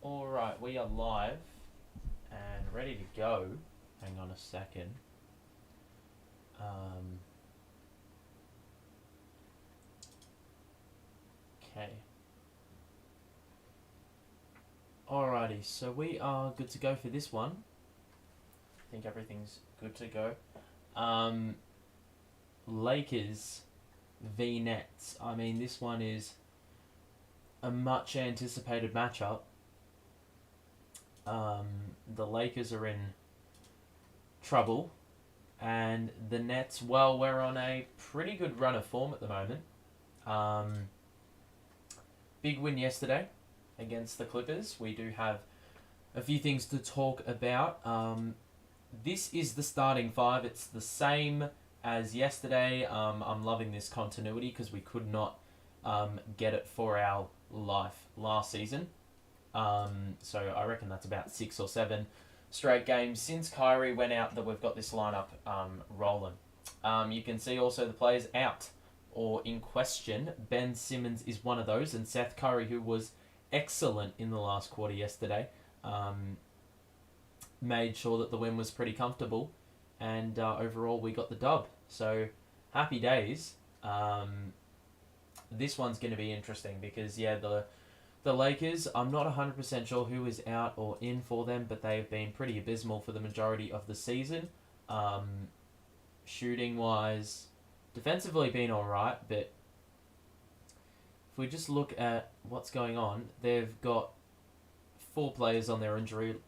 Alright, we are live and ready to go. Hang on a second. Okay. Alrighty, so we are good to go for this one. I think everything's good to go. Lakers v Nets. I mean, this one is a much anticipated matchup. The Lakers are in trouble, and the Nets, well, we're on a pretty good run of form at the moment. Big win yesterday against the Clippers. We do have a few things to talk about. This is the starting five. It's the same as yesterday. I'm loving this continuity because we could not get it for our life last season. So I reckon that's about 6 or 7 straight games since Kyrie went out that we've got this lineup rolling. You can see also the players out or in question. Ben Simmons is one of those, and Seth Curry, who was excellent in the last quarter yesterday, made sure that the win was pretty comfortable, and overall we got the dub. So happy days. This one's going to be interesting because the Lakers, I'm not 100% sure who is out or in for them, but they've been pretty abysmal for the majority of the season. Shooting wise, defensively been alright, but if we just look at what's going on, they've got 4 players on their injury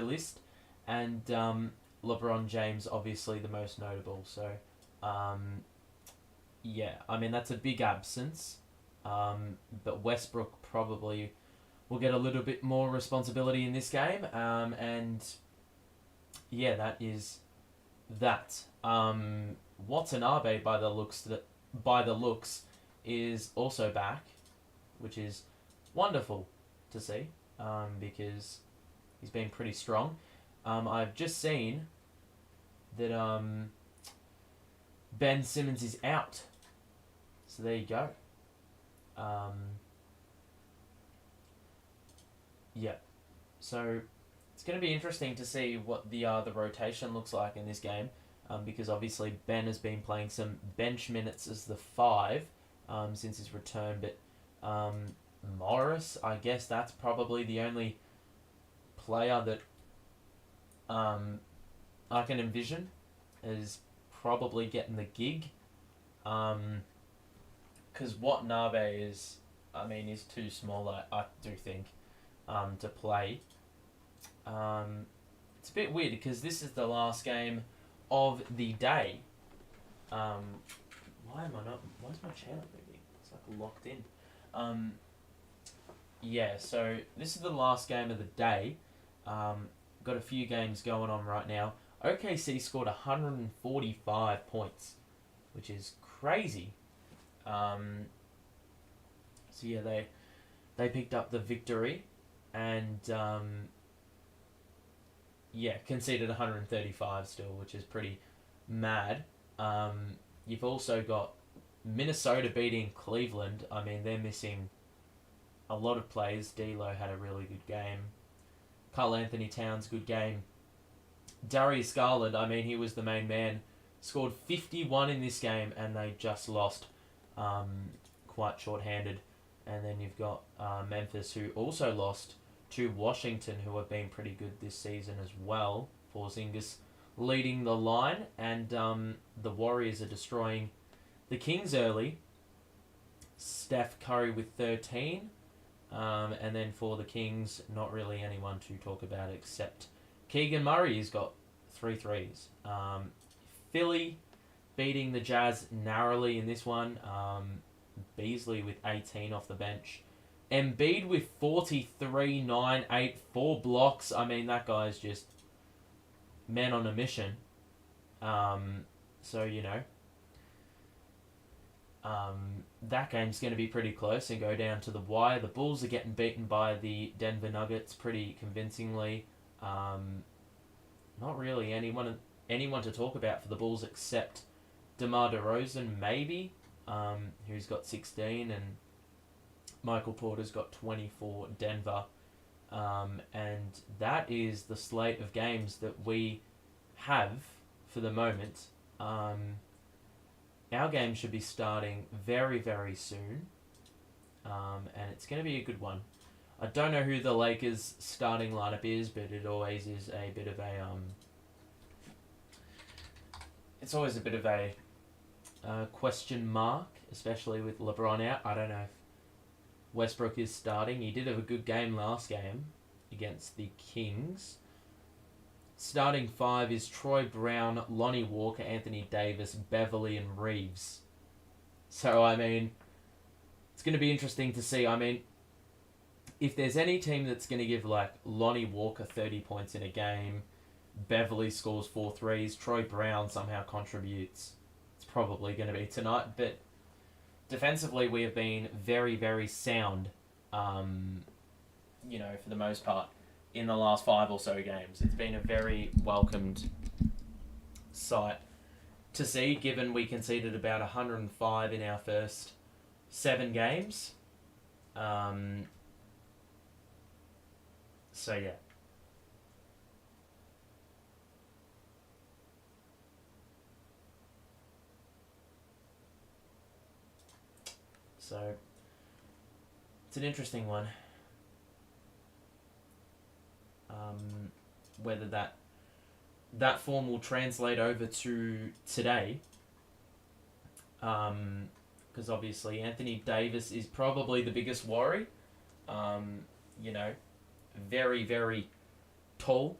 list, and LeBron James obviously the most notable. So, yeah, I mean that's a big absence. But Westbrook probably will get a little bit more responsibility in this game. And yeah, that is that. Watanabe by the looks is also back, which is wonderful to see. Because he's been pretty strong. I've just seen that Ben Simmons is out. So there you go. Yeah, so it's going to be interesting to see what the rotation looks like in this game, because obviously Ben has been playing some bench minutes as the 5 since his return, but Morris, I guess that's probably the only player that I can envision is probably getting the gig. Because Watanabe is too small, I do think, to play. It's a bit weird because this is the last game of the day. Why is my channel moving? It's like locked in. Yeah, so this is the last game of the day. Got a few games going on right now. OKC scored 145 points, which is crazy. So yeah, they picked up the victory, and conceded 135 still, which is pretty mad. You've also got Minnesota beating Cleveland. I mean, they're missing a lot of players. D'Lo had a really good game. Karl Anthony Towns, good game. Darius Garland, I mean, he was the main man. Scored 51 in this game, and they just lost. Quite short-handed. And then you've got Memphis, who also lost to Washington, who have been pretty good this season as well. Porzingis leading the line, and the Warriors are destroying the Kings early. Steph Curry with 13. And then for the Kings, not really anyone to talk about except Keegan Murray. He's got 3 threes. Philly beating the Jazz narrowly in this one. Beasley with 18 off the bench. Embiid with 43, 9, 8, 4 blocks. I mean, that guy's just man on a mission. So, you know, that game's going to be pretty close and go down to the wire. The Bulls are getting beaten by the Denver Nuggets pretty convincingly. Not really anyone to talk about for the Bulls except DeMar DeRozan, maybe, who's got 16, and Michael Porter's got 24. Denver And that is the slate of games that we have for the moment. Our game should be starting very, very soon, and it's going to be a good one. I don't know who the Lakers starting lineup is, but it always is a bit of a it's always a bit of a question mark, especially with LeBron out. I don't know if Westbrook is starting. He did have a good game last game against the Kings. Starting five is Troy Brown, Lonnie Walker, Anthony Davis, Beverly, and Reeves. So, I mean, it's going to be interesting to see. I mean, if there's any team that's going to give, like, Lonnie Walker 30 points in a game, Beverly scores 4 threes, Troy Brown somehow contributes, it's probably going to be tonight. But defensively, we have been very, very sound, for the most part, in the last 5 or so games. It's been a very welcomed sight to see, given we conceded about 105 in our first 7 games. So, yeah. So, it's an interesting one. Whether that form will translate over to today. Because obviously Anthony Davis is probably the biggest worry. Very, very tall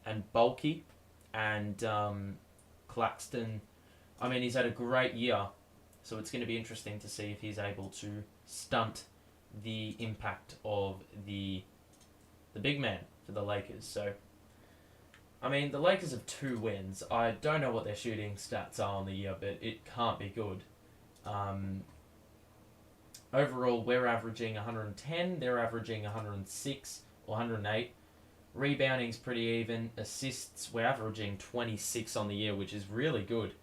and bulky. And Claxton, I mean, he's had a great year. So it's going to be interesting to see if he's able to stunt the impact of the big man for the Lakers. So, I mean, the Lakers have 2 wins. I don't know what their shooting stats are on the year, but it can't be good. Overall, we're averaging 110. They're averaging 106 or 108. Rebounding's pretty even. Assists, we're averaging 26 on the year, which is really good.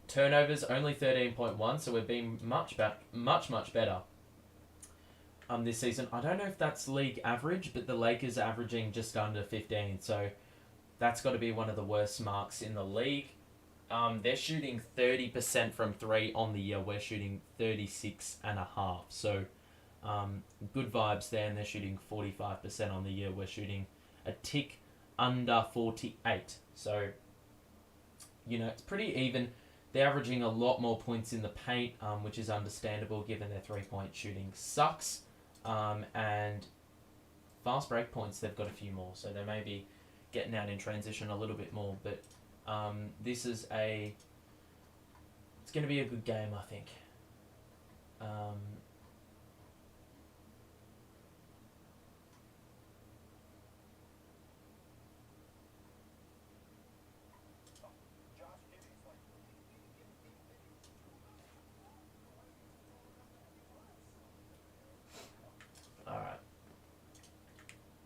Turnovers, only 13.1, so we've been much better this season. I don't know if that's league average, but the Lakers are averaging just under 15, so that's got to be one of the worst marks in the league. They're shooting 30% from 3 on the year. We're shooting 36.5%, so good vibes there, and they're shooting 45% on the year. We're shooting a tick under 48, so it's pretty even. They're averaging a lot more points in the paint, which is understandable given their 3-point shooting sucks. And fast break points, they've got a few more, so they may be getting out in transition a little bit more. But this is it's going to be a good game, I think.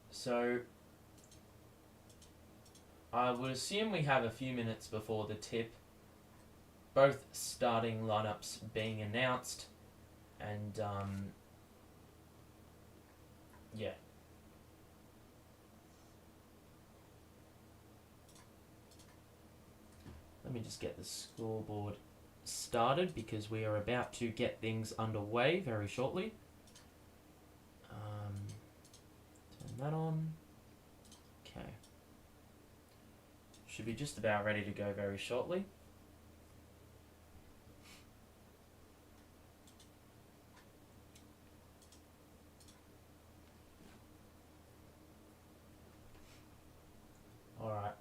So, I would assume we have a few minutes before the tip. Both starting lineups being announced. And, yeah. Let me just get the scoreboard started because we are about to get things underway very shortly. That on. Okay. Should be just about ready to go very shortly. Alright.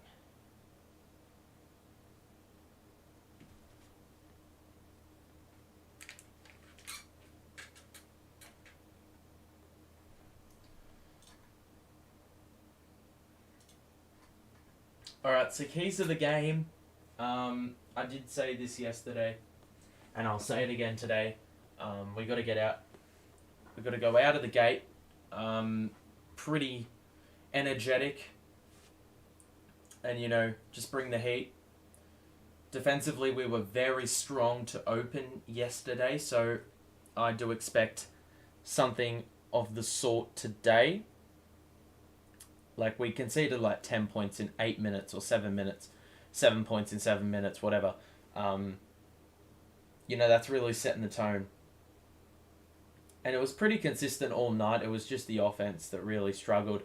Alright, so keys of the game. I did say this yesterday, and I'll say it again today. We got to get out. We've got to go out of the gate pretty energetic and, just bring the heat. Defensively, we were very strong to open yesterday, so I do expect something of the sort today. Like, we conceded like 10 points in 8 minutes or 7 minutes. 7 points in 7 minutes, whatever. That's really setting the tone. And it was pretty consistent all night. It was just the offense that really struggled.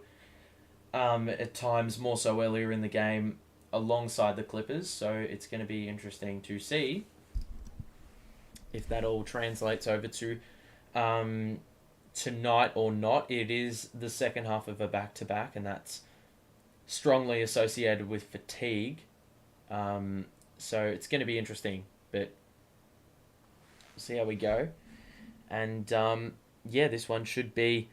At times, more so earlier in the game, alongside the Clippers. So it's going to be interesting to see if that all translates over to tonight or not. It is the second half of a back-to-back, and that's strongly associated with fatigue. So it's going to be interesting, but we'll see how we go. And this one should be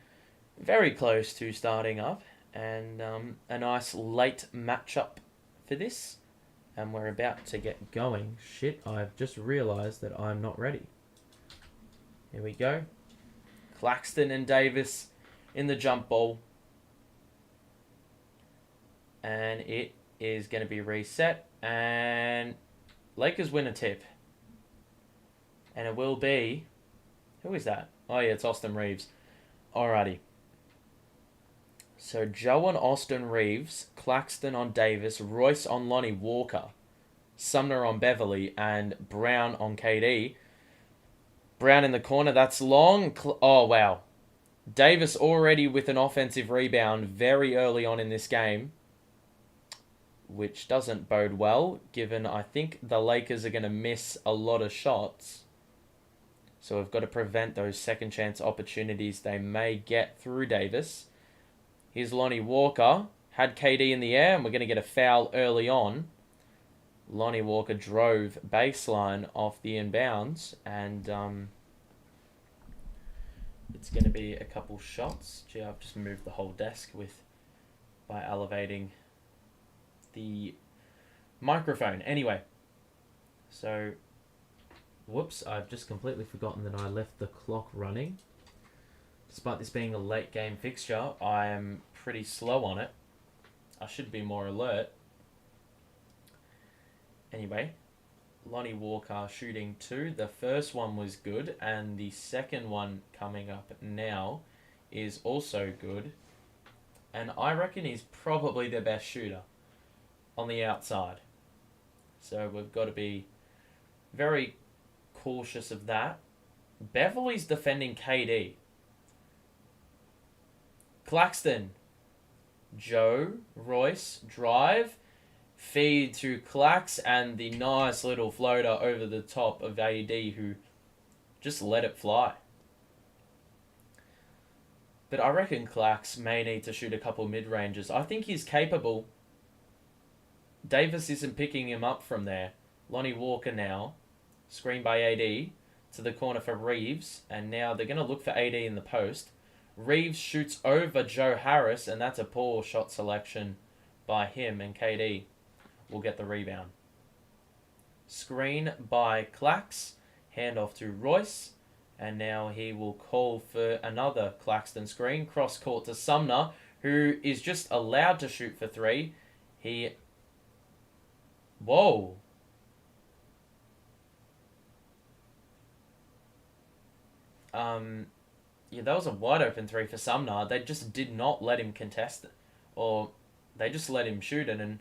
very close to starting up, and a nice late matchup for this. And we're about to get going. Shit, I've just realised that I'm not ready. Here we go. Claxton and Davis in the jump ball. And it is going to be reset. And Lakers win a tip. And it will be... Who is that? Oh yeah, it's Austin Reeves. Alrighty. So Joe on Austin Reeves, Claxton on Davis, Royce on Lonnie Walker, Sumner on Beverly, and Brown on KD. Brown in the corner, that's long. Oh, wow. Davis already with an offensive rebound very early on in this game, which doesn't bode well, given I think the Lakers are going to miss a lot of shots. So we've got to prevent those second chance opportunities they may get through Davis. Here's Lonnie Walker. Had KD in the air, and we're going to get a foul early on. Lonnie Walker drove baseline off the inbounds, and it's going to be a couple shots. Gee, I've just moved the whole desk by elevating the microphone. Anyway, so, whoops, I've just completely forgotten that I left the clock running. Despite this being a late game fixture, I am pretty slow on it. I should be more alert. Anyway, Lonnie Walker shooting 2. The first one was good, and the second one coming up now is also good. And I reckon he's probably their best shooter on the outside. So we've got to be very cautious of that. Beverly's defending KD. Claxton, Joe, Royce, drive, feed to Clax, and the nice little floater over the top of AD, who just let it fly. But I reckon Clax may need to shoot a couple mid-ranges. I think he's capable. Davis isn't picking him up from there. Lonnie Walker now, screen by AD, to the corner for Reeves, and now they're going to look for AD in the post. Reeves shoots over Joe Harris, and that's a poor shot selection by him, and KD will get the rebound. Screen by Clax, handoff to Royce, and now he will call for another Claxton screen, cross court to Sumner, who is just allowed to shoot for 3. Whoa. Yeah, that was a wide open 3 for Sumner. They just did not let him contest it. Or they just let him shoot it. And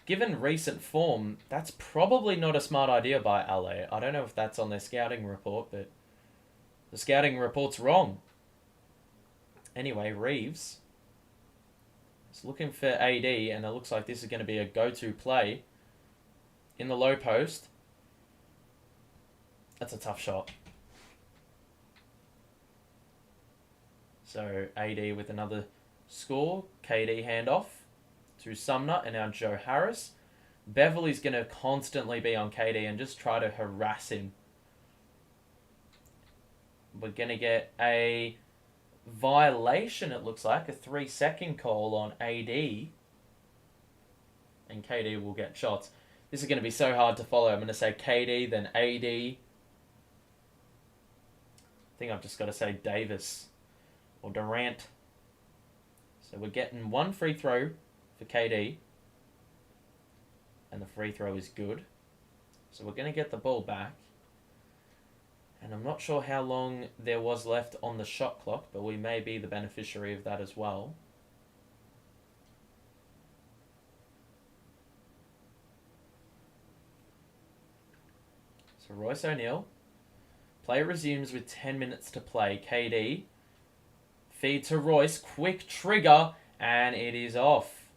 given recent form, that's probably not a smart idea by LA. I don't know if that's on their scouting report, but the scouting report's wrong. Anyway, Reeves is looking for AD, and it looks like this is going to be a go-to play in the low post. That's a tough shot. So AD with another score. KD handoff to Sumner, and now Joe Harris. Beverly's going to constantly be on KD and just try to harass him. We're going to get a violation, it looks like. A 3-second call on AD. And KD will get shots. This is going to be so hard to follow. I'm going to say KD, then AD. I think I've just got to say Davis. Or Durant. So we're getting one free throw for KD. And the free throw is good. So we're going to get the ball back. And I'm not sure how long there was left on the shot clock, but we may be the beneficiary of that as well. So Royce O'Neal. Play resumes with 10 minutes to play. KD. Feed to Royce. Quick trigger. And it is off.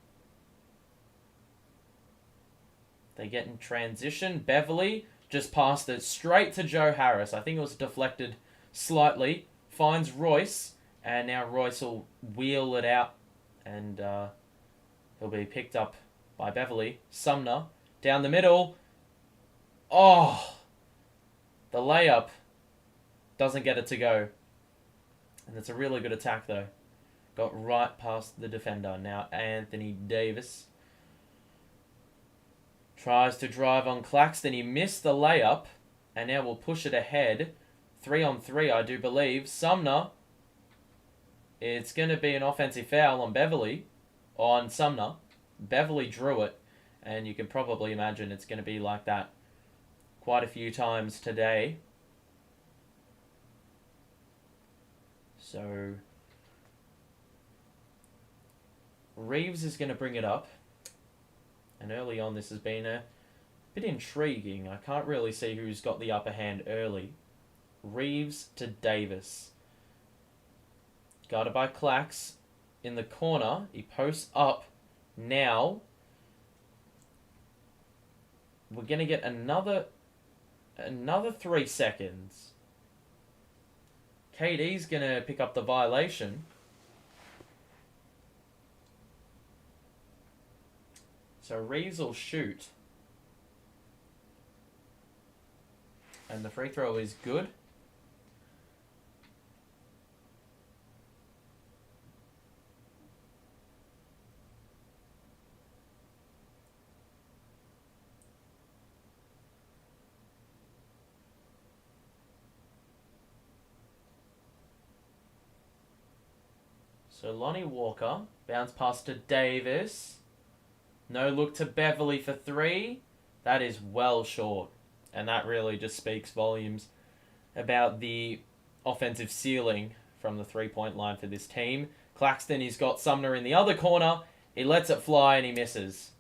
They get in transition. Beverly just passed it straight to Joe Harris. I think it was deflected slightly. Finds Royce. And now Royce will wheel it out. And he'll be picked up by Beverly. Sumner. Down the middle. Oh! The layup doesn't get it to go. And it's a really good attack, though. Got right past the defender. Now Anthony Davis tries to drive on Claxton. He missed the layup. And now we'll push it ahead. 3-on-3, I do believe. Sumner. It's going to be an offensive foul on Beverly. On Sumner. Beverly drew it. And you can probably imagine it's going to be like that quite a few times today. So Reeves is going to bring it up. And early on this has been a bit intriguing. I can't really see who's got the upper hand early. Reeves to Davis. Guarded by Clax in the corner. He posts up. Now we're going to get another 3 seconds. KD's going to pick up the violation. So Reeves will shoot. And the free throw is good. So Lonnie Walker, bounce pass to Davis. No look to Beverly for 3. That is well short. And that really just speaks volumes about the offensive ceiling from the 3-point line for this team. Claxton, he's got Sumner in the other corner. He lets it fly and he misses.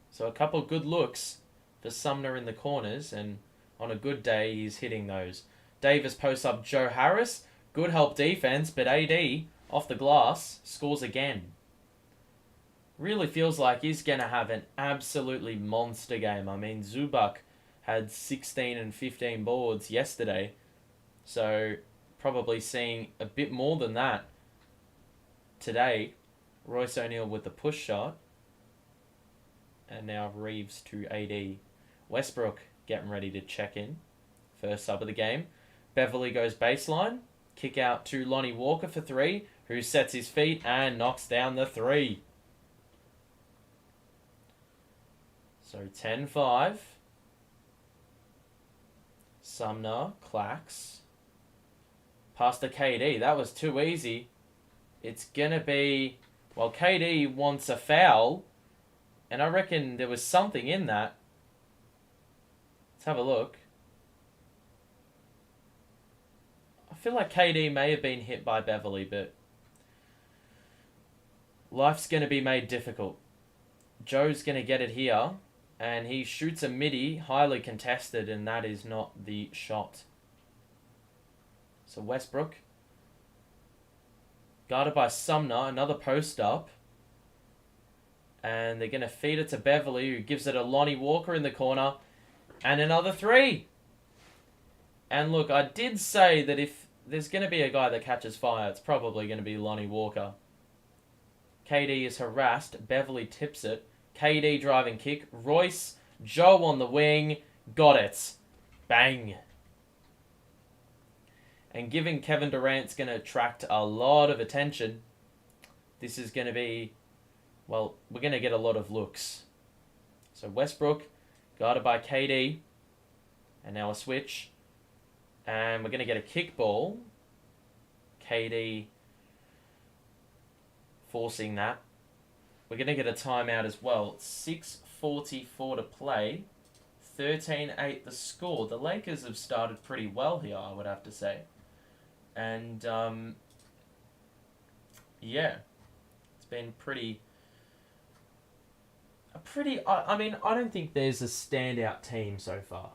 So a couple of good looks for Sumner in the corners. And on a good day, he's hitting those. Davis posts up Joe Harris. Good help defense, but AD, off the glass, scores again. Really feels like he's going to have an absolutely monster game. I mean, Zubac had 16 and 15 boards yesterday. So, probably seeing a bit more than that today. Royce O'Neal with the push shot. And now Reeves to AD. Westbrook getting ready to check in. First sub of the game. Beverly goes baseline. Kick out to Lonnie Walker for 3, who sets his feet and knocks down the 3. So 10-5. Sumner, Clax. Pass to KD. That was too easy. It's going to be... Well, KD wants a foul. And I reckon there was something in that. Let's have a look. I feel like KD may have been hit by Beverly, but life's going to be made difficult. Joe's going to get it here, and he shoots a midi, highly contested, and that is not the shot. So Westbrook, guarded by Sumner, another post up, and they're going to feed it to Beverly, who gives it a Lonnie Walker in the corner, and another 3. And look, I did say that if there's going to be a guy that catches fire, it's probably going to be Lonnie Walker. KD is harassed. Beverly tips it. KD driving kick. Royce, Joe on the wing. Got it. Bang. And given Kevin Durant's going to attract a lot of attention, this is going to be, well, we're going to get a lot of looks. So Westbrook, guarded by KD. And now a switch. And we're going to get a kick ball. KD forcing that. We're going to get a timeout as well. 6:44 to play. 13-8 the score. The Lakers have started pretty well here, I would have to say. And, yeah, it's been I mean, I don't think there's a standout team so far.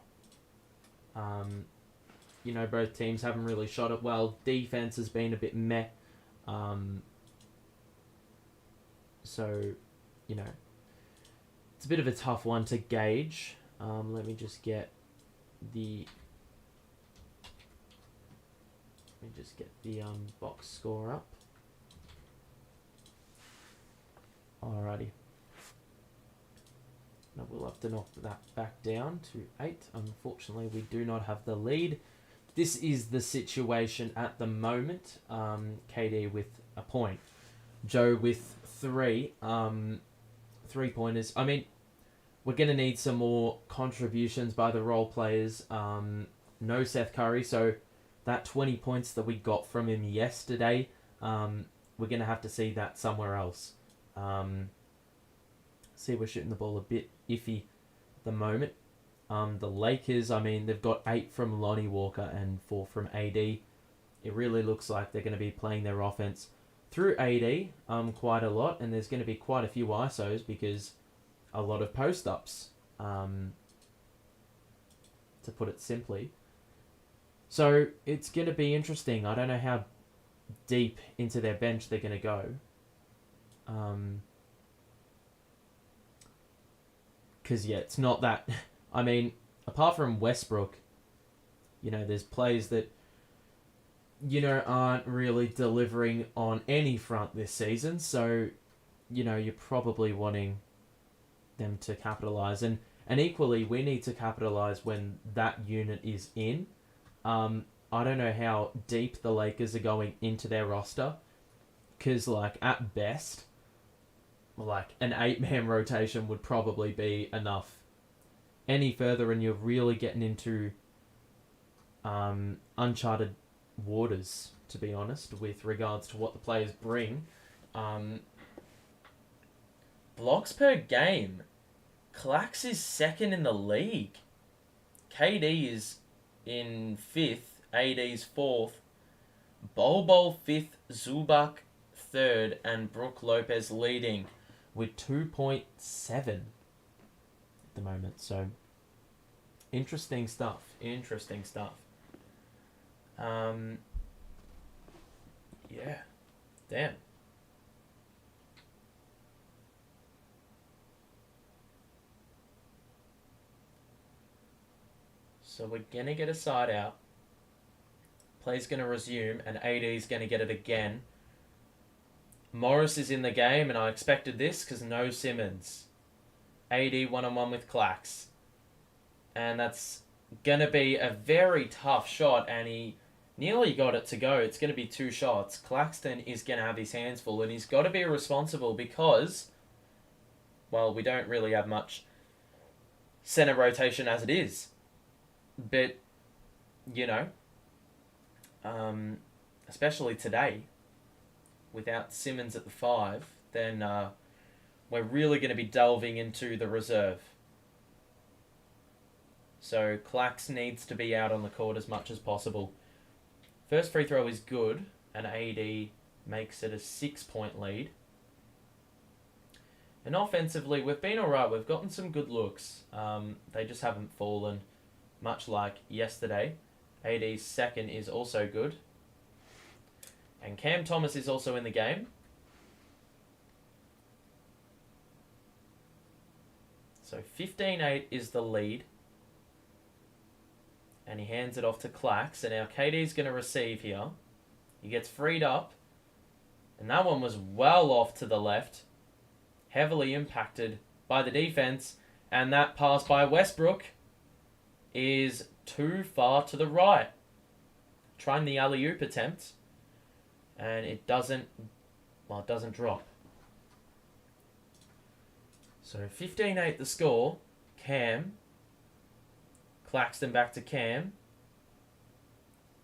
You know, both teams haven't really shot it well. Defense has been a bit meh. So, you know, it's a bit of a tough one to gauge. Let me just get the box score up. Alrighty. Now we'll have to knock that back down to 8. Unfortunately, we do not have the lead. This is the situation at the moment. KD with a point. Joe with 3. 3-pointers. I mean, we're going to need some more contributions by the role players. No Seth Curry, so that 20 points that we got from him yesterday, we're going to have to see that somewhere else. See, we're shooting the ball a bit iffy at the moment. The Lakers, I mean, they've got 8 from Lonnie Walker and 4 from AD. It really looks like they're going to be playing their offense through AD quite a lot, and there's going to be quite a few ISOs because a lot of post-ups, to put it simply. So it's going to be interesting. I don't know how deep into their bench they're going to go. Because, yeah, it's not that... I mean, apart from Westbrook, you know, there's players that, you know, aren't really delivering on any front this season. So, you know, you're probably wanting them to capitalise. And equally, we need to capitalise when that unit is in. I don't know how deep the Lakers are going into their roster. Because, like, at best, like, an 8-man rotation would probably be enough. Any further and you're really getting into uncharted waters, to be honest, with regards to what the players bring. Blocks per game. Clax is second in the league. KD is in 5th. AD's 4th. Bol 5th. Zubac 3rd. And Brook Lopez leading with 2.7 at the moment. So, interesting stuff. Yeah. Damn. So we're going to get a side out. Play's going to resume, and AD's going to get it again. Morris is in the game, and I expected this because no Simmons. AD one-on-one with Clax. And that's going to be a very tough shot, and he nearly got it to go. It's going to be 2 shots. Claxton is going to have his hands full, and he's got to be responsible because, well, we don't really have much center rotation as it is. But, you know, especially today, without Simmons at the 5, then we're really going to be delving into the reserve. So Clax needs to be out on the court as much as possible. First free throw is good, and AD makes it a 6-point lead. And offensively, we've been alright. We've gotten some good looks. They just haven't fallen, much like yesterday. AD's second is also good. And Cam Thomas is also in the game. So 15-8 is the lead. And he hands it off to Clax. And now KD's going to receive here. He gets freed up. And that one was well off to the left. Heavily impacted by the defense. And that pass by Westbrook is too far to the right. Trying the alley-oop attempt. And it doesn't drop. So 15-8 the score. Cam. Claxton back to Cam.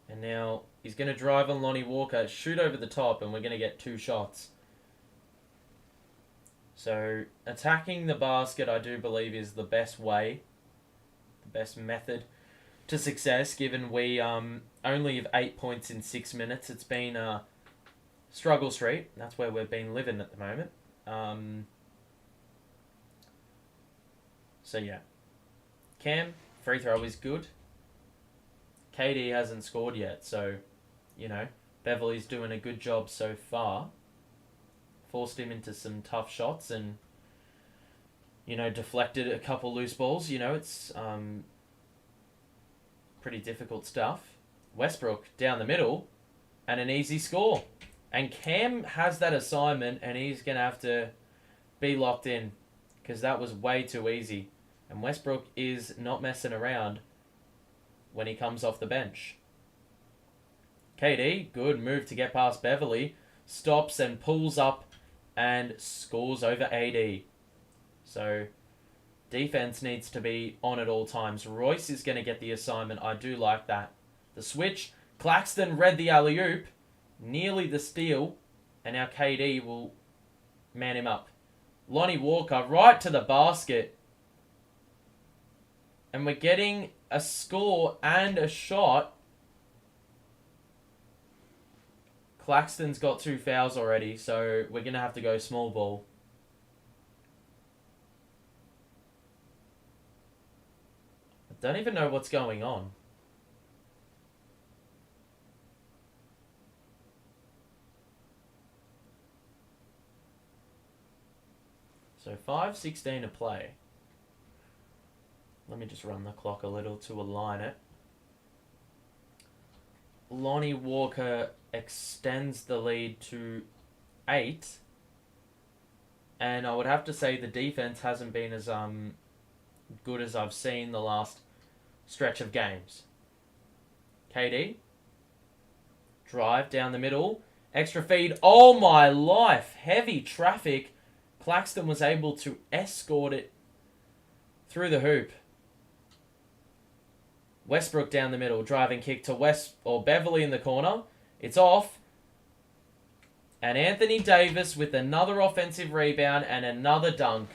And now he's going to drive on Lonnie Walker, shoot over the top, and we're going to get 2 shots. So attacking the basket, I do believe, is the best way best method to success, given we only have 8 points in 6 minutes. It's been struggle street. That's where we've been living at the moment. So yeah, Cam, free throw is good. KD hasn't scored yet, so Beverly's doing a good job so far. Forced him into some tough shots and deflected a couple loose balls. It's pretty difficult stuff. Westbrook down the middle and an easy score. And Cam has that assignment and he's going to have to be locked in because that was way too easy. And Westbrook is not messing around when he comes off the bench. KD, good move to get past Beverly. Stops and pulls up and scores over AD. So defense needs to be on at all times. Royce is going to get the assignment. I do like that. The switch. Claxton read the alley-oop. Nearly the steal. And now KD will man him up. Lonnie Walker right to the basket. And we're getting a score and a shot. Claxton's got 2 fouls already, so we're going to have to go small ball. I don't even know what's going on. So 5:16 to play. Let me just run the clock a little to align it. Lonnie Walker extends the lead to 8. And I would have to say the defense hasn't been as good as I've seen the last stretch of games. KD. Drive down the middle. Extra feed. Oh my life. Heavy traffic. Claxton was able to escort it through the hoop. Westbrook down the middle. Driving kick to Beverly in the corner. It's off. And Anthony Davis with another offensive rebound and another dunk.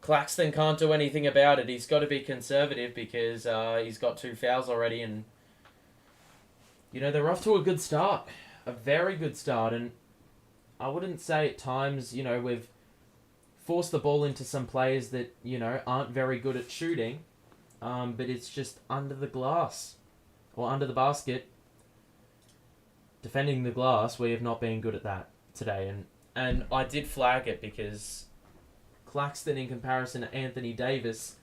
Claxton can't do anything about it. He's got to be conservative because he's got 2 fouls already. And, they're off to a good start. A very good start. And I wouldn't say at times, we've forced the ball into some players that, aren't very good at shooting. But it's just under the glass. Or under the basket. Defending the glass, we have not been good at that today. And I did flag it because Claxton, in comparison to Anthony Davis,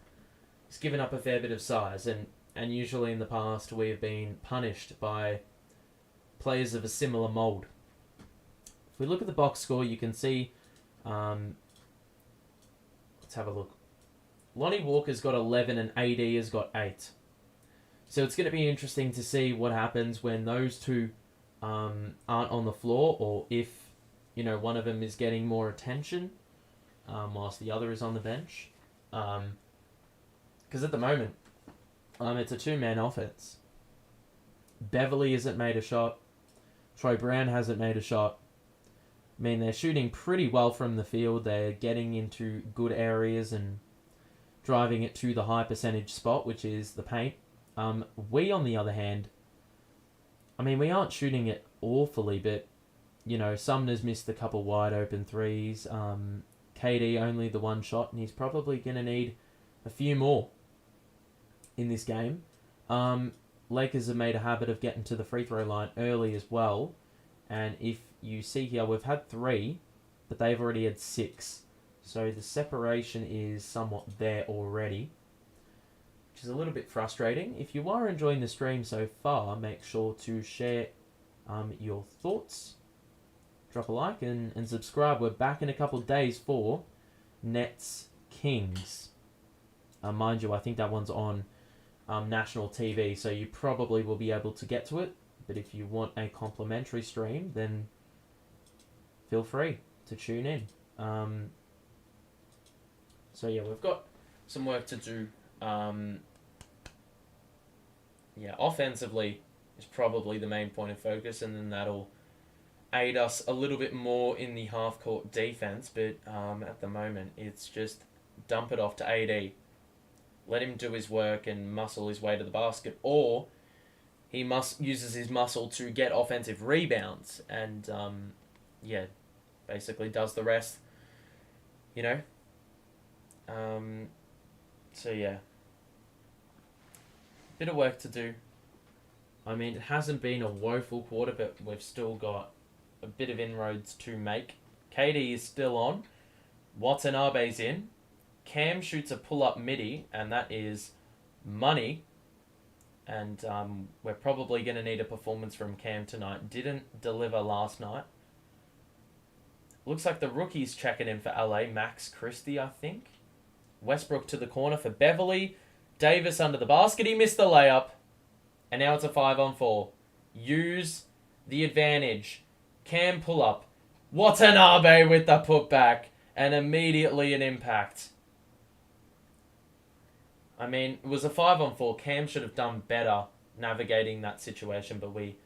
has given up a fair bit of size. And usually in the past, we have been punished by players of a similar mould. If we look at the box score, you can see... let's have a look. Lonnie Walker's got 11 and AD has got 8. So it's going to be interesting to see what happens when those two aren't on the floor, or if one of them is getting more attention whilst the other is on the bench. Because at the moment, it's a 2-man offense. Beverly hasn't made a shot. Troy Brown hasn't made a shot. I mean, they're shooting pretty well from the field. They're getting into good areas and driving it to the high percentage spot, which is the paint. We, on the other hand, we aren't shooting it awfully, but, Sumner's missed a couple wide open threes. KD only the 1 shot, and he's probably going to need a few more in this game. Lakers have made a habit of getting to the free throw line early as well. And if you see here, we've had 3, but they've already had 6. So the separation is somewhat there already, which is a little bit frustrating. If you are enjoying the stream so far, make sure to share your thoughts. Drop a like and subscribe. We're back in a couple of days for Nets Kings. Mind you, I think that one's on national TV, so you probably will be able to get to it. But if you want a complimentary stream, then feel free to tune in. So yeah, we've got some work to do. Offensively is probably the main point of focus, and then that'll aid us a little bit more in the half-court defense. But at the moment, it's just dump it off to AD. let him do his work and muscle his way to the basket, or he uses his muscle to get offensive rebounds and yeah, basically does the rest. You know. So yeah, bit of work to do. I mean, it hasn't been a woeful quarter, but we've still got a bit of inroads to make. KD is still on. Watanabe's in. Cam shoots a pull-up midi, and that is money. And we're probably going to need a performance from Cam tonight. Didn't deliver last night. Looks like the rookie's checking in for LA. Max Christie, I think. Westbrook to the corner for Beverly. Davis under the basket. He missed the layup. And now it's a 5-on-4. Use the advantage. Cam pull up. Watanabe with the putback. And immediately an impact. I mean, it was a 5-on-4. Cam should have done better navigating that situation, but we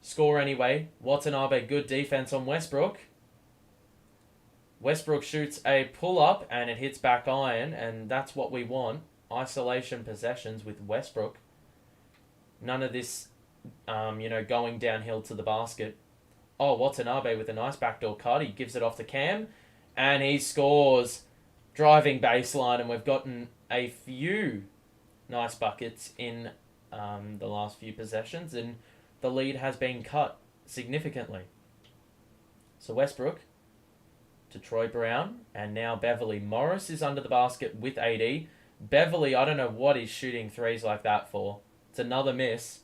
score anyway. Watanabe, good defense on Westbrook. Westbrook shoots a pull-up, and it hits back iron, and that's what we want. Isolation possessions with Westbrook. None of this, going downhill to the basket. Oh, Watanabe with a nice backdoor cut. He gives it off to Cam, and he scores. Driving baseline, and we've gotten a few nice buckets in the last few possessions, and the lead has been cut significantly. So Westbrook to Troy Brown, and now Beverly. Morris is under the basket with AD. Beverly, I don't know what he's shooting threes like that for. It's another miss.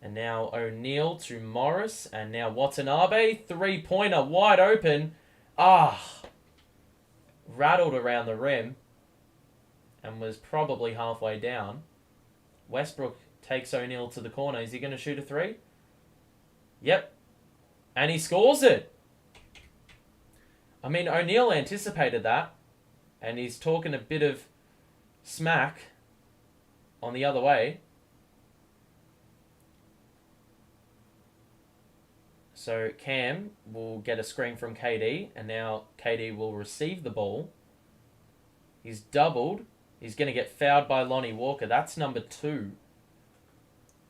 And now O'Neal to Morris, and now Watanabe. Three-pointer wide open. Rattled around the rim and was probably halfway down. Westbrook takes O'Neal to the corner. Is he going to shoot a three? Yep. And he scores it. I mean, O'Neal anticipated that, and he's talking a bit of smack on the other way. So Cam will get a screen from KD, and now KD will receive the ball. He's doubled. He's going to get fouled by Lonnie Walker. That's number 2.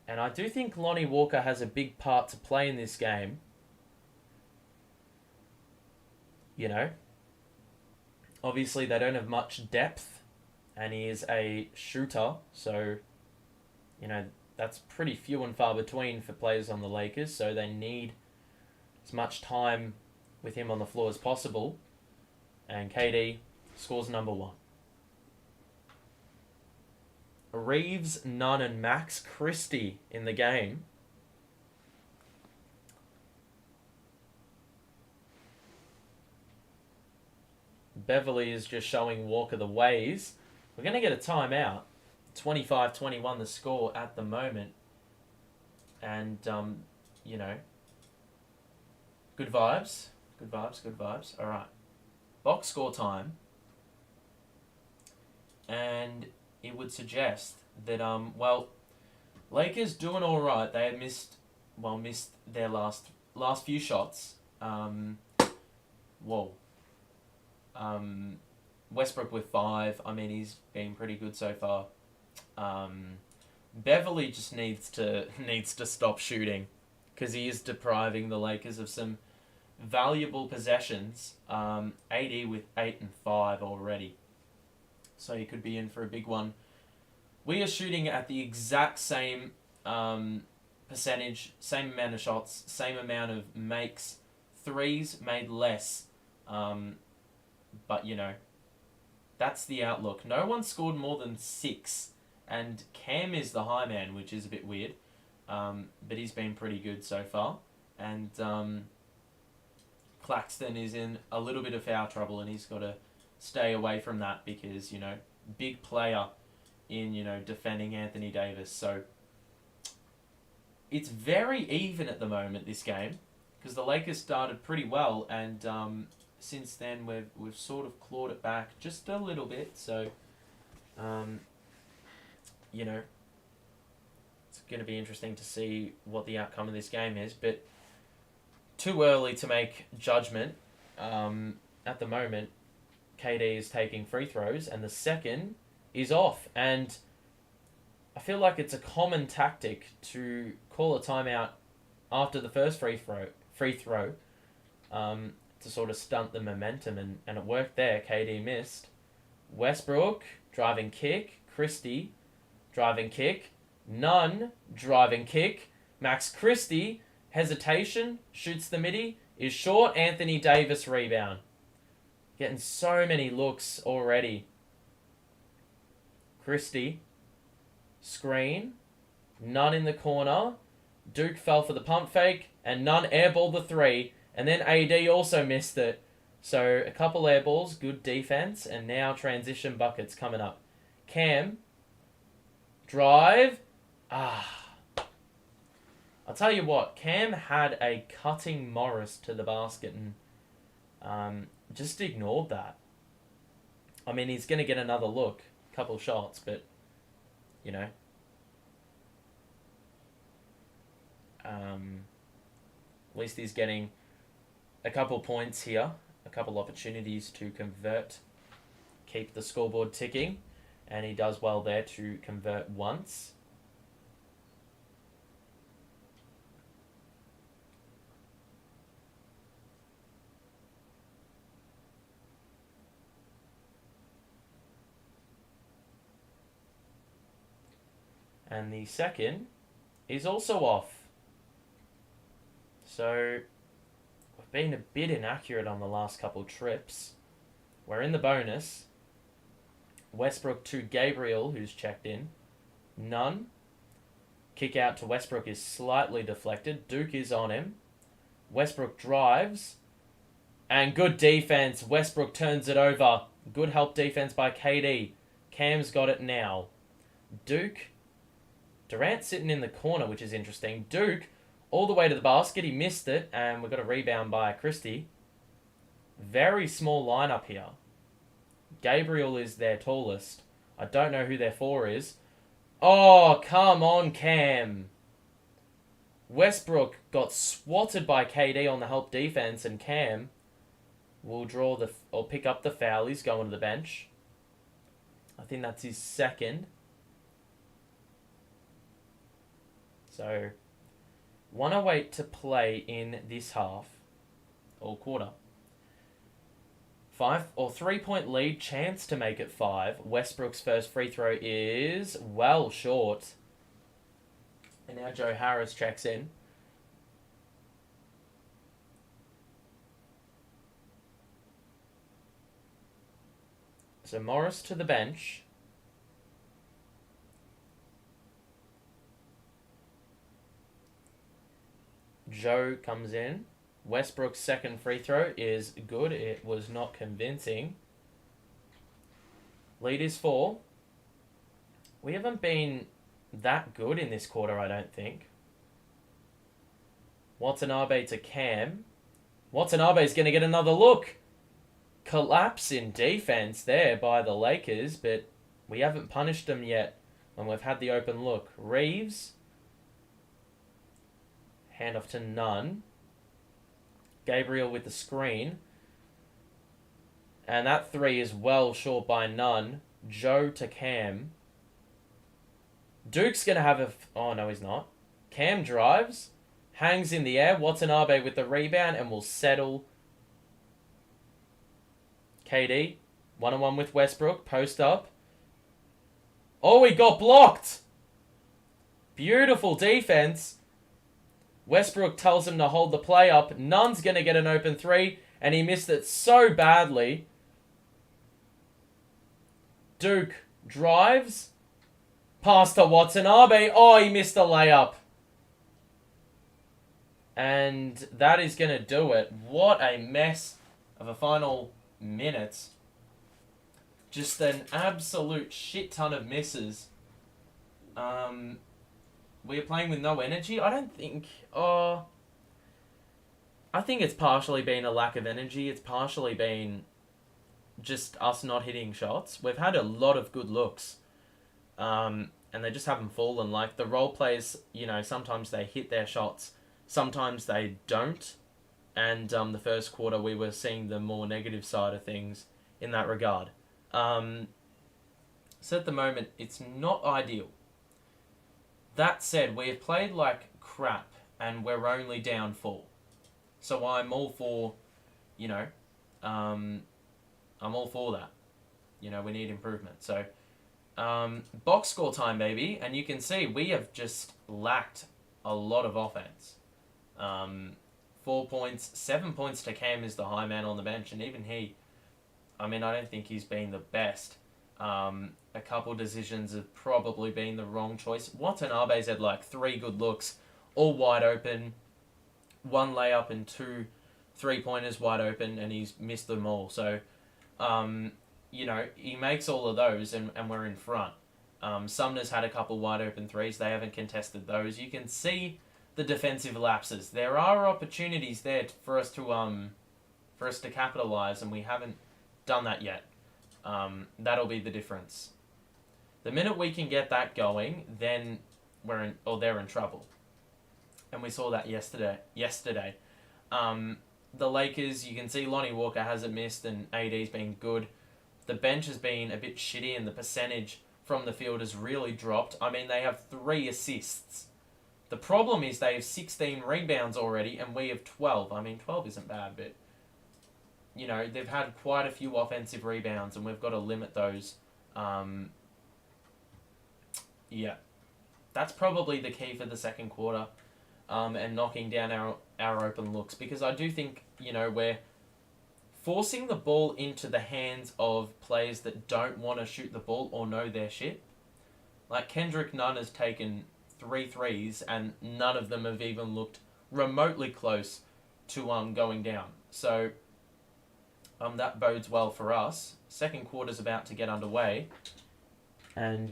And I do think Lonnie Walker has a big part to play in this game. You know, obviously they don't have much depth, and he is a shooter, so, that's pretty few and far between for players on the Lakers, so they need as much time with him on the floor as possible. And KD scores number 1. Reeves, Nunn, and Max Christie in the game. Beverly is just showing Walker the ways. We're going to get a timeout. 25-21 the score at the moment. And, good vibes. Good vibes. All right. Box score time. And it would suggest that, Lakers doing all right. They have missed their last few shots. Westbrook with 5. I mean, he's been pretty good so far. Beverly just needs to stop shooting, because he is depriving the Lakers of some valuable possessions. AD with 8 and 5 already, so he could be in for a big one. We are shooting at the exact same percentage, same amount of shots, same amount of makes. Threes made less, but that's the outlook. No one scored more than 6, and Cam is the high man, which is a bit weird. But he's been pretty good so far. And Claxton is in a little bit of foul trouble, and he's got to stay away from that because, big player in, defending Anthony Davis. So it's very even at the moment, this game, because the Lakers started pretty well, and since then we've sort of clawed it back just a little bit. So, it's going to be interesting to see what the outcome of this game is, but too early to make judgment. At the moment, KD is taking free throws, and the second is off. And I feel like it's a common tactic to call a timeout after the first free throw to sort of stunt the momentum, and it worked there. KD missed. Westbrook, driving kick. Christie, driving kick. Nunn, driving kick. Max Christie, hesitation, shoots the midi, is short. Anthony Davis, rebound. Getting so many looks already. Christie, screen. Nunn in the corner. Duke fell for the pump fake, and Nunn airballed the three, and then AD also missed it. So a couple airballs, good defense, and now transition buckets coming up. Cam, drive. I'll tell you what, Cam had a cutting Morris to the basket and just ignored that. I mean, he's going to get another look, couple shots, but, you know. At least he's getting a couple points here, a couple opportunities to convert, keep the scoreboard ticking, and he does well there to convert once. And the second is also off. So we've been a bit inaccurate on the last couple trips. We're in the bonus. Westbrook to Gabriel, who's checked in. None. Kick out to Westbrook is slightly deflected. Duke is on him. Westbrook drives. And good defense. Westbrook turns it over. Good help defense by KD. Cam's got it now. Duke. Durant sitting in the corner, which is interesting. Duke all the way to the basket. He missed it, and we've got a rebound by Christie. Very small lineup here. Gabriel is their tallest. I don't know who their four is. Oh, come on, Cam. Westbrook got swatted by KD on the help defense, and Cam will pick up the foul. He's going to the bench. I think that's his second. So 1:08 to play in this half, or quarter. 3-point lead, chance to make it 5. Westbrook's first free throw is well short. And now Joe Harris checks in. So Morris to the bench. Joe comes in. Westbrook's second free throw is good. It was not convincing. Lead is 4. We haven't been that good in this quarter, I don't think. Watanabe to Cam. Watanabe's going to get another look. Collapse in defense there by the Lakers, but we haven't punished them yet when we've had the open look. Reeves. Handoff to Nunn. Gabriel with the screen. And that 3 is well short by Nunn. Joe to Cam. Duke's going to have oh, no, he's not. Cam drives. Hangs in the air. Watanabe with the rebound and will settle. KD. 1-on-1 with Westbrook. Post up. Oh, he got blocked. Beautiful defense. Westbrook tells him to hold the play up. Nunn's going to get an open 3, and he missed it so badly. Duke drives. Pass to Watanabe. Oh, he missed a layup. And that is going to do it. What a mess of a final minute. Just an absolute shit ton of misses. We're playing with no energy. I don't think... I think it's partially been a lack of energy. It's partially been just us not hitting shots. We've had a lot of good looks. And they just haven't fallen. Like, the role players, you know, sometimes they hit their shots. Sometimes they don't. And the first quarter, we were seeing the more negative side of things in that regard. So at the moment, it's not ideal. That said, we have played like crap, and we're only down 4. So I'm all for, you know, I'm all for that. You know, we need improvement. So, box score time, baby. And you can see we have just lacked a lot of offense. 4 points, 7 points to Cam is the high man on the bench. And even he, I mean, I don't think he's been the best. A couple decisions have probably been the wrong choice. Watanabe's had like 3 good looks, all wide open. 1 layup and 2 3-pointers wide open, and he's missed them all. So, you know, he makes all of those, and we're in front. Sumner's had a couple wide open threes. They haven't contested those. You can see the defensive lapses. There are opportunities there for us to capitalize, and we haven't done that yet. That'll be the difference. The minute we can get that going, then they're in trouble. And we saw that yesterday. The Lakers, you can see Lonnie Walker hasn't missed and AD's been good. The bench has been a bit shitty and the percentage from the field has really dropped. I mean, they have 3 assists. The problem is they have 16 rebounds already and we have 12. I mean, 12 isn't bad, but, you know, they've had quite a few offensive rebounds and we've got to limit those. Yeah. That's probably the key for the second quarter. And knocking down our open looks, because I do think, you know, we're forcing the ball into the hands of players that don't want to shoot the ball or know their shit. Like Kendrick Nunn has taken 3 threes and none of them have even looked remotely close to going down. So that bodes well for us. Second quarter's about to get underway, and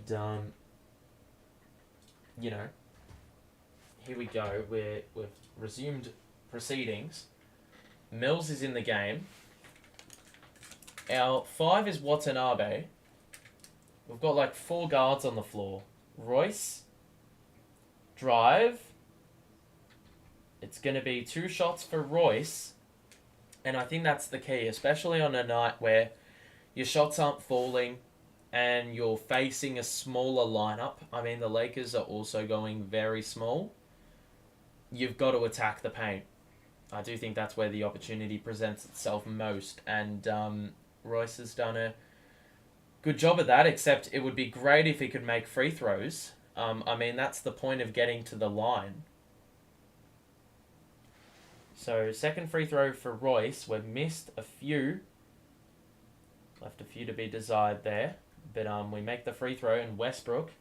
you know, here we go. We've resumed proceedings. Mills is in the game. Our 5 is Watanabe. We've got like 4 guards on the floor. Royce. Drive. It's going to be 2 shots for Royce. And I think that's the key, especially on a night where your shots aren't falling and you're facing a smaller lineup. I mean, the Lakers are also going very small. You've got to attack the paint. I do think that's where the opportunity presents itself most. And Royce has done a good job of that, except it would be great if he could make free throws. I mean, that's the point of getting to the line. So, second free throw for Royce. We've missed a few. Left a few to be desired there. But we make the free throw, and Westbrook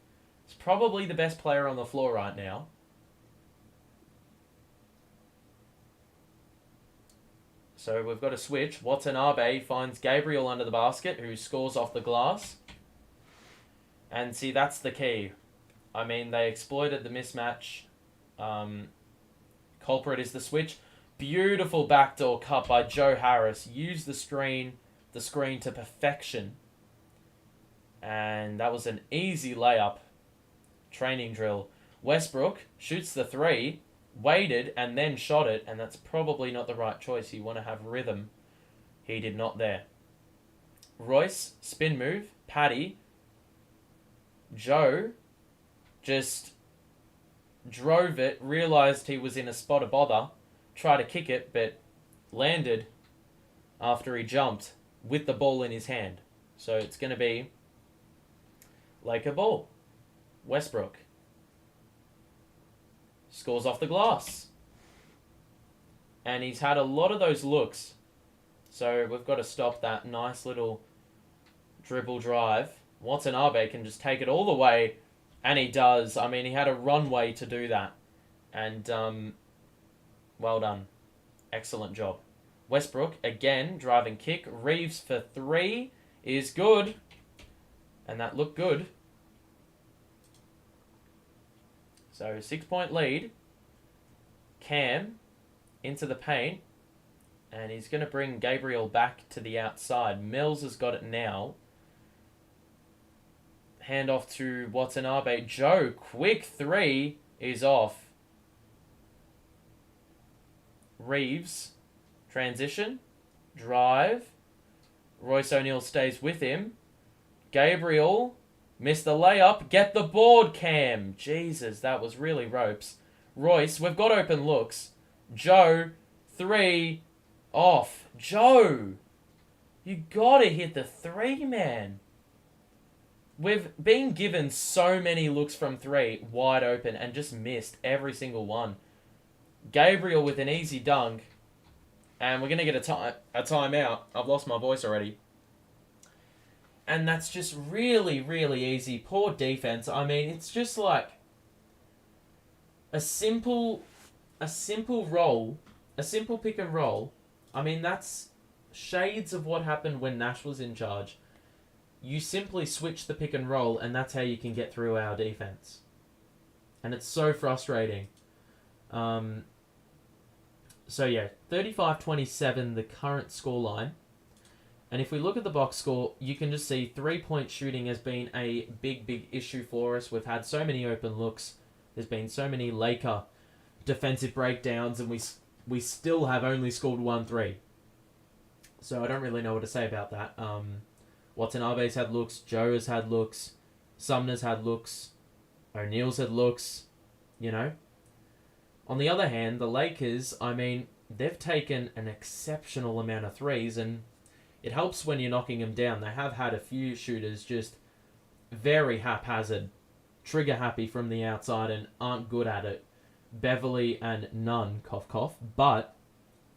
is probably the best player on the floor right now. So we've got a switch. Watanabe finds Gabriel under the basket, who scores off the glass. And see, that's the key. I mean, they exploited the mismatch. Culprit is the switch. Beautiful backdoor cut by Joe Harris. Used the screen to perfection. And that was an easy layup. Training drill. Westbrook shoots the 3. Waited and then shot it, and that's probably not the right choice. You want to have rhythm. He did not there. Royce, spin move, Paddy. Joe just drove it, realised he was in a spot of bother, tried to kick it, but landed after he jumped with the ball in his hand. So it's going to be Laker ball. Westbrook. Scores off the glass. And he's had a lot of those looks. So we've got to stop that nice little dribble drive. Watanabe can just take it all the way. And he does. I mean, he had a runway to do that. And, well done. Excellent job. Westbrook, again, driving kick. Reeves for 3 is good. And that looked good. So, 6-point lead. Cam into the paint. And he's going to bring Gabriel back to the outside. Mills has got it now. Hand off to Watanabe. Joe, quick 3 is off. Reeves, transition, drive. Royce O'Neal stays with him. Gabriel Missed the layup. Get the board, Cam. Jesus, that was really ropes. Royce, we've got open looks. Joe, 3, off. Joe, you gotta hit the 3, man. We've been given so many looks from 3, wide open, and just missed every single one. Gabriel with an easy dunk. And we're going to get a timeout. I've lost my voice already. And that's just really, really easy. Poor defense. I mean, it's just like a simple roll, a simple pick and roll. I mean, that's shades of what happened when Nash was in charge. You simply switch the pick and roll, and that's how you can get through our defense. And it's so frustrating. So yeah, 35-27, the current scoreline. And if we look at the box score, you can just see 3-point shooting has been a big, big issue for us. We've had so many open looks. There's been so many Laker defensive breakdowns, and we still have only scored 1 3. So I don't really know what to say about that. Watanabe's had looks, Joe has had looks, Sumner's had looks, O'Neal's had looks, you know. On the other hand, the Lakers, I mean, they've taken an exceptional amount of threes, and it helps when you're knocking them down. They have had a few shooters just very haphazard, trigger happy from the outside and aren't good at it. Beverly and Nunn, cough cough, but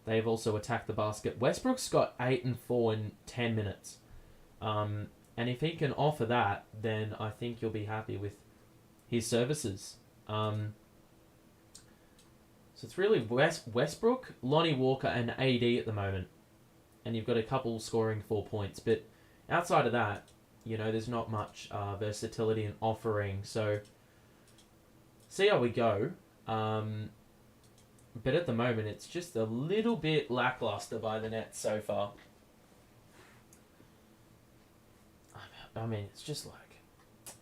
they've also attacked the basket. Westbrook's got 8 and 4 in 10 minutes. And if he can offer that, then I think you'll be happy with his services. So it's really Westbrook, Lonnie Walker, and AD at the moment. And you've got a couple scoring 4 points. But outside of that, you know, there's not much versatility in offering. So see how we go. But at the moment, it's just a little bit lackluster by the Nets so far. I mean, it's just like a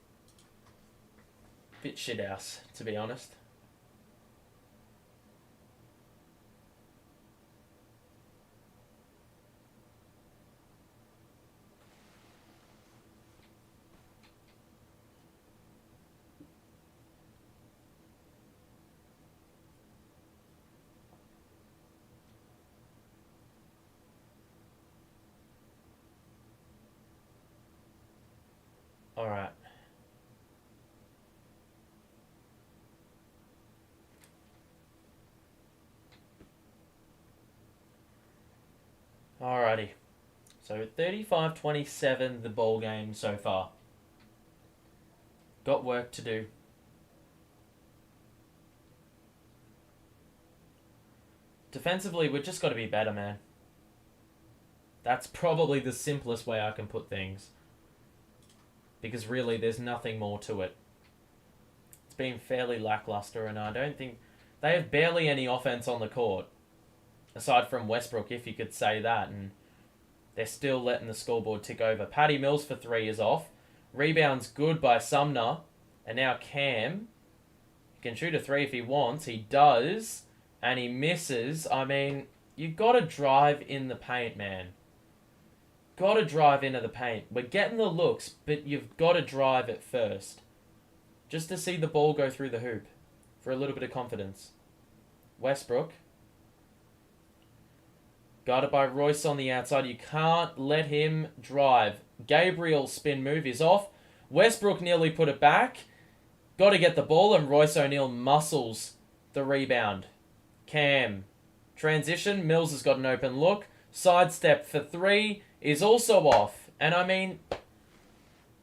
bit shithouse, to be honest. Alright. Alrighty. So 35-27 the ball game so far. Got work to do. Defensively, we've just got to be better, man. That's probably the simplest way I can put things. Because really, there's nothing more to it. It's been fairly lackluster, and I don't think... They have barely any offense on the court. Aside from Westbrook, if you could say that. And they're still letting the scoreboard tick over. Patty Mills for 3 is off. Rebound's good by Sumner. And now Cam. He can shoot a 3 if he wants. He does. And he misses. I mean, you've got to drive in the paint, man. Got to drive into the paint. We're getting the looks, but you've got to drive it first. Just to see the ball go through the hoop. For a little bit of confidence. Westbrook. Guarded by Royce on the outside. You can't let him drive. Gabriel's spin move is off. Westbrook nearly put it back. Got to get the ball, and Royce O'Neal muscles the rebound. Cam. Transition. Mills has got an open look. Sidestep for 3 is also off. And I mean,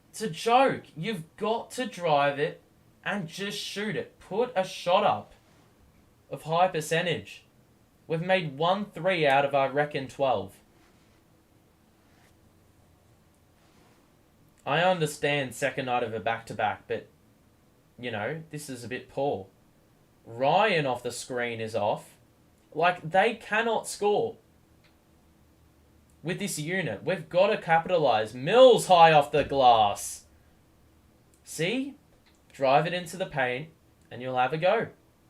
it's a joke. You've got to drive it and just shoot it. Put a shot up of high percentage. We've made 1 3 out of, I reckon, 12. I understand second night of a back-to-back, but, you know, this is a bit poor. Ryan off the screen is off. Like, they cannot score with this unit. We've got to capitalize. Mills high off the glass. See? Drive it into the paint, and you'll have a go.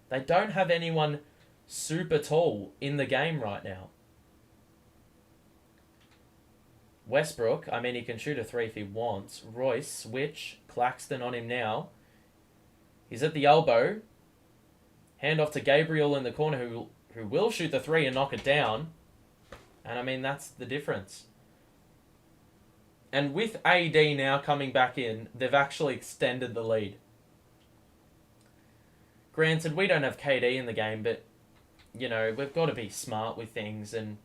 They don't have anyone super tall in the game right now. Westbrook, I mean, he can shoot a 3 if he wants. Royce, switch. Claxton on him now. He's at the elbow. Hand off to Gabriel in the corner, who will shoot the 3 and knock it down. And I mean, that's the difference. And with AD now coming back in, they've actually extended the lead. Granted, we don't have KD in the game, but, you know, we've got to be smart with things. And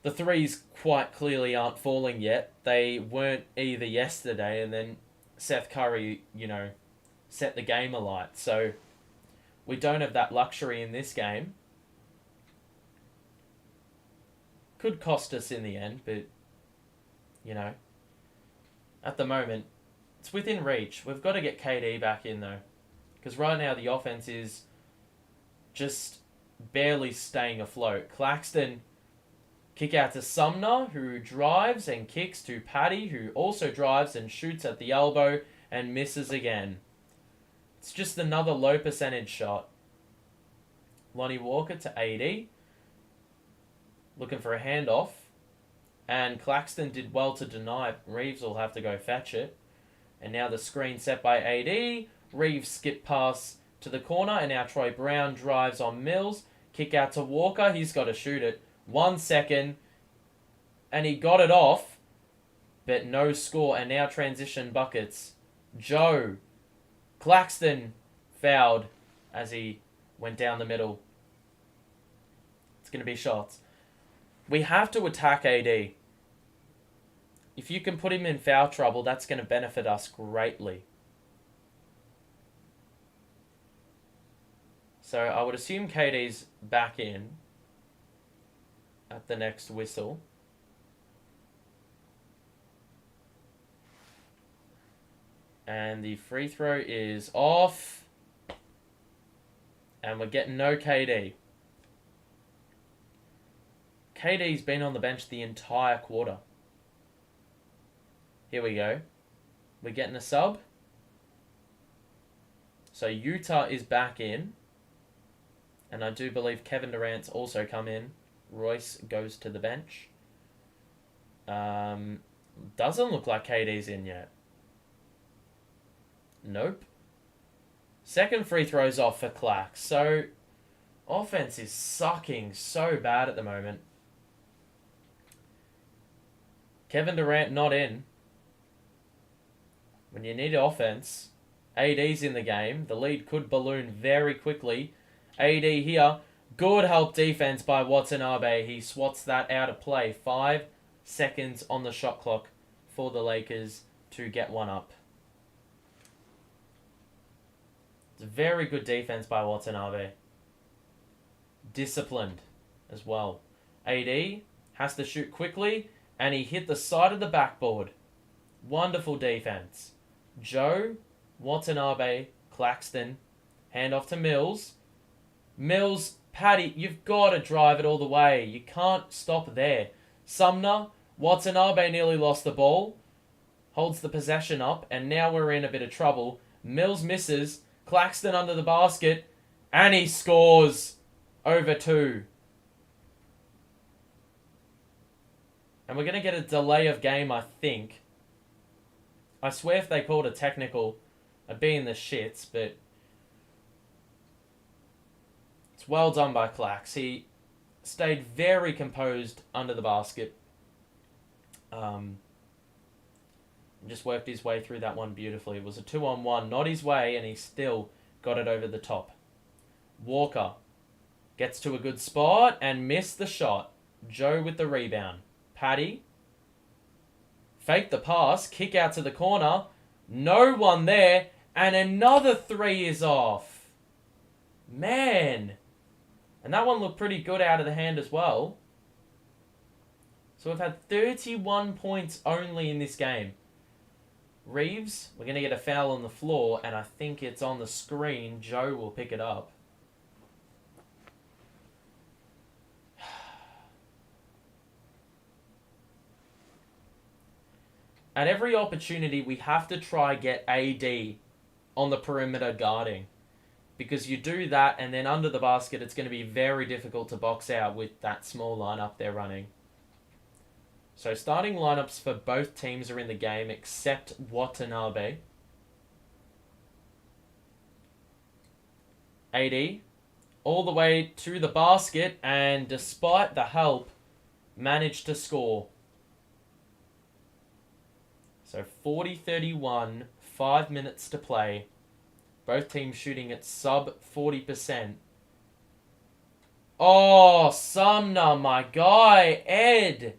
the threes quite clearly aren't falling yet. They weren't either yesterday, and then Seth Curry, you know, set the game alight. So we don't have that luxury in this game. Could cost us in the end, but, you know, at the moment, it's within reach. We've got to get KD back in, though. Because right now, the offense is just barely staying afloat. Claxton, kick out to Sumner, who drives and kicks to Patty, who also drives and shoots at the elbow and misses again. It's just another low percentage shot. Lonnie Walker to AD. Looking for a handoff. And Claxton did well to deny. Reeves will have to go fetch it. And now the screen set by AD. Reeves skip pass to the corner. And now Troy Brown drives on Mills. Kick out to Walker. He's got to shoot it. 1 second. And he got it off. But no score. And now transition buckets. Joe. Claxton fouled as he went down the middle. It's going to be shots. We have to attack AD. If you can put him in foul trouble, that's going to benefit us greatly. So I would assume KD's back in at the next whistle. And the free throw is off. And we're getting no KD. KD's been on the bench the entire quarter. Here we go. We're getting a sub. So Utah is back in. And I do believe Kevin Durant's also come in. Royce goes to the bench. Doesn't look like KD's in yet. Nope. Second free throw's off for Clax. So, offense is sucking so bad at the moment. Kevin Durant not in. When you need offense, AD's in the game. The lead could balloon very quickly. AD here. Good help defense by Watanabe. He swats that out of play. 5 seconds on the shot clock for the Lakers to get one up. It's very good defense by Watanabe. Disciplined as well. AD has to shoot quickly, and he hit the side of the backboard. Wonderful defense. Joe, Watanabe, Claxton, hand off to Mills. Mills, Patty, you've got to drive it all the way. You can't stop there. Sumner, Watanabe nearly lost the ball. Holds the possession up, and now we're in a bit of trouble. Mills misses. Claxton under the basket, and he scores over 2. And we're going to get a delay of game, I think. I swear if they called a technical, I'd be in the shits, but it's well done by Clax. He stayed very composed under the basket. Just worked his way through that one beautifully. It was a 2-on-1, not his way, and he still got it over the top. Walker gets to a good spot and missed the shot. Joe with the rebound. Patty. Fake the pass. Kick out to the corner. No one there. And another 3 is off. Man. And that one looked pretty good out of the hand as well. So we've had 31 points only in this game. Reeves, we're going to get a foul on the floor, and I think it's on the screen. Joe will pick it up. At every opportunity, we have to try get AD on the perimeter guarding. Because you do that, and then under the basket, it's going to be very difficult to box out with that small lineup they're running. So starting lineups for both teams are in the game except Watanabe. AD all the way to the basket, and despite the help, managed to score. So 40-31, 5 minutes to play. Both teams shooting at sub 40%. Oh, Sumner, my guy, Ed.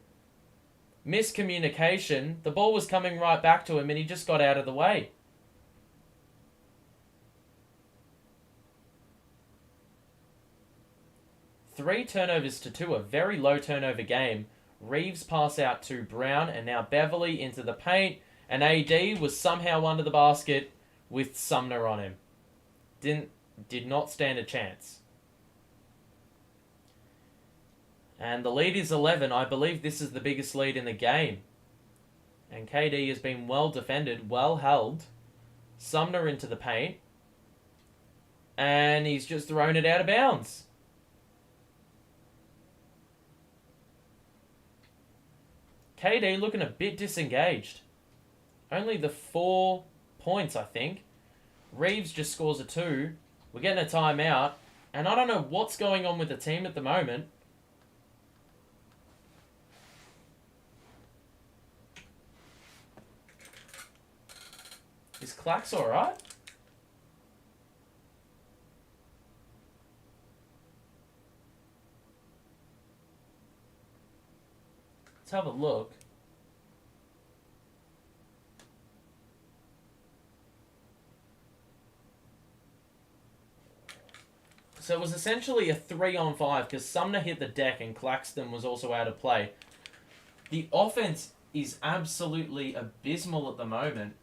Miscommunication. The ball was coming right back to him and he just got out of the way. Three turnovers to 2, a very low turnover game. Reeves pass out to Brown, and now Beverly into the paint, and AD was somehow under the basket with Sumner on him. Did not stand a chance. And the lead is 11. I believe this is the biggest lead in the game. And KD has been well defended, well held. Sumner into the paint, and he's just thrown it out of bounds. KD looking a bit disengaged. Only the 4 points, I think. Reeves just scores a 2. We're getting a timeout. And I don't know what's going on with the team at the moment. Is Clax alright? Let's have a look. So it was essentially a 3-on-5 because Sumner hit the deck and Claxton was also out of play. The offense is absolutely abysmal at the moment.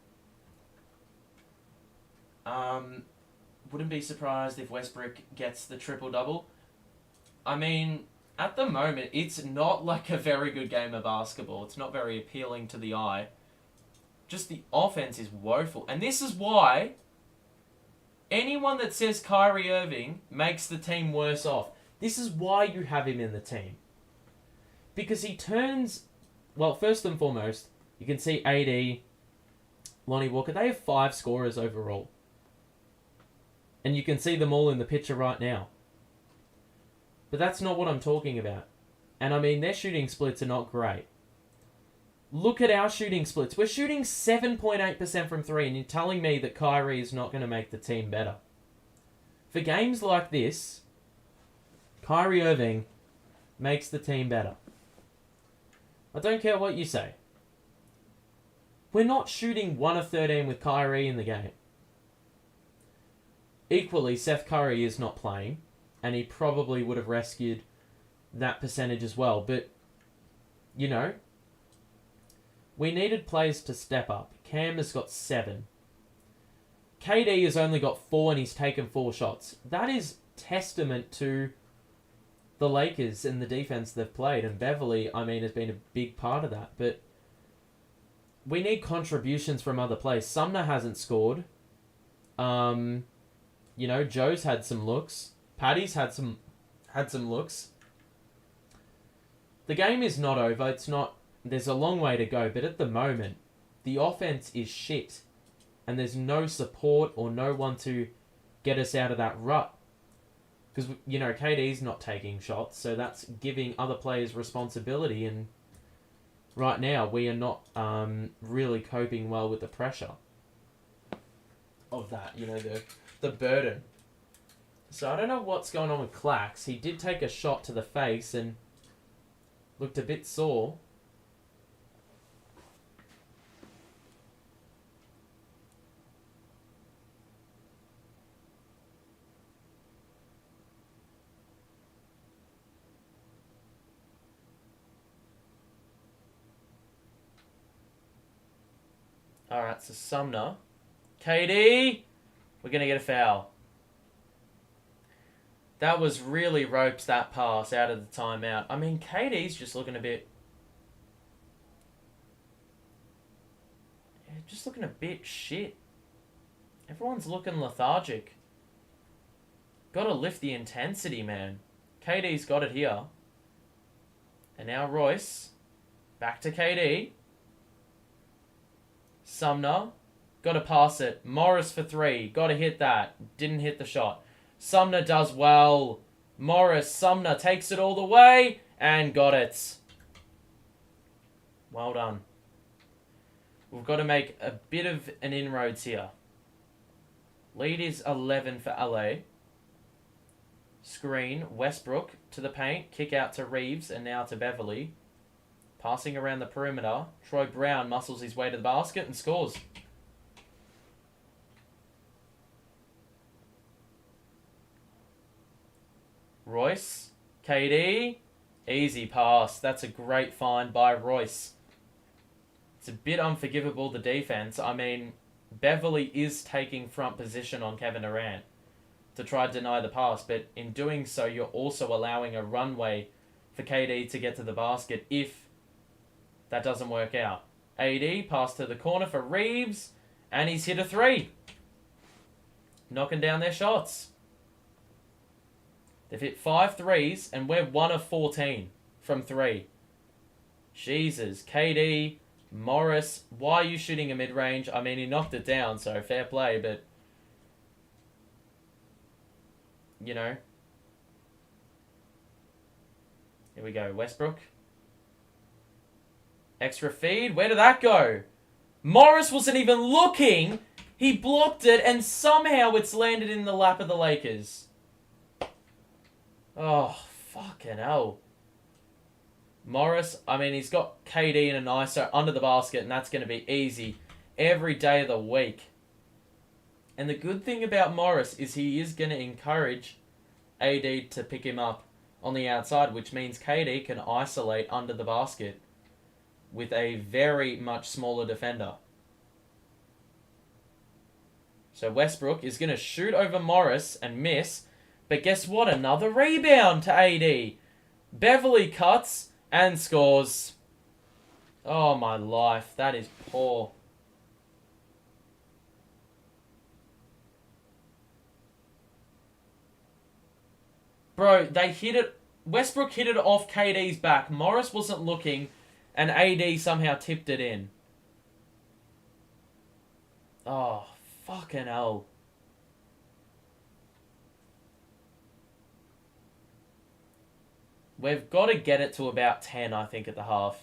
Wouldn't be surprised if Westbrook gets the triple-double. I mean, at the moment, it's not like a very good game of basketball. It's not very appealing to the eye. Just the offense is woeful. And this is why anyone that says Kyrie Irving makes the team worse off, this is why you have him in the team. Because he turns... Well, first and foremost, you can see AD, Lonnie Walker, they have 5 scorers overall. And you can see them all in the picture right now. But that's not what I'm talking about. And I mean, their shooting splits are not great. Look at our shooting splits. We're shooting 7.8% from 3, and you're telling me that Kyrie is not going to make the team better. For games like this, Kyrie Irving makes the team better. I don't care what you say. We're not shooting 1 of 13 with Kyrie in the game. Equally, Seth Curry is not playing, and he probably would have rescued that percentage as well. But, you know, we needed players to step up. Cam has got 7. KD has only got 4 and he's taken 4 shots. That is testament to the Lakers and the defense they've played. And Beverly, I mean, has been a big part of that. But we need contributions from other players. Sumner hasn't scored. You know, Joe's had some looks. Paddy's had some looks. The game is not over. It's not. There's a long way to go, but at the moment, the offense is shit, and there's no support or no one to get us out of that rut. Because, you know, KD's not taking shots, so that's giving other players responsibility, and right now we are not really coping well with the pressure of that, you know, the burden. So I don't know what's going on with Clax. He did take a shot to the face and looked a bit sore. Alright, so Sumner. KD! We're going to get a foul. That was really ropes, that pass, out of the timeout. I mean, KD's just looking a bit... Yeah, just looking a bit shit. Everyone's looking lethargic. Got to lift the intensity, man. KD's got it here. And now Royce. Back to KD. Sumner. Got to pass it. Morris for 3. Got to hit that. Didn't hit the shot. Sumner does well. Morris. Sumner takes it all the way. And got it. Well done. We've got to make a bit of an inroads here. Lead is 11 for LA. Screen. Westbrook to the paint. Kick out to Reeves and now to Beverly. Passing around the perimeter. Troy Brown muscles his way to the basket and scores. Royce. KD. Easy pass. That's a great find by Royce. It's a bit unforgivable, the defense. I mean, Beverly is taking front position on Kevin Durant to try to deny the pass, but in doing so, you're also allowing a runway for KD to get to the basket if that doesn't work out. AD, pass to the corner for Reeves, and he's hit a 3. Knocking down their shots. They've hit 5 threes, and we're 1 of 14 from 3. Jesus. KD, Morris, why are you shooting a mid-range? I mean, he knocked it down, so fair play, but you know. Here we go. Westbrook. Extra feed. Where did that go? Morris wasn't even looking. He blocked it, and somehow it's landed in the lap of the Lakers. Oh, fucking hell. Morris, I mean, he's got KD and an ISO under the basket, and that's going to be easy every day of the week. And the good thing about Morris is he is going to encourage AD to pick him up on the outside, which means KD can isolate under the basket with a very much smaller defender. So Westbrook is going to shoot over Morris and miss, but guess what? Another rebound to AD. Beverly cuts and scores. Oh, my life. That is poor. Bro, they hit it. Westbrook hit it off KD's back. Morris wasn't looking, and AD somehow tipped it in. Oh, fucking hell. We've got to get it to about 10, I think, at the half.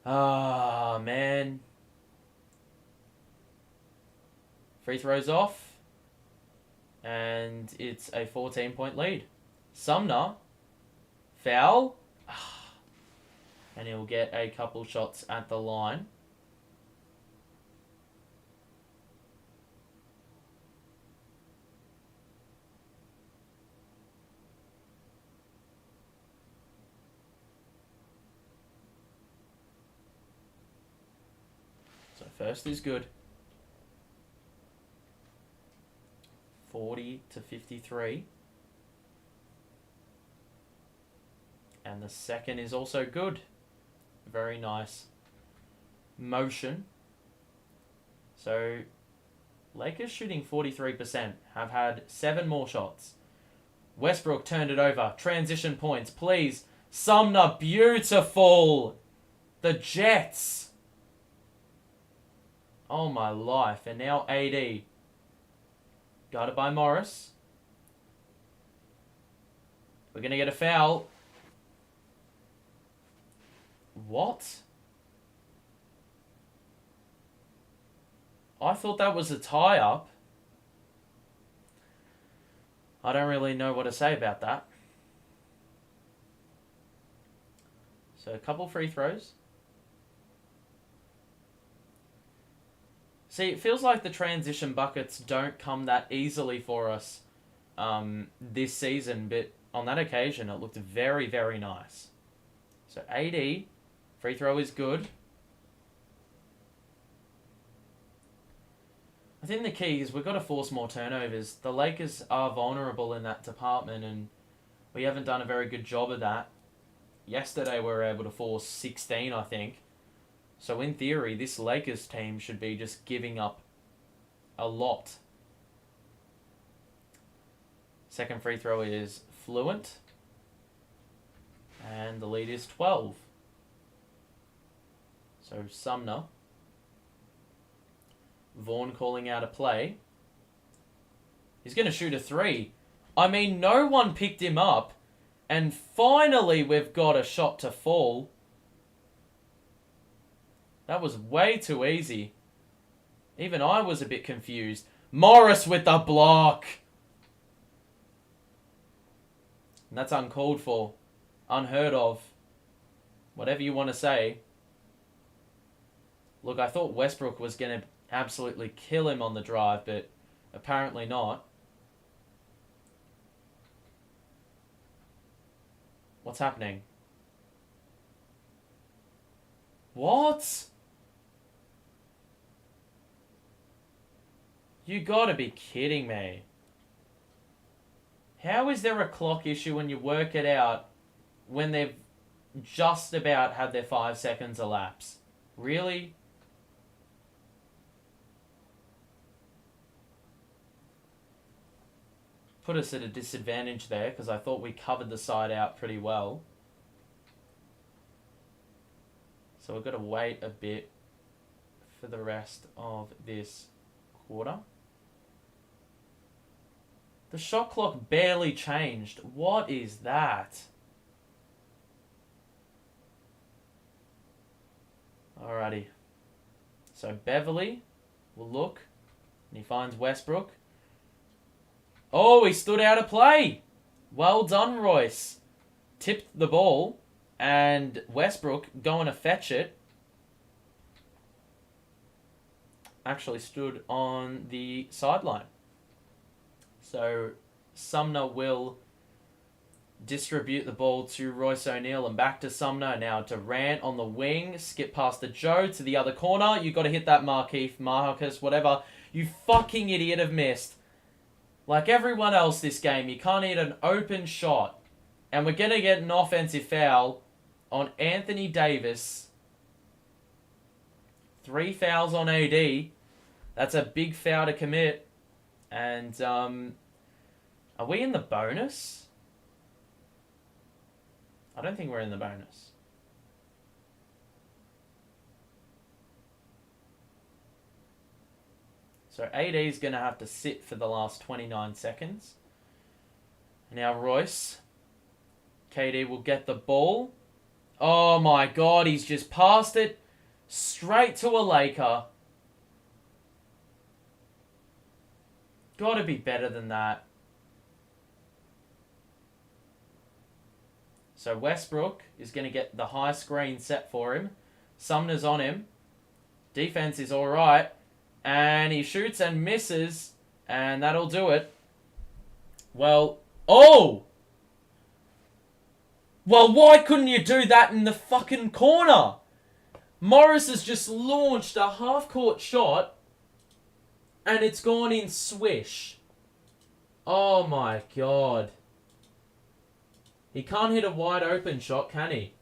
Ah, man. Free throws off. And it's a 14-point lead. Sumner. Foul. And he'll get a couple shots at the line. So first is good. 40 to 53. And the second is also good. Very nice motion. So Lakers shooting 43%. Have had 7 more shots. Westbrook turned it over. Transition points, please. Sumner, beautiful. The Jets. Oh my life. And now AD. Guarded by Morris. We're going to get a foul. What? I thought that was a tie-up. I don't really know what to say about that. So a couple free throws. See, it feels like the transition buckets don't come that easily for us this season, but on that occasion, it looked very, very nice. So AD, free throw is good. I think the key is we've got to force more turnovers. The Lakers are vulnerable in that department, and we haven't done a very good job of that. Yesterday, we were able to force 16, I think. So in theory, this Lakers team should be just giving up a lot. Second free throw is fluent. And the lead is 12. So Sumner. Vaughan calling out a play. He's going to shoot a 3. I mean, no one picked him up. And finally we've got a shot to fall. That was way too easy. Even I was a bit confused. Morris with the block. And that's uncalled for. Unheard of. Whatever you want to say. Look, I thought Westbrook was going to absolutely kill him on the drive, but apparently not. What's happening? What? You gotta be kidding me. How is there a clock issue when you work it out when they've just about had their 5 seconds elapse? Really? Put us at a disadvantage there because I thought we covered the side out pretty well. So we've got to wait a bit for the rest of this quarter. The shot clock barely changed. What is that? Alrighty. So Beverly will look. And he finds Westbrook. Oh, he stood out of play. Well done, Royce. Tipped the ball. And Westbrook going to fetch it. Actually stood on the sideline. So Sumner will distribute the ball to Royce O'Neal and back to Sumner. Now Durant on the wing. Skip past the Joe to the other corner. You got to hit that Marcus, whatever. You fucking idiot have missed. Like everyone else this game, you can't hit an open shot. And we're going to get an offensive foul on Anthony Davis. 3 fouls on AD. That's a big foul to commit. And, are we in the bonus? I don't think we're in the bonus. So AD is going to have to sit for the last 29 seconds. Now Royce. KD will get the ball. Oh my god, he's just passed it straight to a Laker. Gotta be better than that. So Westbrook is going to get the high screen set for him. Sumner's on him. Defense is alright. And he shoots and misses. And that'll do it. Well, oh! Well, why couldn't you do that in the fucking corner? Morris has just launched a half-court shot. And it's gone in swish. Oh my god. He can't hit a wide open shot, can he?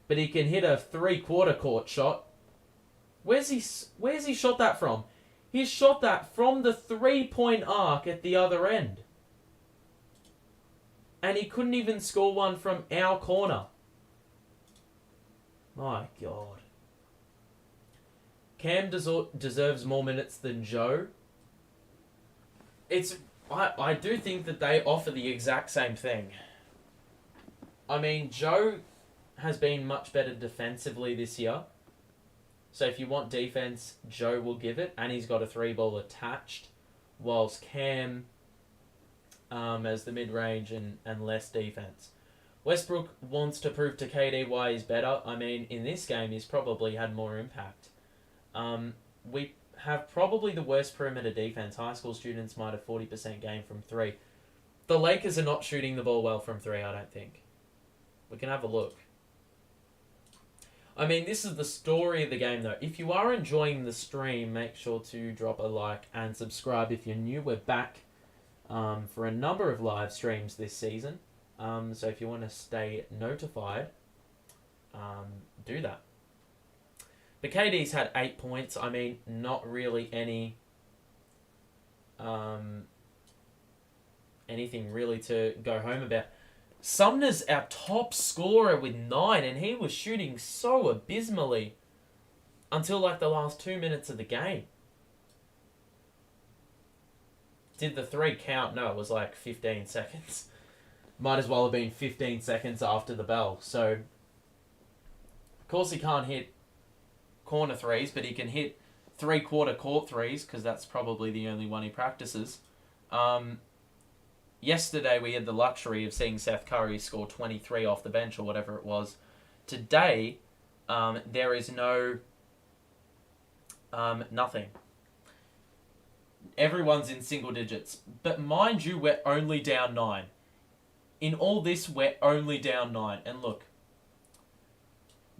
But he can hit a 3/4 court shot. Where's he shot that from? He shot that from the 3-point arc at the other end. And he couldn't even score one from our corner. My god. Cam deserves more minutes than Joe. I do think that they offer the exact same thing. I mean, Joe has been much better defensively this year. So if you want defense, Joe will give it. And he's got a 3-ball attached. Whilst Cam has the mid-range and less defense. Westbrook wants to prove to KD why he's better. I mean, in this game, he's probably had more impact. We have probably the worst perimeter defense. High school students might have 40% game from 3. The Lakers are not shooting the ball well from 3, I don't think. We can have a look. I mean, this is the story of the game, though. If you are enjoying the stream, make sure to drop a like and subscribe. If you're new, we're back for a number of live streams this season. So if you want to stay notified, do that. But KD's had 8 points. I mean, not really anything really to go home about. Sumner's our top scorer with 9, and he was shooting so abysmally until like the last 2 minutes of the game. Did the 3 count? No, it was like 15 seconds. Might as well have been 15 seconds after the bell. So, of course, he can't hit corner threes, but he can hit three-quarter court threes, because that's probably the only one he practices. Yesterday, we had the luxury of seeing Seth Curry score 23 off the bench or whatever it was. Today, there is no... nothing. Everyone's in single digits. But mind you, we're only down 9. In all this, we're only down 9. And look,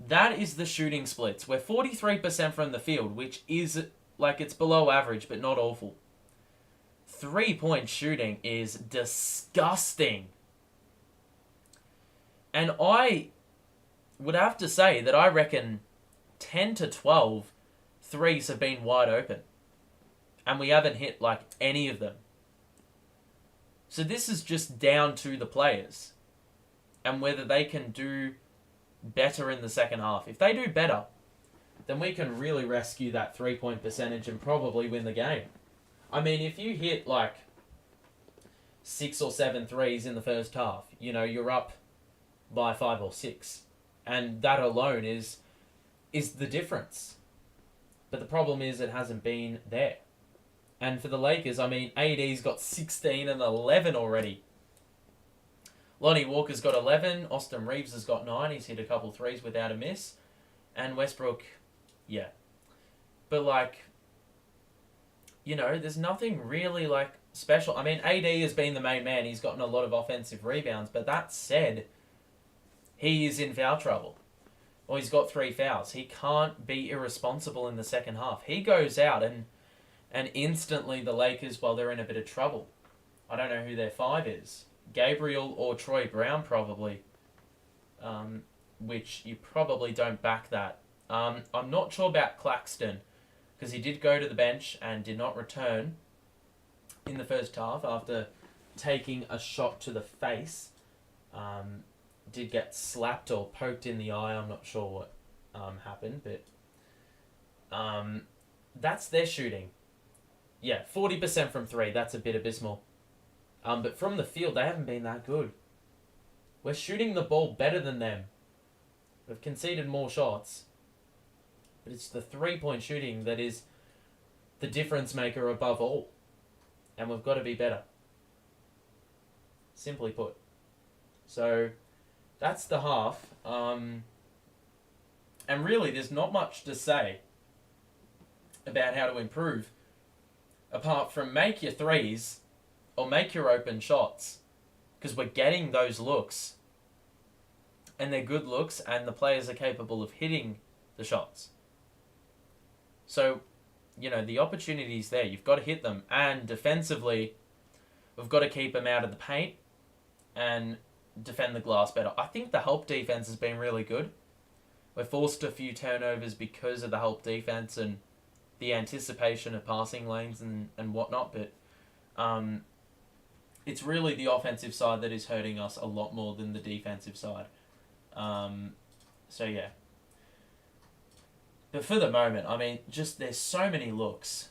that is the shooting splits. We're 43% from the field, which is, like, it's below average, but not awful. 3-point shooting is disgusting. And I would have to say that I reckon 10 to 12 threes have been wide open. And we haven't hit, like, any of them. So this is just down to the players. And whether they can do better in the second half. If they do better, then we can really rescue that 3-point percentage and probably win the game. I mean, if you hit, like, 6 or 7 threes in the first half, you know, you're up by 5 or 6. And that alone is the difference. But the problem is it hasn't been there. And for the Lakers, I mean, AD's got 16 and 11 already. Lonnie Walker's got 11. Austin Reeves has got 9. He's hit a couple threes without a miss. And Westbrook, yeah. But, like, you know, there's nothing really, like, special. I mean, AD has been the main man. He's gotten a lot of offensive rebounds. But that said, he is in foul trouble. Well, he's got 3 fouls. He can't be irresponsible in the second half. He goes out and instantly the Lakers, well, they're in a bit of trouble. I don't know who their 5 is. Gabriel or Troy Brown, probably. Which you probably don't back that. I'm not sure about Claxton, because he did go to the bench and did not return in the first half after taking a shot to the face. Did get slapped or poked in the eye. I'm not sure what happened, but that's their shooting. Yeah, 40% from 3. That's a bit abysmal. But from the field, they haven't been that good. We're shooting the ball better than them. We've conceded more shots. But it's the 3-point shooting that is the difference maker above all. And we've got to be better. Simply put. So, that's the half. And really, there's not much to say about how to improve, apart from make your threes or make your open shots, because we're getting those looks and they're good looks and the players are capable of hitting the shots. So, you know, the opportunity's there. You've got to hit them. And defensively, we've got to keep them out of the paint and defend the glass better. I think the help defense has been really good. We're forced a few turnovers because of the help defense and the anticipation of passing lanes and whatnot, but it's really the offensive side that is hurting us a lot more than the defensive side. So, yeah. But for the moment, I mean, just there's so many looks.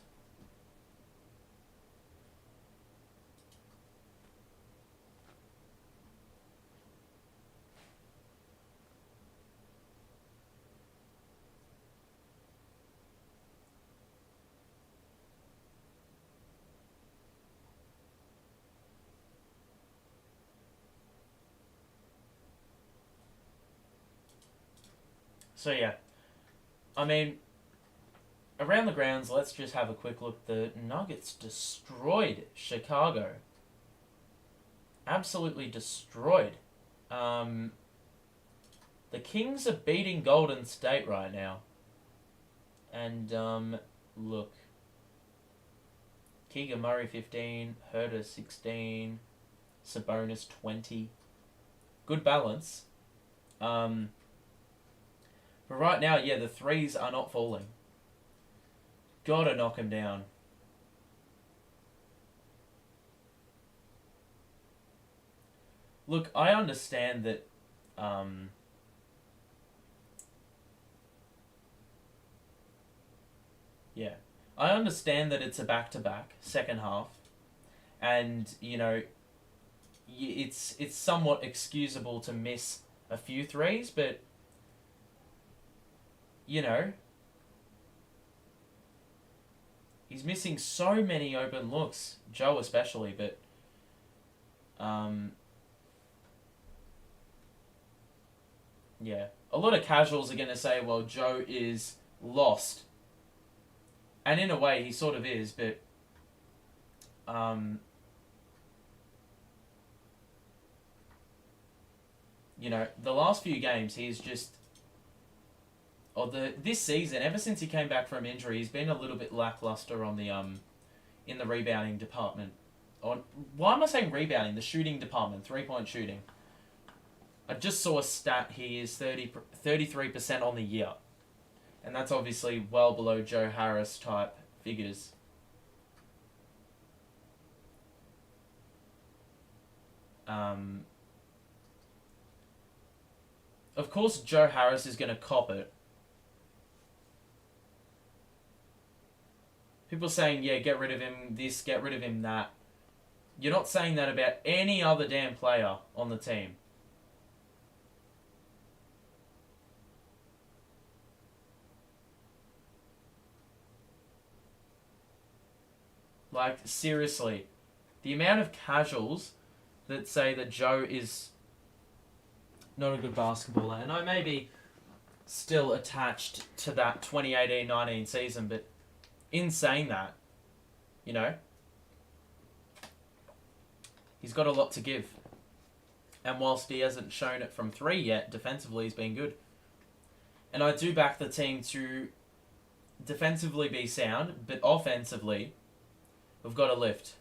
So, yeah. I mean, around the grounds, let's just have a quick look. The Nuggets destroyed Chicago. Absolutely destroyed. The Kings are beating Golden State right now. And, look. Keegan Murray 15, Herter 16, Sabonis 20. Good balance. But right now, yeah, the threes are not falling. Gotta knock him down. Look, I understand that. Yeah, I understand that it's a back-to-back second half, and it's somewhat excusable to miss a few threes, but you know he's missing so many open looks, Joe especially, but um, yeah, a lot of casuals are going to say, well, Joe is lost, and in a way he sort of is, but um, the last few games he's just, or this season, ever since he came back from injury, he's been a little bit lackluster on the in the rebounding department. Or why am I saying rebounding? The shooting department, 3-point shooting. I just saw a stat. He is 33% on the year, and that's obviously well below Joe Harris type figures. Of course, Joe Harris is going to cop it. People saying, yeah, get rid of him this, get rid of him that. You're not saying that about any other damn player on the team. Like, seriously. The amount of casuals that say that Joe is not a good basketballer, and I may be still attached to that 2018-19 season, but in saying that, he's got a lot to give. And whilst he hasn't shown it from 3 yet, defensively he's been good. And I do back the team to defensively be sound, but offensively, we've got to lift.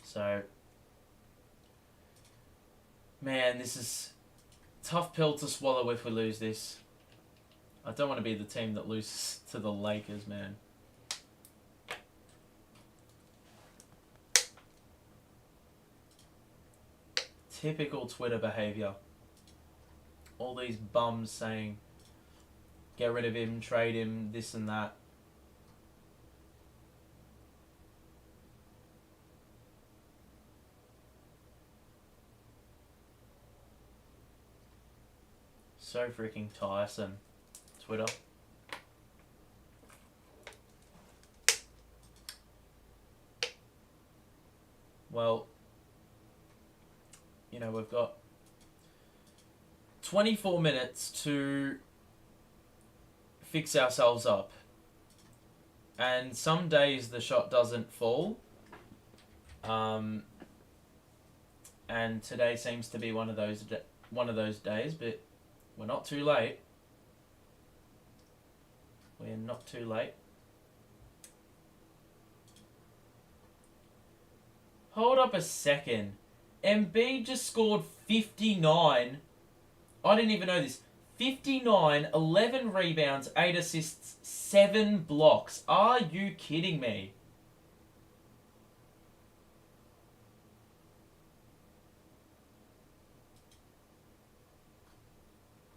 So, man, this is a tough pill to swallow if we lose this. I don't want to be the team that loses to the Lakers, man. Typical Twitter behaviour. All these bums saying, get rid of him, trade him, this and that. So freaking tiresome, Twitter. Well, we've got 24 minutes to fix ourselves up. And some days the shot doesn't fall. And today seems to be one of those days, but we're not too late. We're not too late. Hold up a second. Embiid just scored 59. I didn't even know this. 59, 11 rebounds, 8 assists, 7 blocks. Are you kidding me?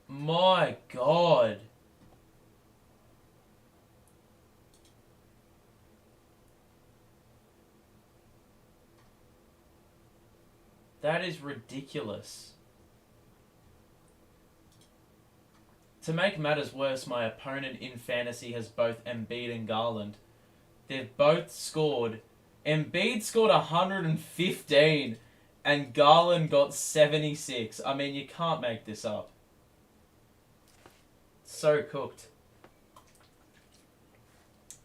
My God. That is ridiculous. To make matters worse, my opponent in fantasy has both Embiid and Garland. They've both scored. Embiid scored 115 and Garland got 76. I mean, you can't make this up. So cooked.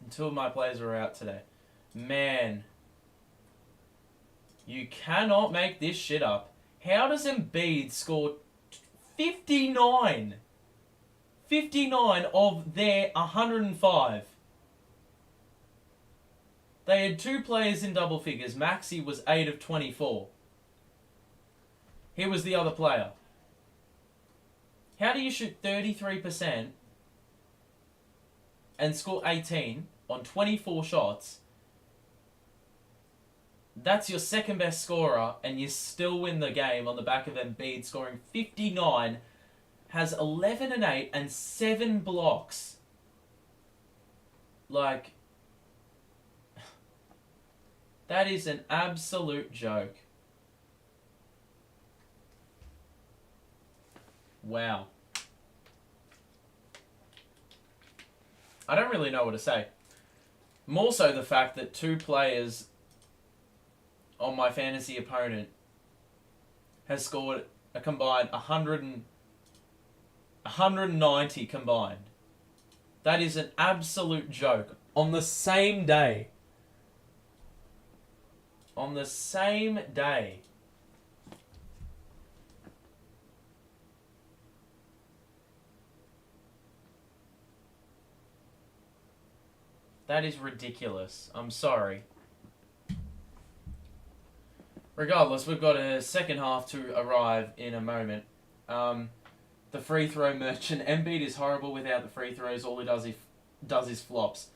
And 2 of my players were out today. Man. You cannot make this shit up. How does Embiid score 59? 59 of their 105. They had 2 players in double figures. Maxey was 8 of 24. He was the other player. How do you shoot 33% and score 18 on 24 shots? That's your second best scorer, and you still win the game on the back of Embiid scoring 59, has 11 and 8 and 7 blocks. Like, that is an absolute joke. Wow. I don't really know what to say. More so the fact that two players on my fantasy opponent has scored a combined 190 combined. That is an absolute joke. On the same day. On the same day. That is ridiculous. I'm sorry. Regardless, we've got a second half to arrive in a moment. The free throw merchant. Embiid is horrible without the free throws. All he does is flops.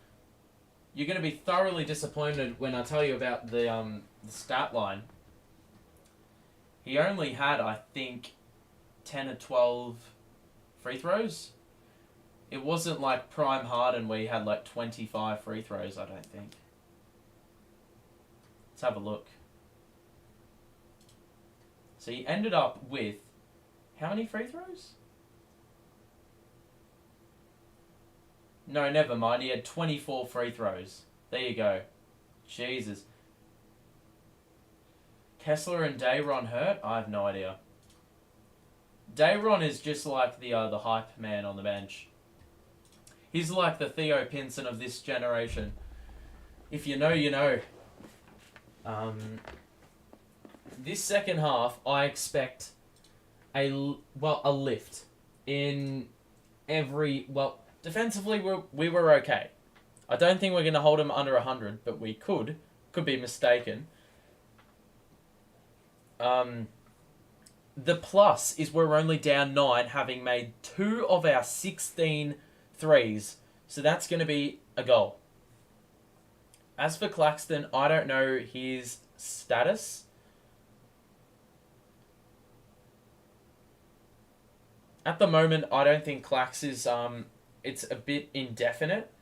You're going to be thoroughly disappointed when I tell you about the stat line. He only had, I think, 10 or 12 free throws. It wasn't like Prime Harden where he had like 25 free throws, I don't think. Let's have a look. So he ended up with how many free throws? No, never mind. He had 24 free throws. There you go. Jesus. Kessler and Dayron hurt? I have no idea. Dayron is just like the hype man on the bench. He's like the Theo Pinson of this generation. If you know, you know. This second half, I expect a lift in every... Well, defensively, we were okay. I don't think we're going to hold him under 100, but we could. Could be mistaken. The plus is we're only down 9, having made 2 of our 16 threes. So that's going to be a goal. As for Claxton, I don't know his status. At the moment, I don't think Clax is... it's a bit indefinite.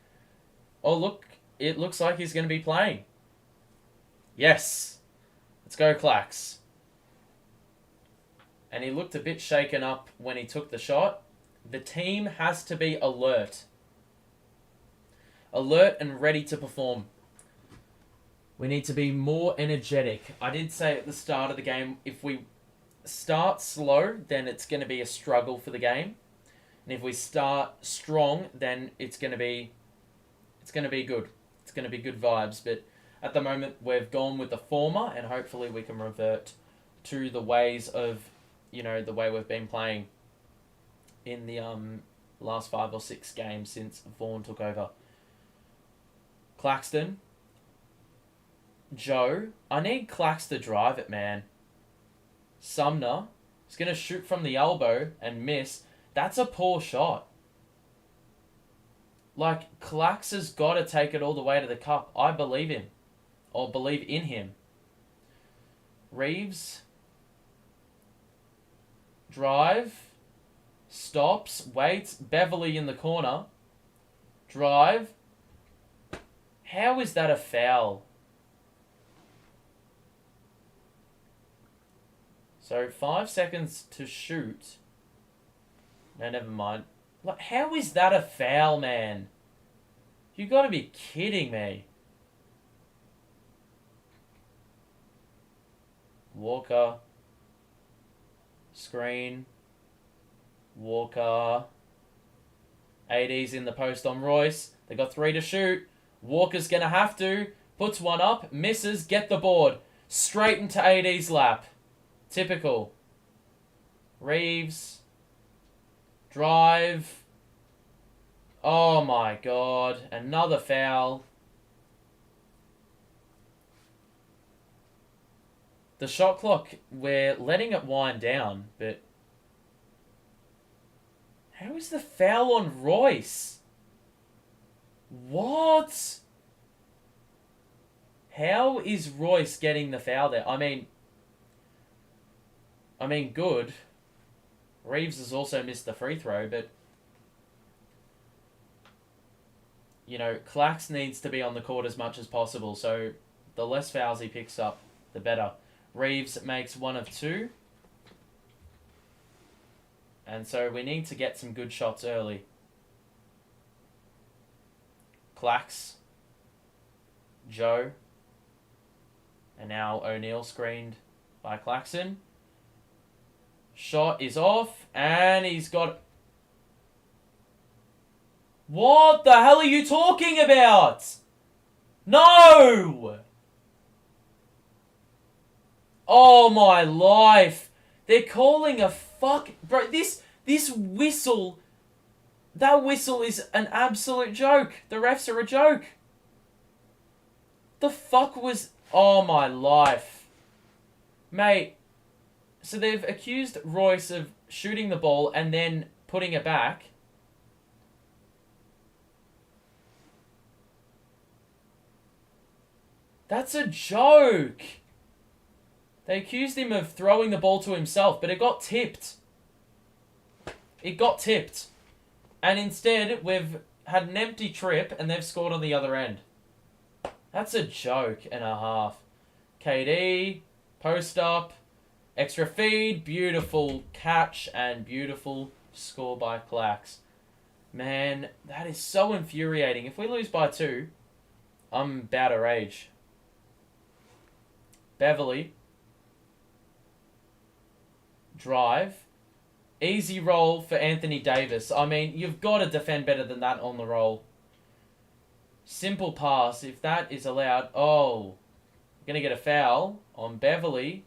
Oh, look. It looks like he's going to be playing. Yes. Let's go, Clax. And he looked a bit shaken up when he took the shot. The team has to be alert. Alert and ready to perform. We need to be more energetic. I did say at the start of the game, if we start slow, then it's going to be a struggle for the game. And if we start strong, then it's going to be good. It's going to be good vibes. But at the moment, we've gone with the former, and hopefully we can revert to the ways of, the way we've been playing in the last 5 or 6 games since Vaughn took over. Claxton. Joe. I need Clax to drive it, man. Sumner is going to shoot from the elbow and miss. That's a poor shot. Like, Clax has got to take it all the way to the cup. I believe him. Or believe in him. Reeves. Drive. Stops. Waits. Beverly in the corner. Drive. How is that a foul? So, 5 seconds to shoot. No, never mind. Like, how is that a foul, man? You got to be kidding me. Walker. Screen. Walker. AD's in the post on Royce. They got 3 to shoot. Walker's going to have to. Puts one up. Misses. Get the board. Straight into AD's lap. Typical. Reeves. Drive. Oh my god. Another foul. The shot clock, we're letting it wind down, but how is the foul on Royce? What? How is Royce getting the foul there? I mean, good. Reeves has also missed the free throw, but you know, Clax needs to be on the court as much as possible, so the less fouls he picks up, the better. Reeves makes 1 of 2. And so we need to get some good shots early. Clax. Joe. And now O'Neal screened by Claxton. Shot is off, and he's got... What the hell are you talking about? No! Oh my life. They're calling a fuck... Bro, this whistle... That whistle is an absolute joke. The refs are a joke. The fuck was... Oh my life. Mate. So they've accused Royce of shooting the ball and then putting it back. That's a joke. They accused him of throwing the ball to himself, but it got tipped. It got tipped. And instead, we've had an empty trip, and they've scored on the other end. That's a joke and a half. KD, post up, extra feed, beautiful catch, and beautiful score by Clax. Man, that is so infuriating. If we lose by 2, I'm about to rage. Beverly. Drive. Easy roll for Anthony Davis. I mean, you've got to defend better than that on the roll. Simple pass. If that is allowed... Oh. Going to get a foul on Beverly.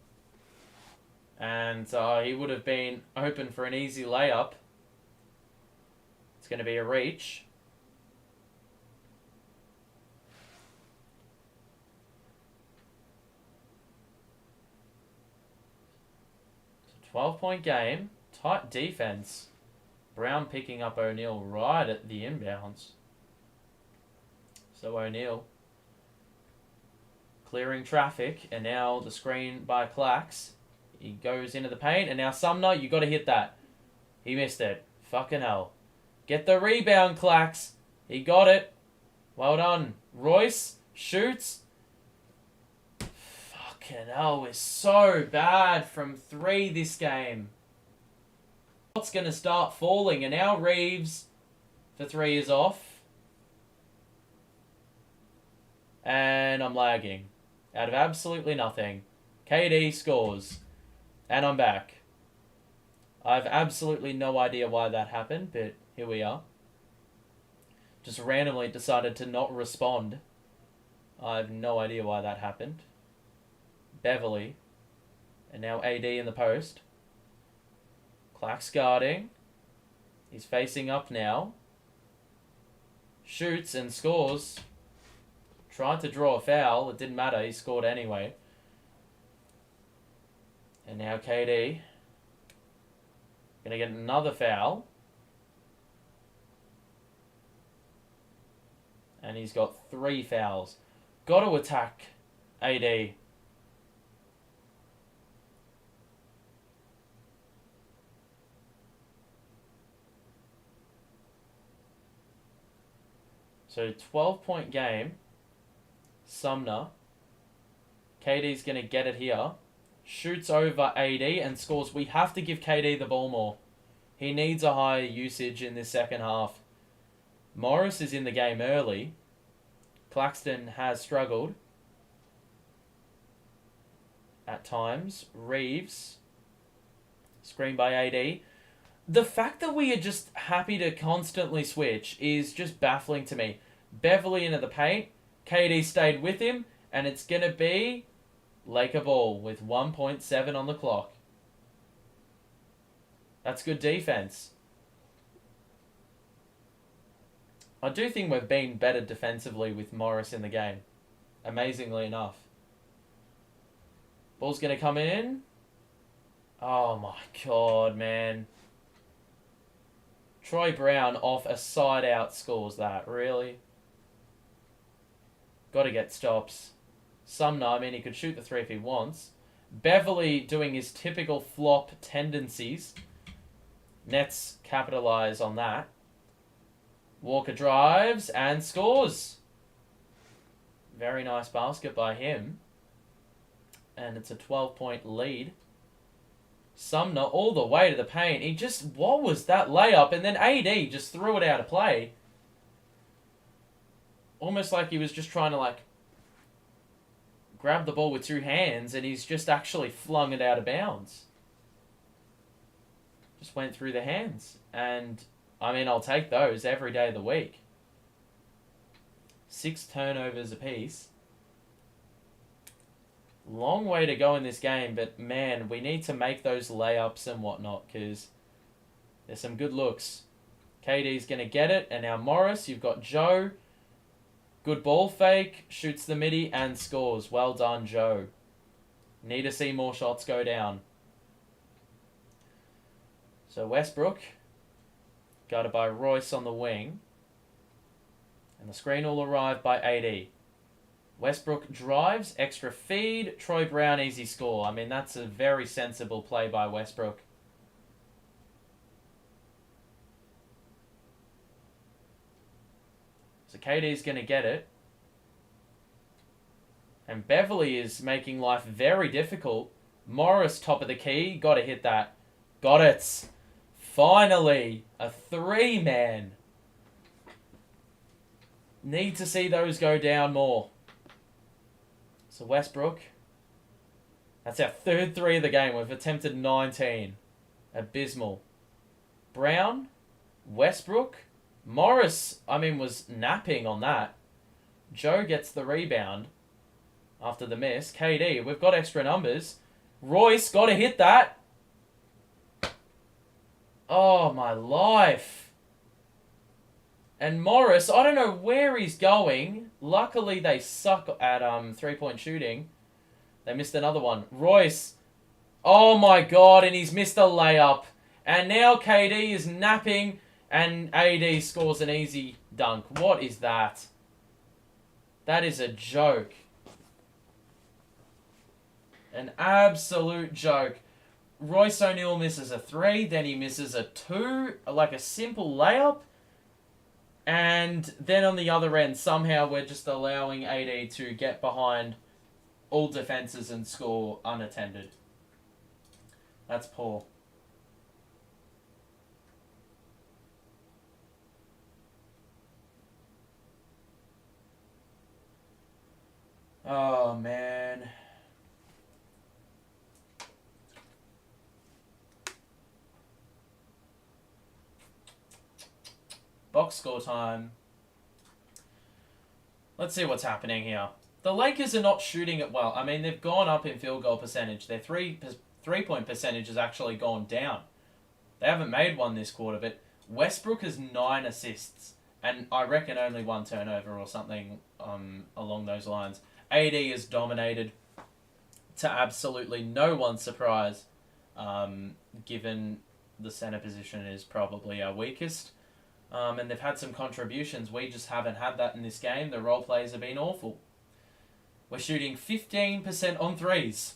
And he would have been open for an easy layup. It's going to be a reach. 12-point game. Tight defense. Brown picking up O'Neal right at the inbounds. So O'Neal clearing traffic. And now the screen by Clax. He goes into the paint. And now Sumner, you got to hit that. He missed it. Fucking hell. Get the rebound, Clax. He got it. Well done. Royce shoots. Fucking hell, we're so bad from 3 this game. What's going to start falling? And now Reeves for 3 is off. And I'm lagging. Out of absolutely nothing. KD scores. And I'm back. I have absolutely no idea why that happened, but here we are. Just randomly decided to not respond. I have no idea why that happened. Beverly. And now AD in the post. Clax guarding. He's facing up now. Shoots and scores. Tried to draw a foul. It didn't matter. He scored anyway. And now KD. Gonna get another foul. And he's got 3 fouls. Got to attack AD. So 12-point game. Sumner. KD's going to get it here. Shoots over AD and scores. We have to give KD the ball more. He needs a higher usage in this second half. Morris is in the game early. Claxton has struggled at times. Reeves. Screen by AD. The fact that we are just happy to constantly switch is just baffling to me. Beverly into the paint. KD stayed with him. And it's going to be Laker ball with 1.7 on the clock. That's good defense. I do think we've been better defensively with Morris in the game. Amazingly enough. Ball's going to come in. Oh my god, man. Troy Brown off a side out scores that. Really? Got to get stops. Sumner, I mean, he could shoot the three if he wants. Beverly doing his typical flop tendencies. Nets capitalise on that. Walker drives and scores. Very nice basket by him. And it's a 12-point lead. Sumner all the way to the paint. He just... What was that layup? And then AD just threw it out of play. Almost like he was just trying to, like, grab the ball with two hands, and he's just actually flung it out of bounds. Just went through the hands. And, I mean, I'll take those every day of the week. 6 turnovers apiece. Long way to go in this game, but man, we need to make those layups and whatnot, because there's some good looks. KD's going to get it, and now Morris, you've got Joe. Good ball fake, shoots the midi, and scores. Well done, Joe. Need to see more shots go down. So Westbrook, guarded by Royce on the wing. And the screen will arrive by AD. Westbrook drives, extra feed, Troy Brown, easy score. I mean, that's a very sensible play by Westbrook. So KD's going to get it. And Beverly is making life very difficult. Morris, top of the key. Got to hit that. Got it. Finally, a 3-man. Need to see those go down more. So Westbrook. That's our third 3 of the game. We've attempted 19. Abysmal. Brown. Westbrook. Morris, I mean, was napping on that. Joe gets the rebound after the miss. KD, we've got extra numbers. Royce, got to hit that. Oh, my life. And Morris, I don't know where he's going. Luckily, they suck at 3-point shooting. They missed another one. Royce. Oh, my God, and he's missed a layup. And now KD is napping, and AD scores an easy dunk. What is that? That is a joke. An absolute joke. Royce O'Neal misses a 3, then he misses a 2, like a simple layup. And then on the other end, somehow we're just allowing AD to get behind all defenses and score unattended. That's poor. Oh, man. Box score time. Let's see what's happening here. The Lakers are not shooting it well. I mean, they've gone up in field goal percentage. Their three-point percentage has actually gone down. They haven't made one this quarter, but Westbrook has 9 assists. And I reckon only 1 turnover or something along those lines. AD is dominated to absolutely no one's surprise, given the center position is probably our weakest. And they've had some contributions. We just haven't had that in this game. The role players have been awful. We're shooting 15% on threes.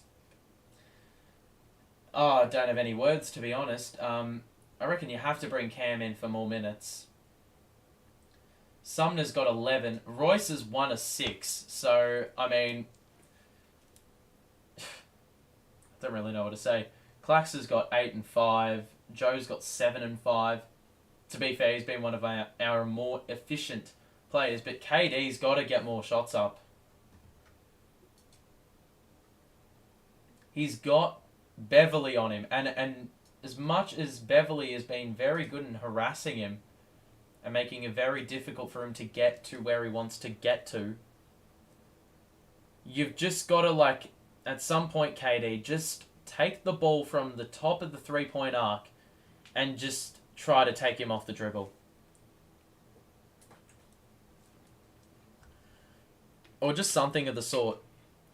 Oh, I don't have any words, to be honest. I reckon you have to bring Cam in for more minutes. Sumner's got 11. Royce has 1 of 6. So, I mean, I don't really know what to say. Clax has got 8 and 5. Joe's got 7 and 5. To be fair, he's been one of our more efficient players. But KD's got to get more shots up. He's got Beverly on him. And as much as Beverly has been very good in harassing him and making it very difficult for him to get to where he wants to get to, you've just got to, like, at some point, KD, just take the ball from the top of the three-point arc and just try to take him off the dribble. Or just something of the sort.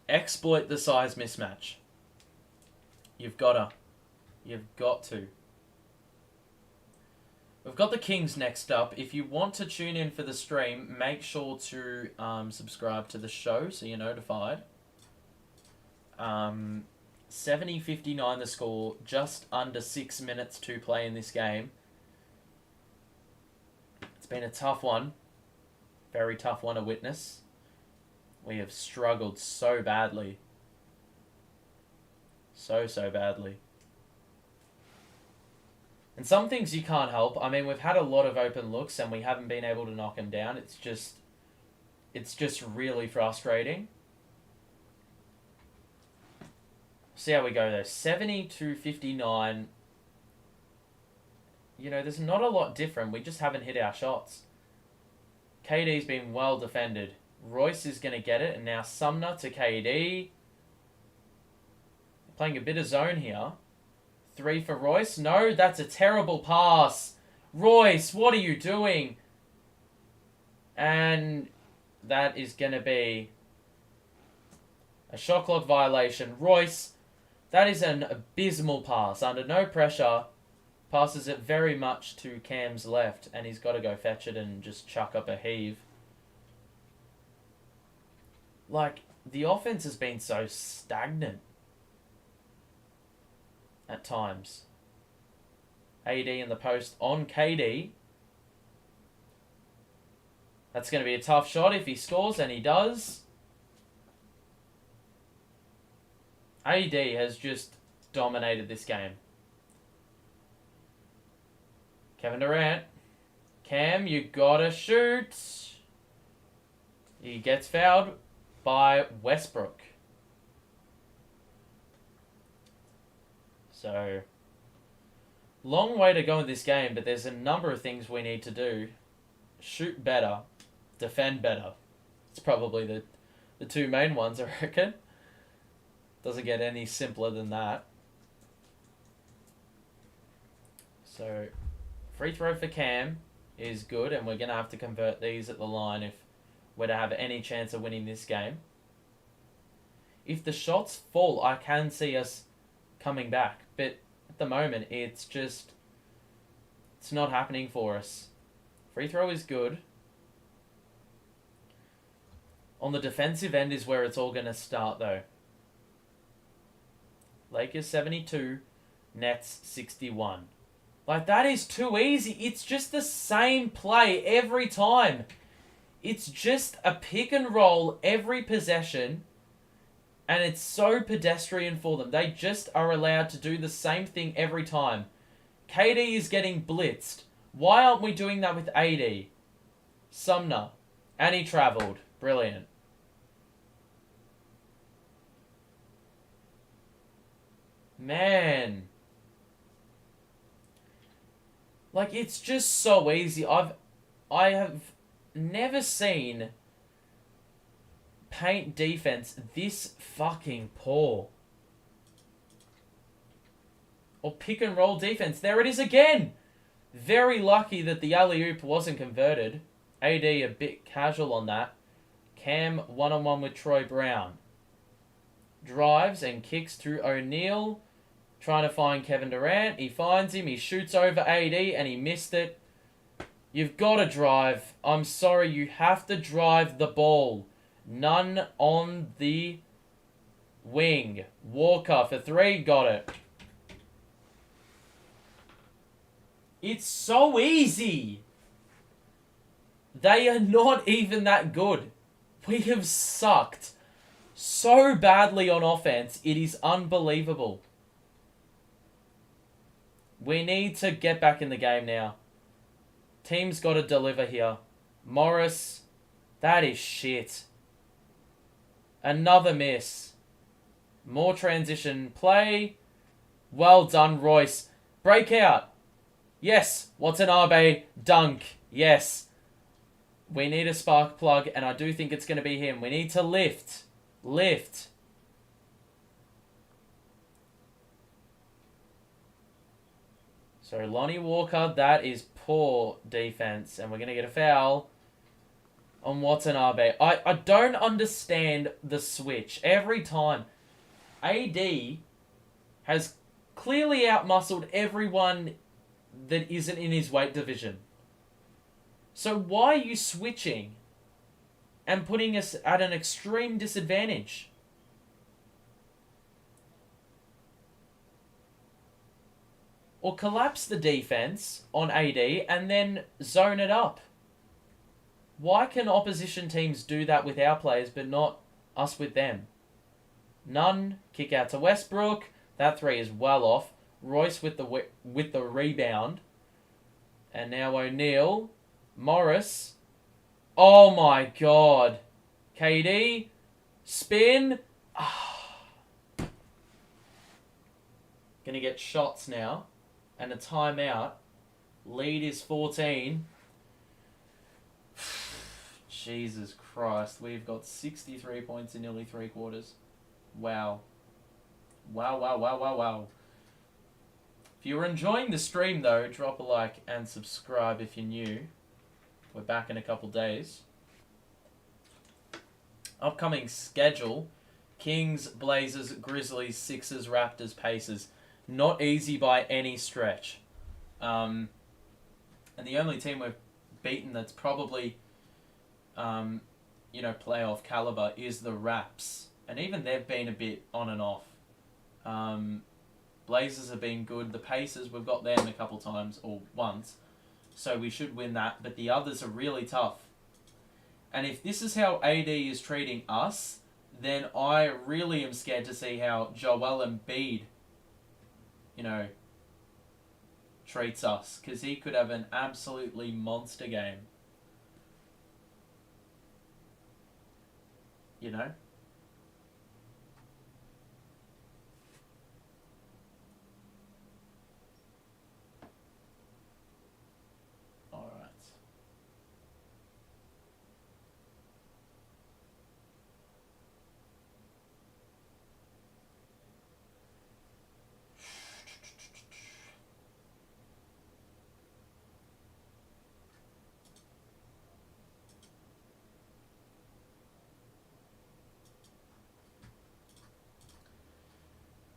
Exploit the size mismatch. You've gotta. You've got to. We've got the Kings next up. If you want to tune in for the stream, make sure to subscribe to the show so you're notified. 70-59 the score. Just under 6 minutes to play in this game. It's been a tough one. Very tough one to witness. We have struggled so badly. So badly. And some things you can't help. I mean, we've had a lot of open looks and we haven't been able to knock them down. It's just really frustrating. See how we go though. 70-59. You know, there's not a lot different. We just haven't hit our shots. KD's been well defended. Royce is going to get it. And now Sumner to KD. Playing a bit of zone here. 3 for Royce. No, that's a terrible pass. Royce, what are you doing? And that is going to be a shot clock violation. Royce, that is an abysmal pass. Under no pressure, passes it very much to Cam's left. And he's got to go fetch it and just chuck up a heave. Like, the offense has been so stagnant at times. AD in the post on KD. That's going to be a tough shot if he scores, and he does. AD has just dominated this game. Kevin Durant. Cam, you gotta shoot. He gets fouled by Westbrook. So, long way to go in this game, but there's a number of things we need to do. Shoot better. Defend better. It's probably the two main ones, I reckon. Doesn't get any simpler than that. So, free throw for Cam is good, and we're going to have to convert these at the line if we're to have any chance of winning this game. If the shots fall, I can see us coming back, but at the moment it's not happening for us. Free throw is good. On the defensive end is where it's all going to start though. Lakers 72, Nets 61. Like, that is too easy. It's just the same play every time. It's just a pick and roll every possession. And it's so pedestrian for them. They just are allowed to do the same thing every time. KD is getting blitzed. Why aren't we doing that with AD? Sumner. And he travelled. Brilliant. Man. Like, it's just so easy. I have never seen paint defense this fucking poor. Or pick and roll defense. There it is again. Very lucky that the alley-oop wasn't converted. AD a bit casual on that. Cam one-on-one with Troy Brown. Drives and kicks to O'Neal. Trying to find Kevin Durant. He finds him. He shoots over AD and he missed it. You've got to drive. I'm sorry. You have to drive the ball. None on the wing. Walker for 3. Got it. It's so easy. They are not even that good. We have sucked so badly on offense. It is unbelievable. We need to get back in the game now. Team's got to deliver here. Morris, that is shit. Another miss. More transition play. Well done, Royce. Breakout. Yes. Watanabe. Dunk. Yes. We need a spark plug, and I do think it's going to be him. We need to lift. Lift. So, Lonnie Walker, that is poor defense. And we're going to get a foul on Watanabe. I don't understand the switch. Every time. AD has clearly outmuscled everyone that isn't in his weight division. So why are you switching and putting us at an extreme disadvantage? Or collapse the defense on AD and then zone it up. Why can opposition teams do that with our players but not us with them? Nunn, kick out to Westbrook. That three is well off. Royce with the rebound. And now O'Neal. Morris. Oh my god. KD. Spin. Gonna get shots now. And a timeout. Lead is 14. Jesus Christ. We've got 63 points in nearly 3 quarters. Wow. Wow. If you're enjoying the stream, though, drop a like and subscribe if you're new. We're back in a couple days. Upcoming schedule. Kings, Blazers, Grizzlies, Sixers, Raptors, Pacers. Not easy by any stretch. And the only team we've beaten that's probably, playoff caliber is the Raps. And even they've been a bit on and off. Blazers have been good. The Pacers, we've got them a couple times, or once. So we should win that. But the others are really tough. And if this is how AD is treating us, then I really am scared to see how Joel Embiid, treats us. Because he could have an absolutely monster game. Alright.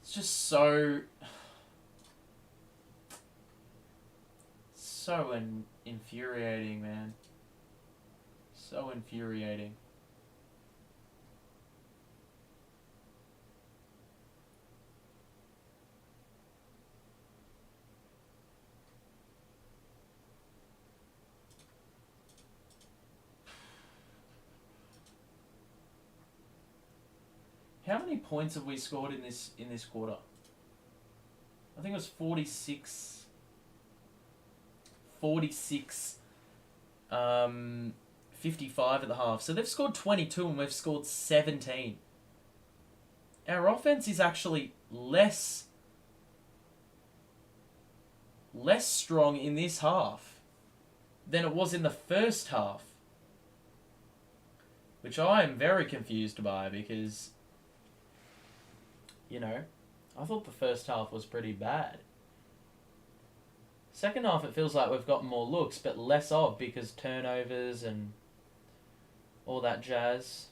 It's just so infuriating, man. So infuriating. How many points have we scored in this quarter? I think it was 46, 55 at the half. So they've scored 22 and we've scored 17. Our offense is actually less strong in this half than it was in the first half. Which I am very confused by because, I thought the first half was pretty bad. Second half, it feels like we've got more looks, but less of because turnovers and all that jazz.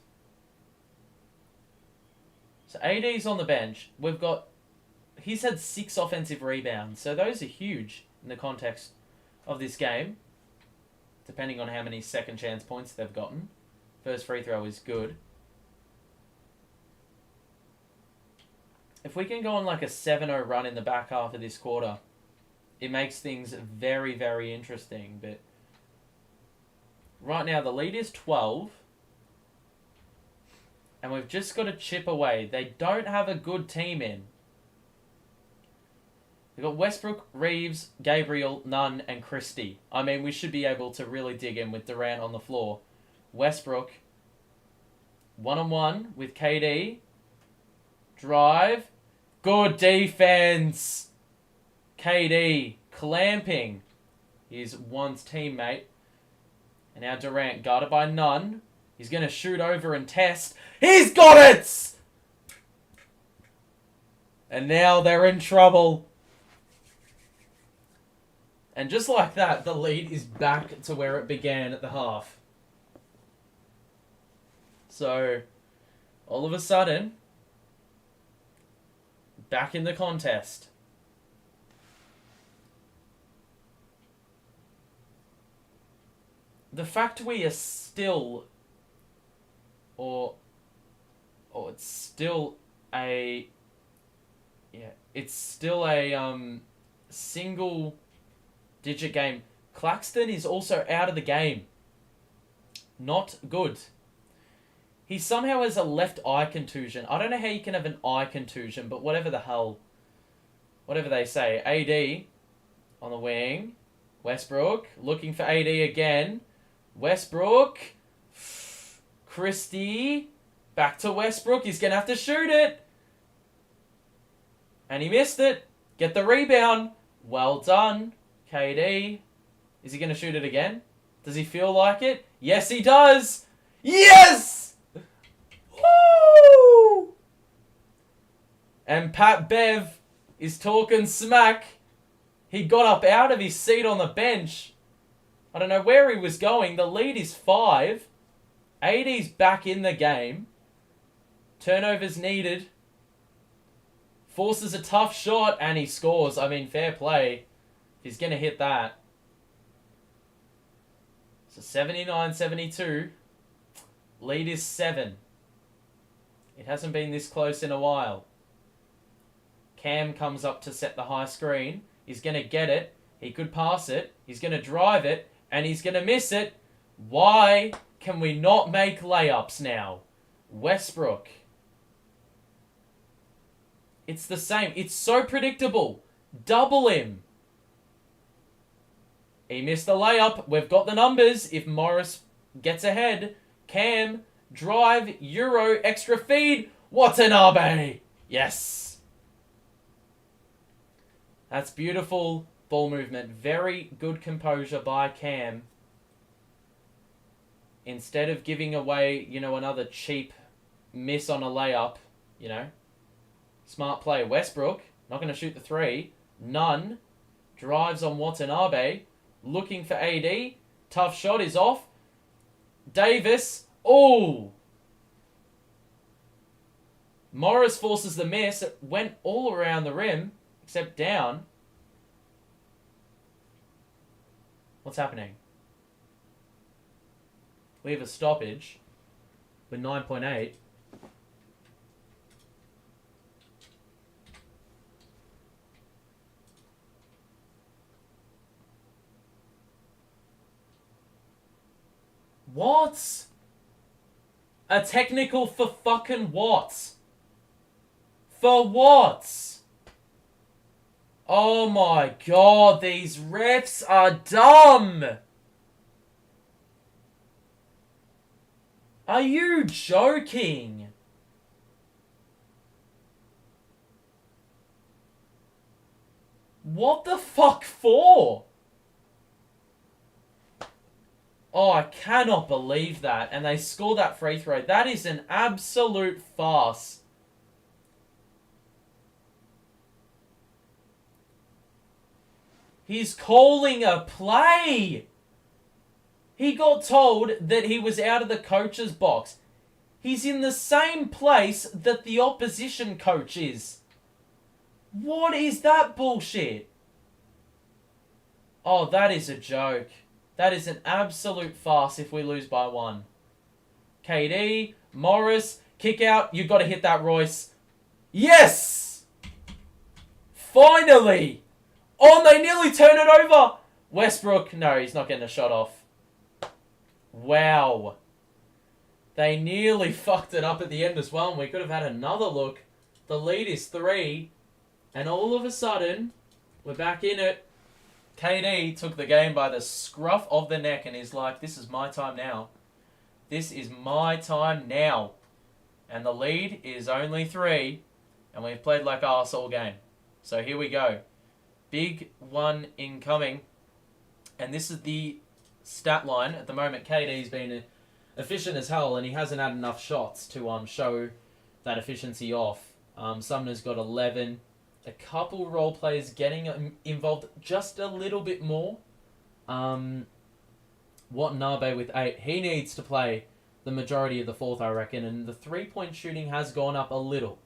So AD's on the bench. He's had 6 offensive rebounds, so those are huge in the context of this game, depending on how many second chance points they've gotten. First free throw is good. If we can go on like a 7-0 run in the back half of this quarter, it makes things very, very interesting. But right now the lead is 12. And we've just got to chip away. They don't have a good team in. We've got Westbrook, Reeves, Gabriel, Nunn, and Christie. I mean, we should be able to really dig in with Durant on the floor. Westbrook, one-on-one with KD. Drive. Good defense. KD clamping his once teammate. And now Durant guarded by Nunn. He's going to shoot over and test. He's got it! And now they're in trouble. And just like that, the lead is back to where it began at the half. So, all of a sudden, back in the contest. The fact we are still, or it's still a, it's still a single digit game. Claxton is also out of the game. Not good. He somehow has a left eye contusion. I don't know how you can have an eye contusion, but whatever the hell, whatever they say. AD on the wing. Westbrook looking for AD again. Westbrook. Christie. Back to Westbrook. He's going to have to shoot it. And he missed it. Get the rebound. Well done, KD. Is he going to shoot it again? Does he feel like it? Yes, he does. Yes! Woo! And Pat Bev is talking smack. He got up out of his seat on the bench. I don't know where he was going. The lead is 5. AD's back in the game. Turnovers needed. Forces a tough shot and he scores. I mean, fair play. He's going to hit that. So 79-72. Lead is 7. It hasn't been this close in a while. Cam comes up to set the high screen. He's going to get it. He could pass it. He's going to drive it. And he's going to miss it. Why can we not make layups now? Westbrook. It's the same. It's so predictable. Double him. He missed the layup. We've got the numbers. If Morris gets ahead. Cam. Drive. Euro. Extra feed. Watanabe. Yes. That's beautiful ball movement. Very good composure by Cam. Instead of giving away, another cheap miss on a layup, Smart play. Westbrook, not going to shoot the 3. None. Drives on Watanabe. Looking for AD. Tough shot is off. Davis. Oh! Morris forces the miss. It went all around the rim, except down. What's happening? We have a stoppage with 9.8. What? A technical for fucking what? For what? Oh my god, these refs are dumb! Are you joking? What the fuck for? Oh, I cannot believe that. And they score that free throw. That is an absolute farce. He's calling a play. He got told that he was out of the coach's box. He's in the same place that the opposition coach is. What is that bullshit? Oh, that is a joke. That is an absolute farce if we lose by 1. KD, Morris, kick out. You've got to hit that, Royce. Yes! Finally! Oh, they nearly turn it over. Westbrook, no, he's not getting a shot off. Wow. They nearly fucked it up at the end as well, and we could have had another look. The lead is 3, and all of a sudden, we're back in it. KD took the game by the scruff of the neck and is like, this is my time now. This is my time now. And the lead is only 3, and we've played like arse all game. So here we go. Big one incoming. And this is the stat line. At the moment, KD's been efficient as hell, and he hasn't had enough shots to show that efficiency off. Sumner's got 11. A couple role players getting involved just a little bit more. Watanabe with 8. He needs to play the majority of the fourth, I reckon, and the 3-point shooting has gone up a little.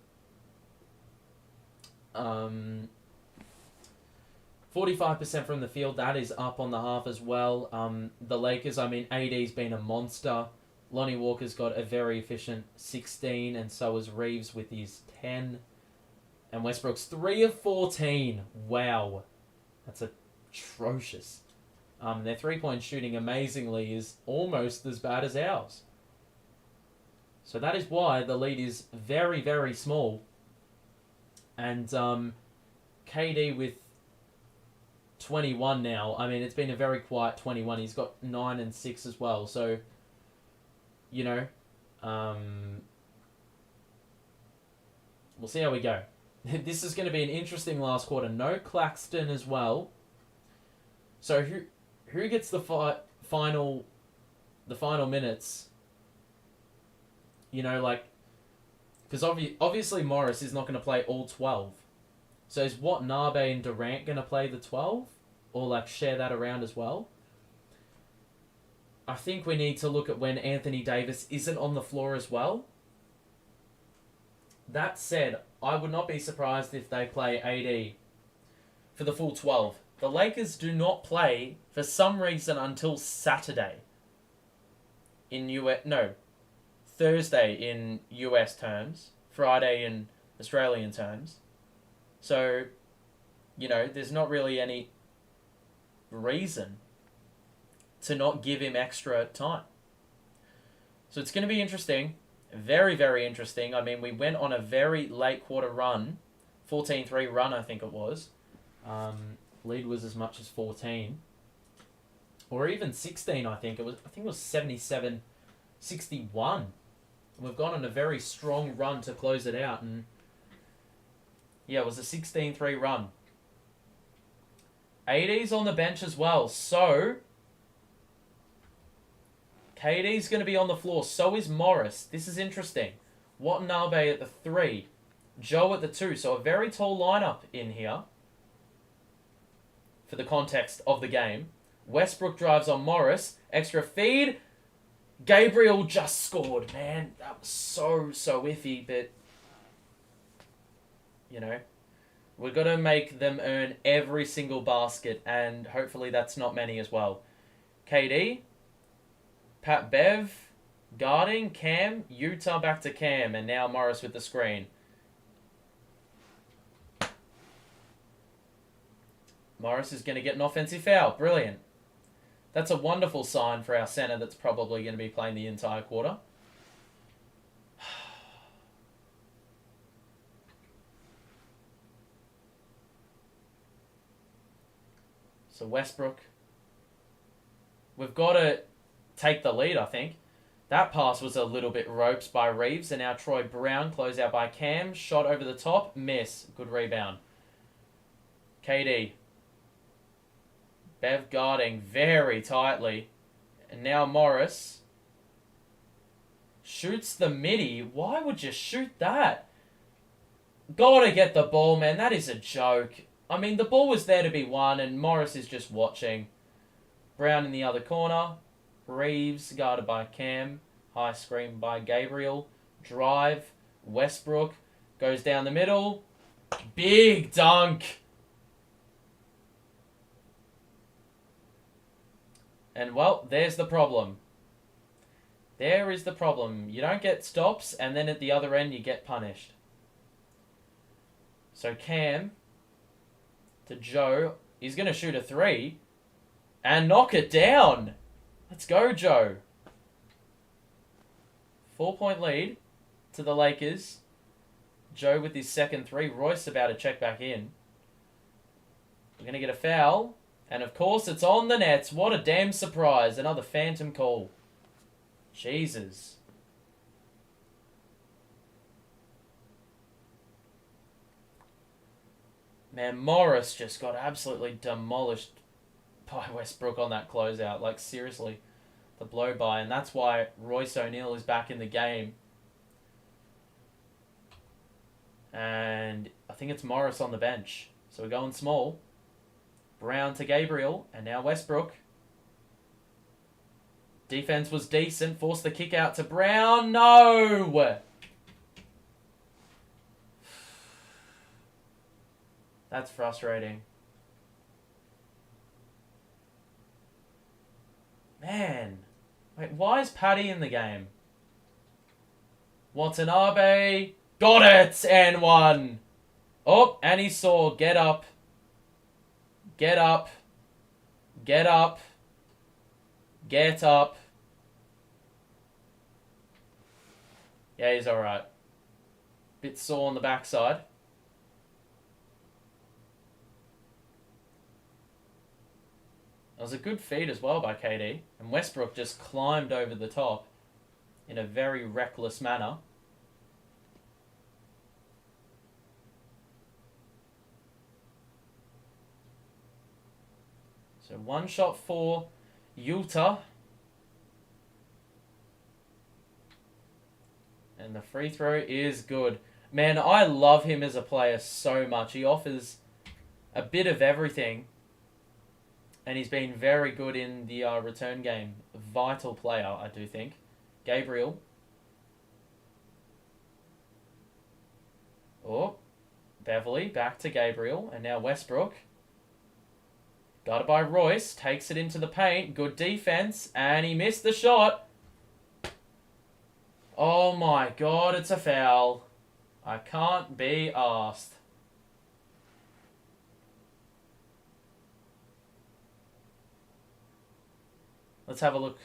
Um, 45% from the field, that is up on the half as well. The Lakers, I mean, AD's been a monster. Lonnie Walker's got a very efficient 16, and so is Reeves with his 10. And Westbrook's 3 of 14. Wow. That's atrocious. Their three-point shooting, amazingly, is almost as bad as ours. So that is why the lead is very, very small. And KD with 21 now. I mean, it's been a very quiet 21. He's got 9 and 6 as well. So, you know, we'll see how we go. This is going to be an interesting last quarter. No Claxton as well. So who gets the final minutes? You know, like, because obviously Morris is not going to play all 12. So is Watanabe and Durant going to play the 12? Or, like, share that around as well? I think we need to look at when Anthony Davis isn't on the floor as well. That said, I would not be surprised if they play AD for the full 12. The Lakers do not play, for some reason, until Saturday. Thursday in US terms. Friday in Australian terms. So, you know, there's not really any reason to not give him extra time. So it's going to be interesting. Very, very interesting. I mean, we went on a very late quarter run. 14-3 run, I think it was. Lead was as much as 14. Or even 16, I think. I think it was 77-61. We've gone on a very strong run to close it out. And yeah, it was a 16-3 run. AD's on the bench as well. So KD's going to be on the floor. So is Morris. This is interesting. Watanabe at the 3. Joe at the 2. So a very tall lineup in here for the context of the game. Westbrook drives on Morris. Extra feed. Gabriel just scored. Man, that was so iffy. But, you know, we've got to make them earn every single basket. And hopefully that's not many as well. KD. Pat Bev, guarding, Cam, Utah back to Cam, and now Morris with the screen. Morris is going to get an offensive foul. Brilliant. That's a wonderful sign for our center that's probably going to be playing the entire quarter. So Westbrook. We've got to take the lead, I think. That pass was a little bit ropes by Reeves, and now Troy Brown, close out by Cam, shot over the top, miss, good rebound. KD. Bev guarding very tightly, and now Morris shoots the midi. Why would you shoot that? Gotta get the ball, man, that is a joke. I mean, the ball was there to be won, and Morris is just watching. Brown in the other corner. Reeves guarded by Cam. High screen by Gabriel. Drive. Westbrook goes down the middle. Big dunk. And, well, there's the problem. There is the problem. You don't get stops, and then at the other end you get punished. So Cam to Joe. He's going to shoot a 3 and knock it down. Let's go, Joe. 4-point lead to the Lakers. Joe with his second 3. Royce about to check back in. We're going to get a foul. And, of course, it's on the nets. What a damn surprise. Another phantom call. Jesus. Man, Morris just got absolutely demolished by Westbrook on that closeout. Like, seriously, the blow-by. And that's why Royce O'Neal is back in the game. And I think it's Morris on the bench. So we're going small. Brown to Gabriel. And now Westbrook. Defense was decent. Forced the kick out to Brown. No! That's frustrating. Man. Wait, why is Paddy in the game? Watanabe. Got it! And one. Oh, and he saw. Get up. Get up. Get up. Get up. Yeah, he's alright. Bit sore on the backside. It was a good feed as well by KD. And Westbrook just climbed over the top in a very reckless manner. So one shot for Utah. And the free throw is good. Man, I love him as a player so much. He offers a bit of everything. And he's been very good in the return game. Vital player, I do think. Gabriel. Oh, Beverly back to Gabriel. And now Westbrook. Got it by Royce. Takes it into the paint. Good defense. And he missed the shot. Oh my god, it's a foul. I can't be arsed. Let's have a look.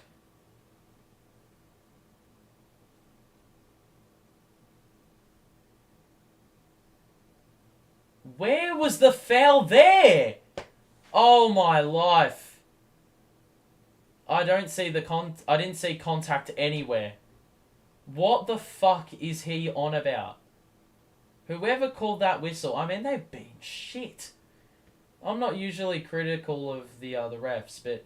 Where was the foul there? Oh my life. I didn't see contact anywhere. What the fuck is he on about? Whoever called that whistle, I mean, they've been shit. I'm not usually critical of the refs, but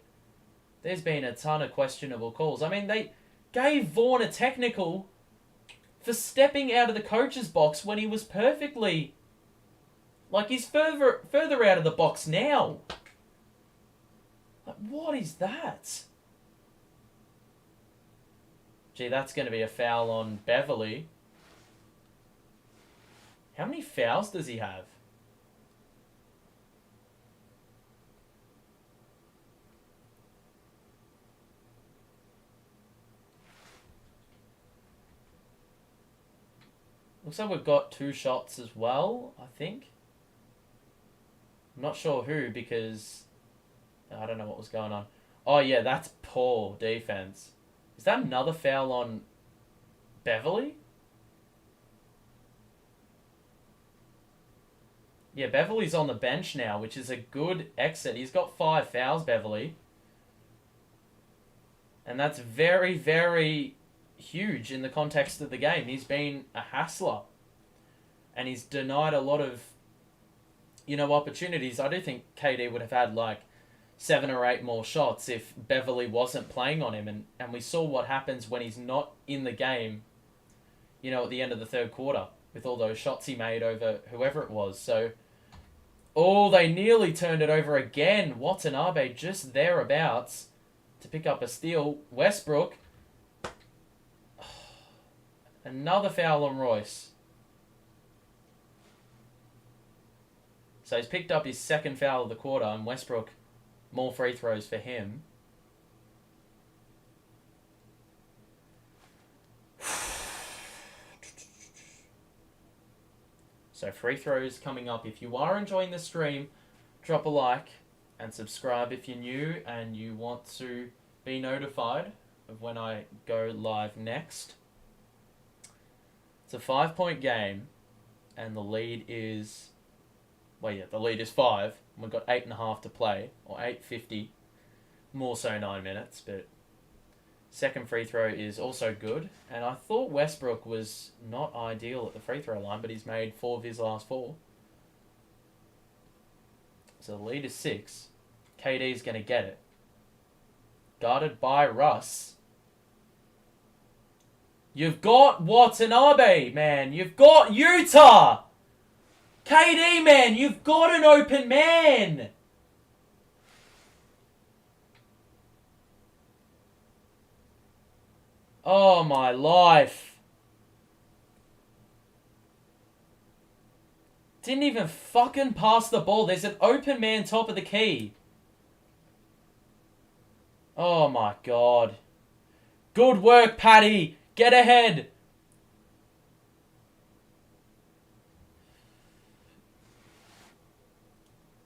there's been a ton of questionable calls. I mean, they gave Vaughn a technical for stepping out of the coach's box when he was perfectly... Like, he's further out of the box now. Like, what is that? Gee, that's going to be a foul on Beverly. How many fouls does he have? Looks like we've got 2 shots as well, I think. I'm not sure who, because I don't know what was going on. Oh, yeah, that's poor defense. Is that another foul on Beverly? Yeah, Beverly's on the bench now, which is a good exit. He's got 5 fouls, Beverly. And that's very, very huge in the context of the game. He's been a hassler. And he's denied a lot of, opportunities. I do think KD would have had, 7 or 8 more shots if Beverly wasn't playing on him. And we saw what happens when he's not in the game, at the end of the third quarter, with all those shots he made over whoever it was. So, they nearly turned it over again. Watanabe just thereabouts to pick up a steal. Westbrook. Another foul on Royce. So he's picked up his 2nd foul of the quarter, and Westbrook, more free throws for him. So free throws coming up. If you are enjoying the stream, drop a like and subscribe if you're new and you want to be notified of when I go live next. It's a 5-point game, and the lead is... Well, yeah, the lead is 5. And we've got 8.5 to play, or 8:50. More so 9 minutes, but... Second free throw is also good. And I thought Westbrook was not ideal at the free throw line, but he's made 4 of his last 4. So the lead is 6. KD's going to get it. Guarded by Russ. You've got Watanabe, man. You've got Utah. KD, man. You've got an open man. Oh, my life. Didn't even fucking pass the ball. There's an open man top of the key. Oh my god. Good work, Paddy. Get ahead.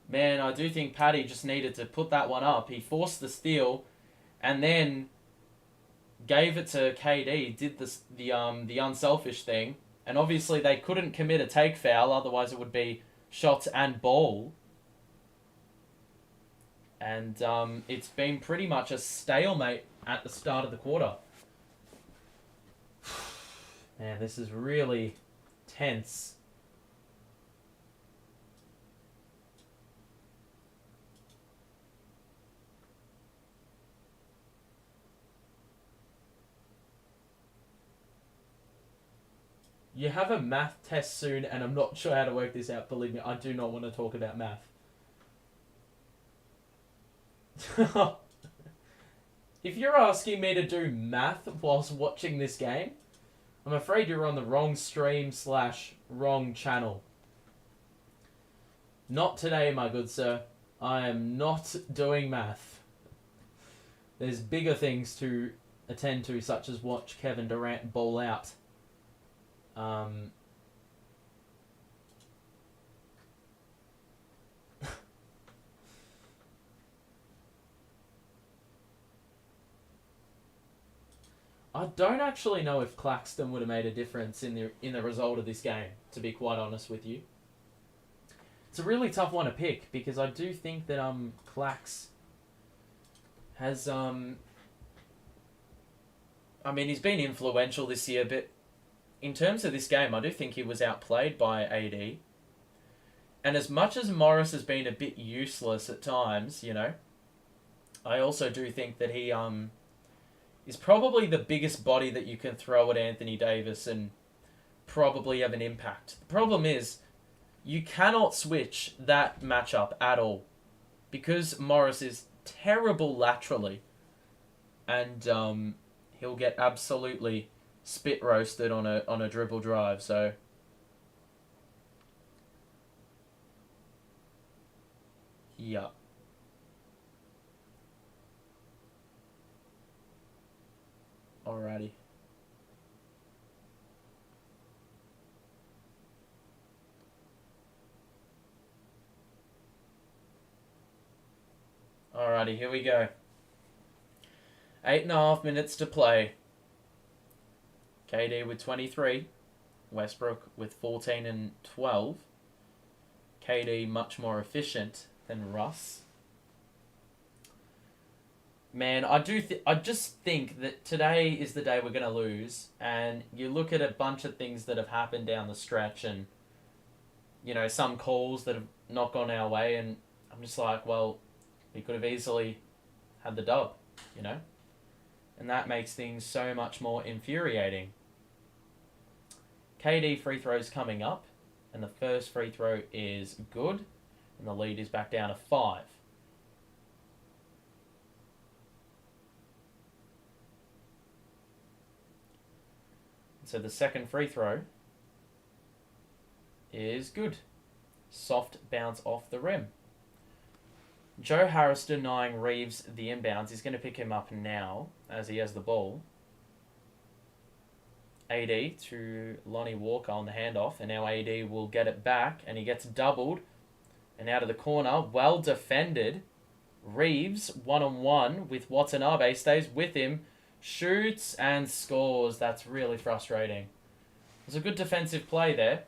Man, I do think Paddy just needed to put that one up. He forced the steal and then gave it to KD, did the unselfish thing. And obviously they couldn't commit a take foul, otherwise it would be shots and ball. And it's been pretty much a stalemate at the start of the quarter. Man, this is really tense. You have a math test soon, and I'm not sure how to work this out. Believe me, I do not want to talk about math. If you're asking me to do math whilst watching this game, I'm afraid you're on the wrong stream / wrong channel. Not today, my good sir. I am not doing math. There's bigger things to attend to, such as watch Kevin Durant ball out. I don't actually know if Claxton would have made a difference in the result of this game, to be quite honest with you. It's a really tough one to pick, because I do think that Clax has I mean, he's been influential this year, but in terms of this game, I do think he was outplayed by AD. And as much as Morris has been a bit useless at times, you know, I also do think that he is probably the biggest body that you can throw at Anthony Davis and probably have an impact. The problem is, you cannot switch that matchup at all, because Morris is terrible laterally, and he'll get absolutely spit roasted on a dribble drive. So yeah. Alrighty. Alrighty, here we go. 8.5 minutes to play. KD with 23. Westbrook with 14 and 12. KD much more efficient than Russ. Man, I just think that today is the day we're going to lose, and you look at a bunch of things that have happened down the stretch, and, you know, some calls that have not gone our way, and I'm just like, well, we could have easily had the dub, you know? And that makes things so much more infuriating. KD free throws coming up, and the first free throw is good, and the lead is back down to 5. So the second free throw is good. Soft bounce off the rim. Joe Harris denying Reeves the inbounds. He's going to pick him up now as he has the ball. AD to Lonnie Walker on the handoff, and now AD will get it back, and he gets doubled. And out of the corner, well defended. Reeves, one-on-one with Watanabe, stays with him, shoots and scores. That's really frustrating. It was a good defensive play there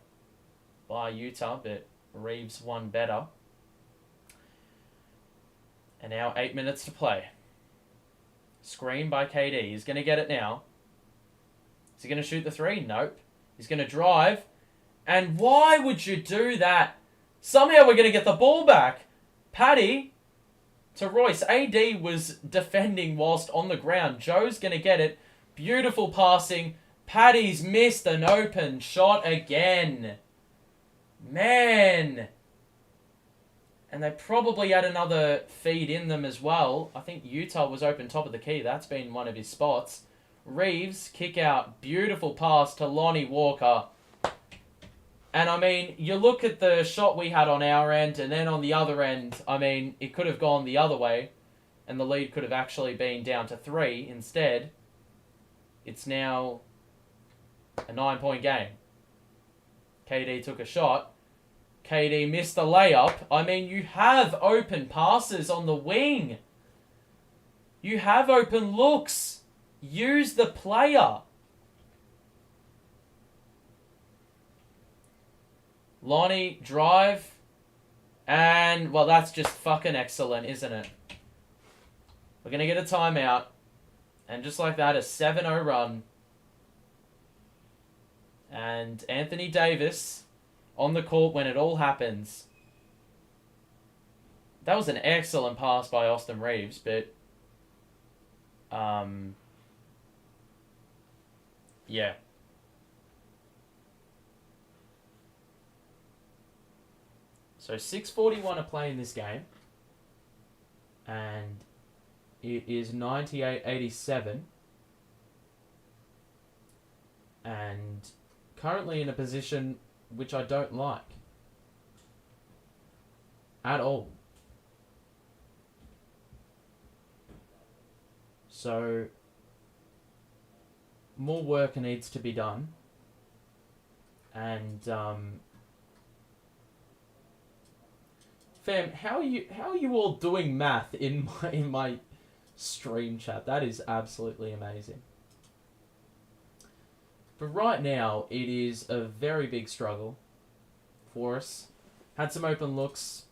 by Utah, but Reeves won better. And now 8 minutes to play. Screen by KD. He's going to get it now. Is he going to shoot the three? Nope. He's going to drive. And why would you do that? Somehow we're going to get the ball back. Paddy to Royce. AD was defending whilst on the ground. Joe's going to get it. Beautiful passing. Paddy's missed an open shot again. Man. And they probably had another feed in them as well. I think Utah was open top of the key. That's been one of his spots. Reeves, kick out. Beautiful pass to Lonnie Walker. And I mean, you look at the shot we had on our end, and then on the other end, I mean, it could have gone the other way, and the lead could have actually been down to 3. Instead, it's now a 9-point game. KD took a shot. KD missed the layup. I mean, you have open passes on the wing. You have open looks. Use the player. Lonnie, drive. And, well, that's just fucking excellent, isn't it? We're going to get a timeout. And just like that, a 7-0 run. And Anthony Davis on the court when it all happens. That was an excellent pass by Austin Reeves, but... yeah. So 6:41 to play in this game. And it is 98-87. And currently in a position which I don't like. At all. So more work needs to be done. And fam, how are you all doing math in my stream chat? That is absolutely amazing. But right now, it is a very big struggle for us. Had some open looks.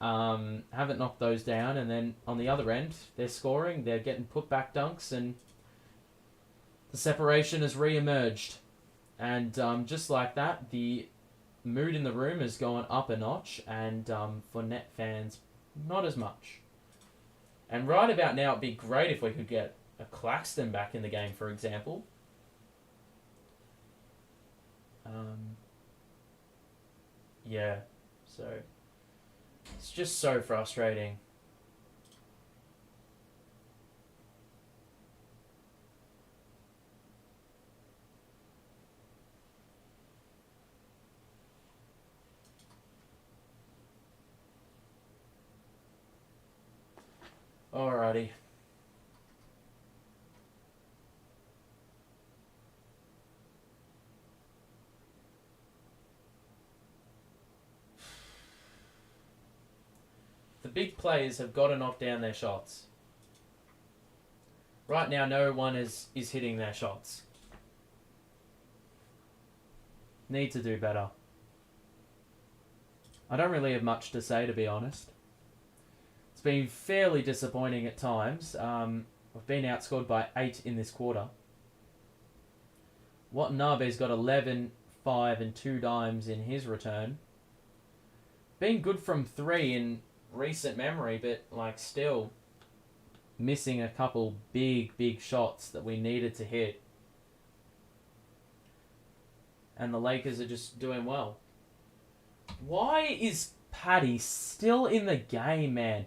Haven't knocked those down. And then on the other end, they're scoring. They're getting put back dunks. And the separation has re-emerged. And just like that, the mood in the room has gone up a notch. And for net fans, not as much. And right about now, it'd be great if we could get a Claxton back in the game, for example. Yeah, so it's just so frustrating. Alrighty. The big players have got to knock down their shots. Right now, no one is hitting their shots. Need to do better. I don't really have much to say, to be honest. It's been fairly disappointing at times. We've been outscored by 8 in this quarter. Watanabe's got 11, 5 and 2 dimes in his return. Been good from 3 in recent memory, but like still missing a couple big shots that we needed to hit. And the Lakers are just doing well. Why is Paddy still in the game, man?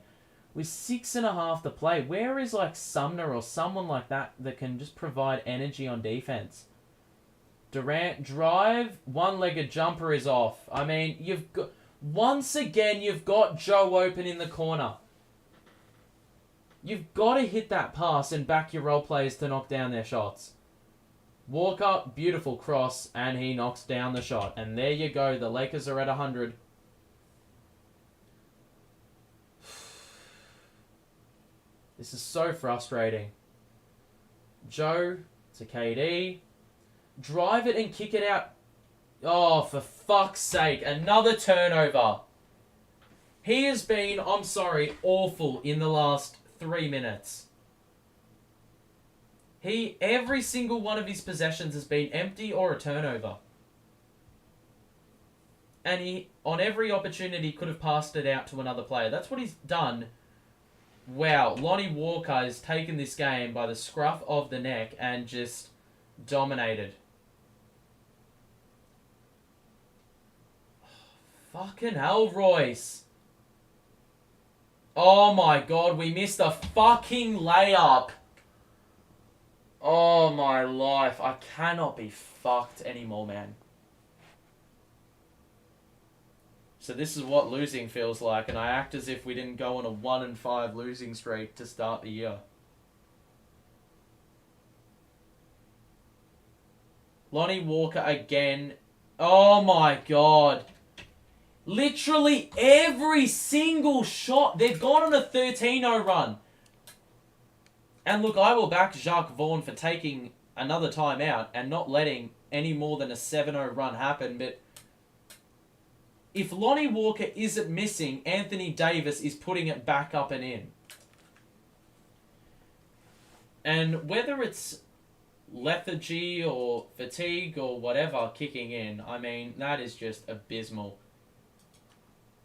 With 6.5 to play, where is like Sumner or someone like that that can just provide energy on defense? Durant drive, one-legged jumper is off. I mean, you've got... Once again, you've got Joe open in the corner. You've got to hit that pass and back your role players to knock down their shots. Walker, beautiful cross, and he knocks down the shot. And there you go. The Lakers are at 100. This is so frustrating. Joe to KD. Drive it and kick it out. Oh, for fuck's sake. Another turnover. He has been, I'm sorry, awful in the last 3 minutes. Every single one of his possessions has been empty or a turnover. And he, on every opportunity, could have passed it out to another player. That's what he's done. Wow, Lonnie Walker has taken this game by the scruff of the neck and just dominated. Fucking hell, Royce. Oh my god, we missed a fucking layup. Oh my life. I cannot be fucked anymore, man. So this is what losing feels like, and I act as if we didn't go on a 1-5 losing streak to start the year. Lonnie Walker again. Oh my god. Literally every single shot. They've gone on a 13-0 run. And look, I will back Jacques Vaughan for taking another time out and not letting any more than a 7-0 run happen. But if Lonnie Walker isn't missing, Anthony Davis is putting it back up and in. And whether it's lethargy or fatigue or whatever kicking in, I mean, that is just abysmal.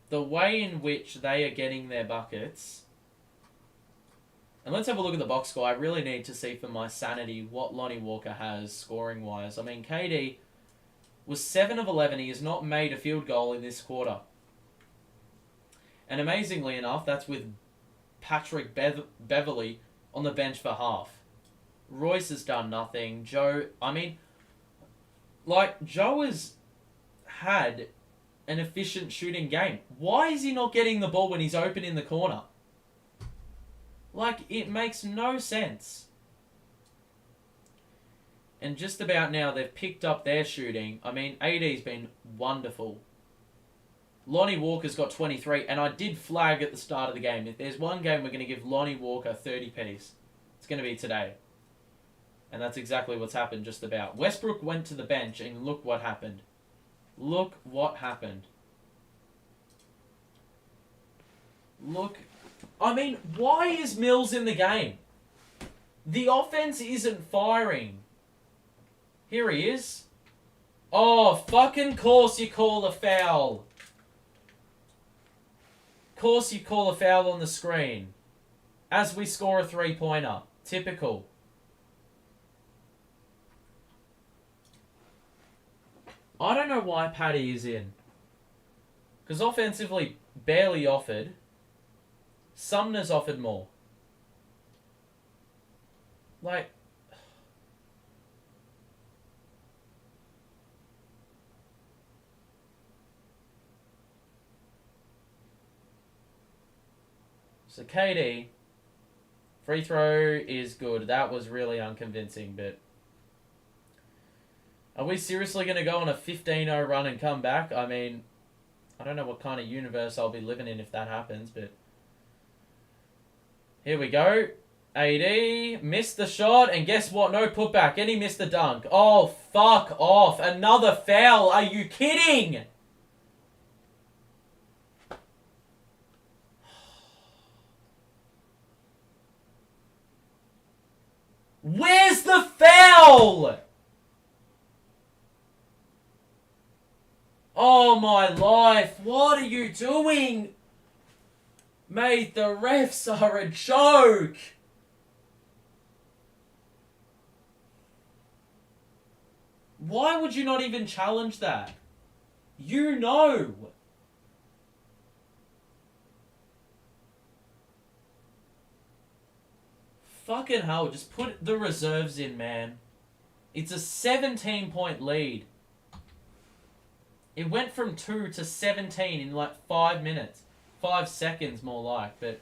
The way in which they are getting their buckets. And let's have a look at the box score. I really need to see for my sanity what Lonnie Walker has scoring-wise. I mean, KD was 7 of 11. He has not made a field goal in this quarter. And amazingly enough, that's with Patrick Beverley on the bench for half. Royce has done nothing. Joe, I mean, like, Joe has had an efficient shooting game. Why is he not getting the ball when he's open in the corner? Like, it makes no sense. And just about now, they've picked up their shooting. I mean, AD's been wonderful. Lonnie Walker's got 23, and I did flag at the start of the game. If there's one game we're going to give Lonnie Walker 30 piece, it's going to be today. And that's exactly what's happened just about. Westbrook went to the bench, and look what happened. Look what happened. Look. I mean, why is Mills in the game? The offense isn't firing. Here he is. Oh, fucking course you call a foul. Course you call a foul on the screen. As we score a three-pointer. Typical. I don't know why Paddy is in. Because offensively, barely offered. Sumner's offered more. Like... So KD, free throw is good. That was really unconvincing, but... Are we seriously going to go on a 15-0 run and come back? I mean, I don't know what kind of universe I'll be living in if that happens, but... Here we go. AD missed the shot, and guess what? No putback, and he missed the dunk. Oh, fuck off. Another foul. Are you kidding? Where's the foul? Oh my life, what are you doing? Mate, the refs are a joke. Why would you not even challenge that? You know. Fucking hell, just put the reserves in, man. It's a 17-point lead. It went from 2 to 17 in like 5 minutes. 5 seconds more like, but...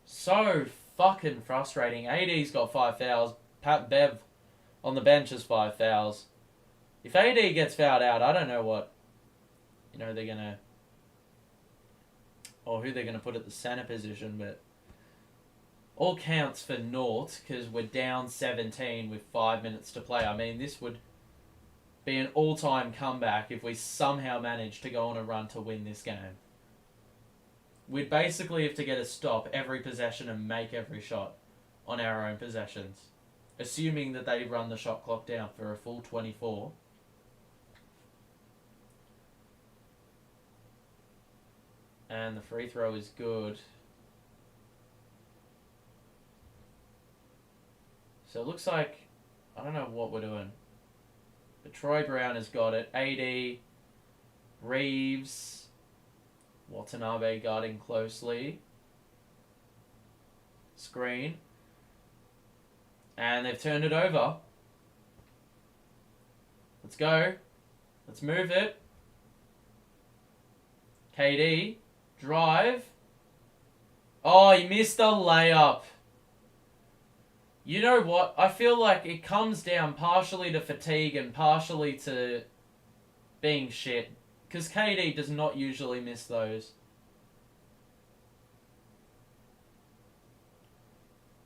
So fucking frustrating. AD's got 5 fouls. Pat Bev on the bench has 5 fouls. If AD gets fouled out, I don't know what... You know, they're gonna... Or who they're gonna put at the center position, but... All counts for naught, because we're down 17 with 5 minutes to play. I mean, this would be an all-time comeback if we somehow managed to go on a run to win this game. We'd basically have to get a stop every possession and make every shot on our own possessions. Assuming that they run the shot clock down for a full 24. And the free throw is good. So it looks like, I don't know what we're doing. But Troy Brown has got it. AD, Reeves, Watanabe guarding closely. Screen. And they've turned it over. Let's go. Let's move it. KD. Drive. Oh, he missed a layup. You know what? I feel like it comes down partially to fatigue and partially to being shit. Because KD does not usually miss those.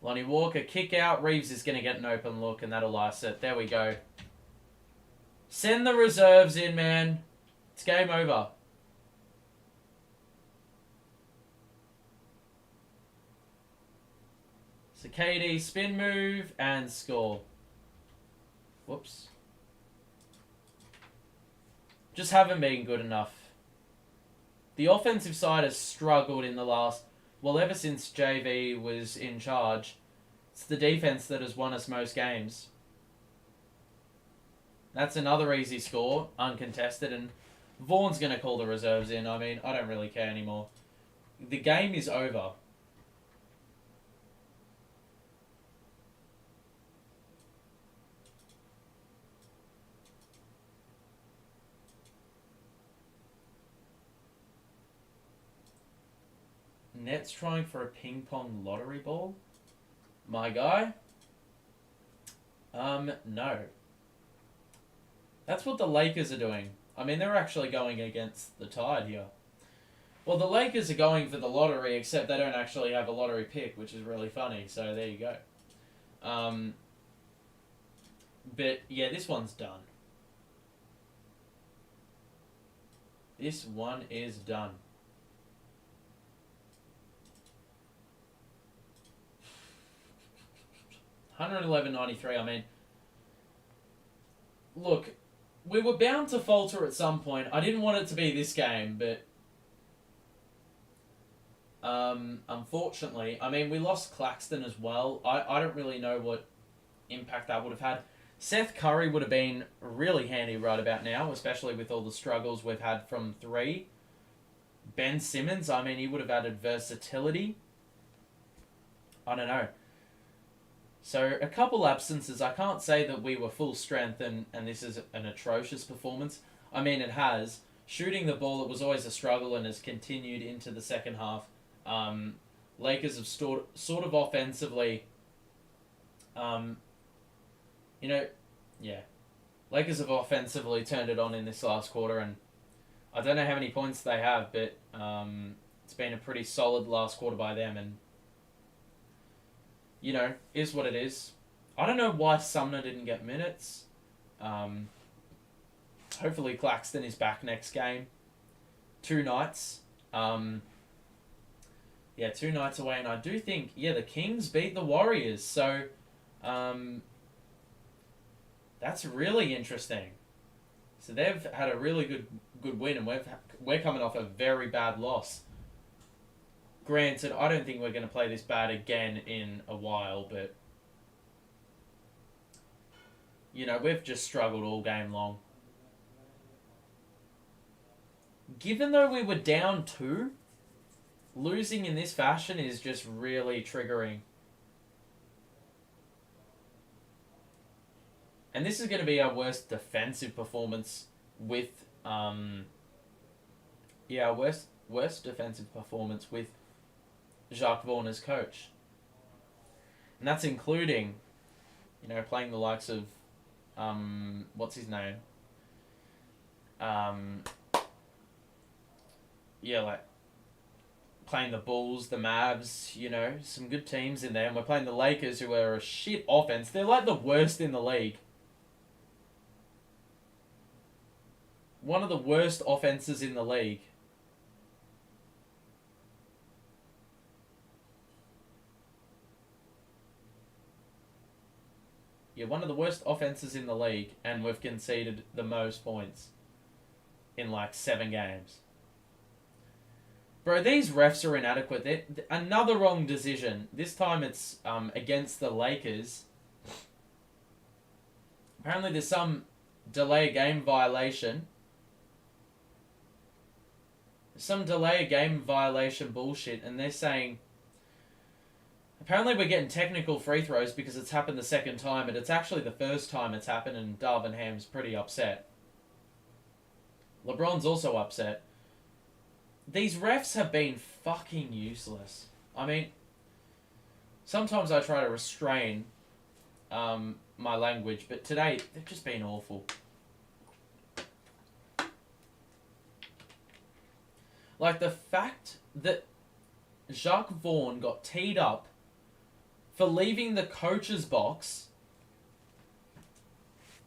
Lonnie Walker, kick out. Reeves is going to get an open look, and that'll ice it. There we go. Send the reserves in, man. It's game over. So KD, spin move, and score. Whoops. Just haven't been good enough. The offensive side has struggled in the last... Well, ever since JV was in charge, it's the defense that has won us most games. That's another easy score, uncontested, and Vaughn's going to call the reserves in. I mean, I don't really care anymore. The game is over. Nets trying for a ping pong lottery ball? My guy? No. That's what the Lakers are doing. I mean, they're actually going against the tide here. Well, the Lakers are going for the lottery, except they don't actually have a lottery pick, which is really funny. So there you go. But yeah, this one's done. This one is done. 111.93. I mean, look, we were bound to falter at some point. I didn't want it to be this game, but unfortunately, I mean, we lost Claxton as well. I don't really know what impact that would have had. Seth Curry would have been really handy right about now, especially with all the struggles we've had from three. Ben Simmons, I mean, he would have added versatility. I don't know. So, a couple absences. I can't say that we were full strength and this is an atrocious performance. I mean, it has. Shooting the ball, it was always a struggle and has continued into the second half. Lakers have sort of offensively... Lakers have offensively turned it on in this last quarter, and I don't know how many points they have, but it's been a pretty solid last quarter by them, and is what it is. I don't know why Sumner didn't get minutes. Hopefully Claxton is back next game. 2 nights. 2 nights away, and I do think, the Kings beat the Warriors, so that's really interesting. So they've had a really good win, and we're coming off a very bad loss. Granted, I don't think we're going to play this bad again in a while, but we've just struggled all game long. Given though we were down 2, losing in this fashion is just really triggering. And this is going to be our worst defensive performance with, worst defensive performance with Jacques Vaughan as coach. And that's including, playing the likes of, what's his name? Playing the Bulls, the Mavs, some good teams in there. And we're playing the Lakers, who are a shit offense. They're like the worst in the league. One of the worst offenses in the league. One of the worst offenses in the league, and we've conceded the most points in like 7 games. Bro, these refs are inadequate. Another wrong decision. This time it's against the Lakers. Apparently there's some delay game violation. Some delay game violation bullshit, and they're saying... Apparently we're getting technical free throws because it's happened the second time, and it's actually the first time it's happened, and Darvin Ham's pretty upset. LeBron's also upset. These refs have been fucking useless. I mean, sometimes I try to restrain my language, but today they've just been awful. Like the fact that Jacques Vaughn got teed up for leaving the coach's box,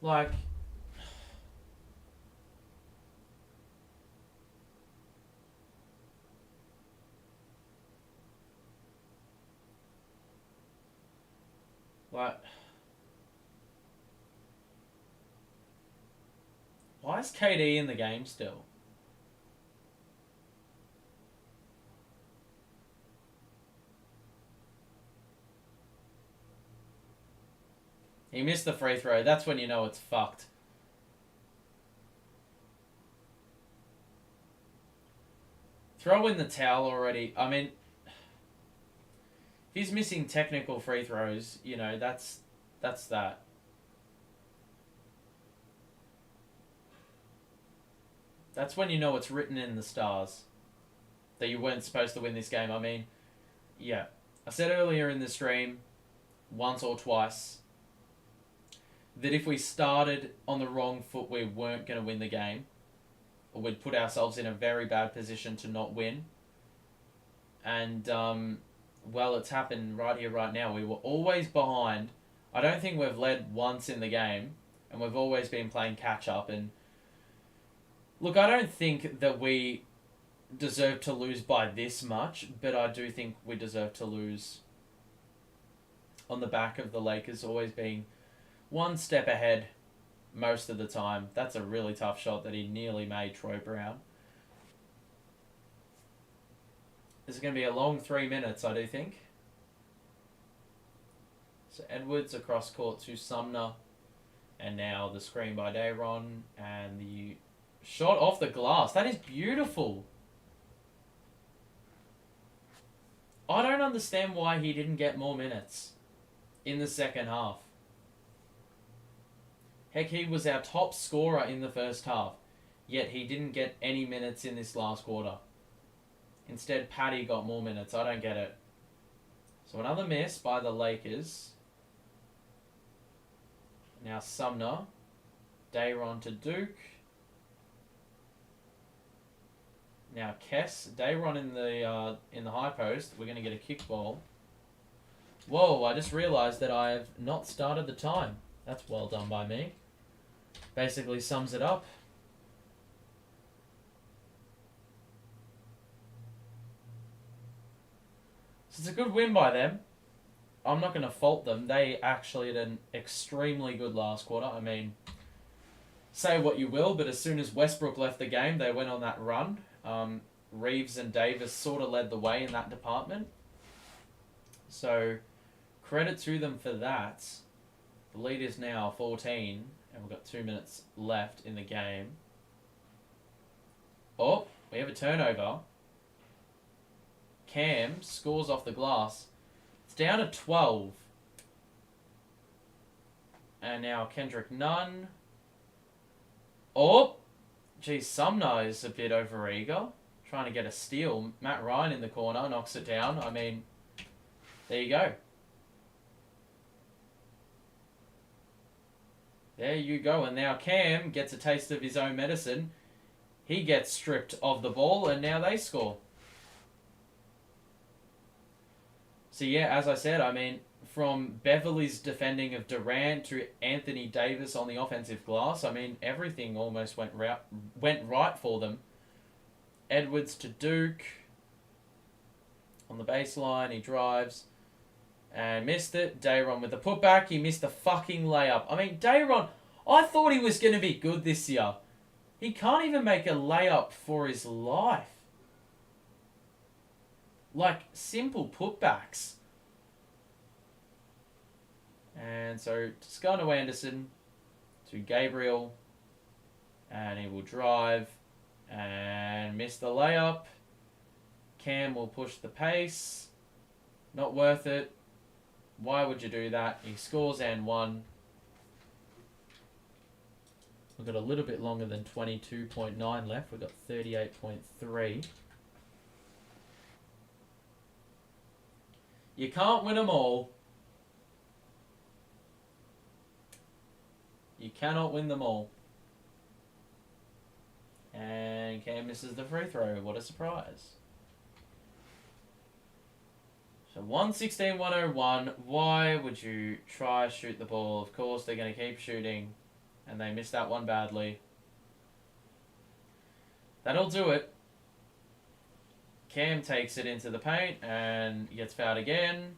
like, why is KD in the game still? He missed the free throw. That's when you know it's fucked. Throw in the towel already. I mean, if he's missing technical free throws, you know, that's that. That's when you know it's written in the stars that you weren't supposed to win this game. I mean, yeah. I said earlier in the stream, once or twice, that if we started on the wrong foot, we weren't going to win the game. Or we'd put ourselves in a very bad position to not win. And, well, it's happened right here, right now. We were always behind. I don't think we've led once in the game. And we've always been playing catch-up. And, look, I don't think that we deserve to lose by this much. But I do think we deserve to lose on the back of the Lakers always being one step ahead most of the time. That's a really tough shot that he nearly made Troy Brown. This is going to be a long 3 minutes, I do think. So Edwards across court to Sumner. And now the screen by Dayron. And the shot off the glass. That is beautiful. I don't understand why he didn't get more minutes in the second half. Heck, he was our top scorer in the first half, yet he didn't get any minutes in this last quarter. Instead, Patty got more minutes. I don't get it. So another miss by the Lakers. Now Sumner. Dayron to Duke. Now Kess. Dayron in the high post. We're going to get a kickball. Whoa, I just realised that I have not started the time. That's well done by me. Basically sums it up. So it's a good win by them. I'm not going to fault them. They actually had an extremely good last quarter. I mean, say what you will, but as soon as Westbrook left the game, they went on that run. Reeves and Davis sort of led the way in that department. So, credit to them for that. The lead is now 14, and we've got 2 minutes left in the game. Oh, we have a turnover. Cam scores off the glass. It's down to 12. And now Kendrick Nunn. Oh, geez, Sumner is a bit overeager. Trying to get a steal. Matt Ryan in the corner knocks it down. I mean, there you go. There you go. And now Cam gets a taste of his own medicine. He gets stripped of the ball, and now they score. So, yeah, as I said, I mean, from Beverly's defending of Durant to Anthony Davis on the offensive glass, I mean, everything almost went right for them. Edwards to Duke. On the baseline, he drives. And missed it. Dayron with the putback. He missed the fucking layup. I mean, Dayron, I thought he was going to be good this year. He can't even make a layup for his life. Like, simple putbacks. And so, Toscano Anderson to Gabriel. And he will drive. And miss the layup. Cam will push the pace. Not worth it. Why would you do that? He scores and one. We've got a little bit longer than 22.9 left. We've got 38.3. You can't win them all. You cannot win them all. And Cam misses the free throw. What a surprise. So 116-101. Why would you try shoot the ball? Of course, they're going to keep shooting. And they missed that one badly. That'll do it. Cam takes it into the paint and gets fouled again.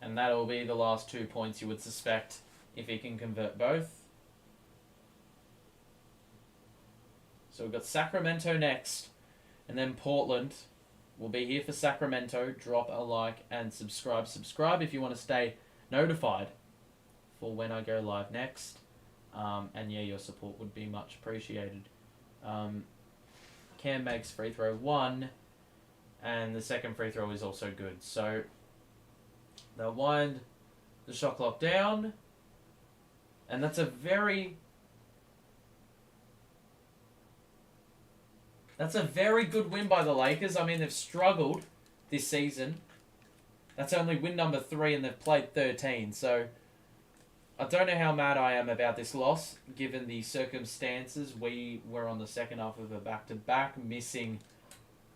And that'll be the last 2 points you would suspect if he can convert both. So we've got Sacramento next. And then Portland. We'll be here for Sacramento. Drop a like and subscribe. Subscribe if you want to stay notified for when I go live next. And yeah, your support would be much appreciated. Cam makes free throw 1. And the second free throw is also good. So they'll wind the shot clock down. And that's a very good win by the Lakers. I mean, they've struggled this season. That's only win number 3 and they've played 13. So I don't know how mad I am about this loss, given the circumstances. We were on the second half of a back-to-back, missing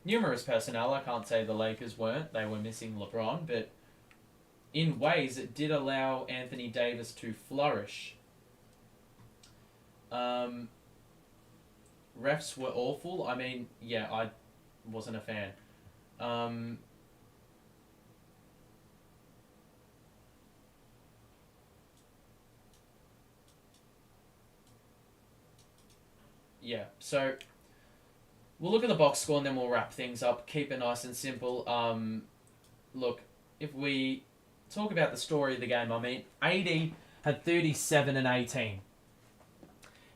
numerous personnel. I can't say the Lakers weren't. They were missing LeBron, but in ways it did allow Anthony Davis to flourish. Refs were awful. I mean, yeah, I wasn't a fan. Yeah, so we'll look at the box score and then we'll wrap things up. Keep it nice and simple. Look, if we talk about the story of the game, I mean, AD had 37 and 18.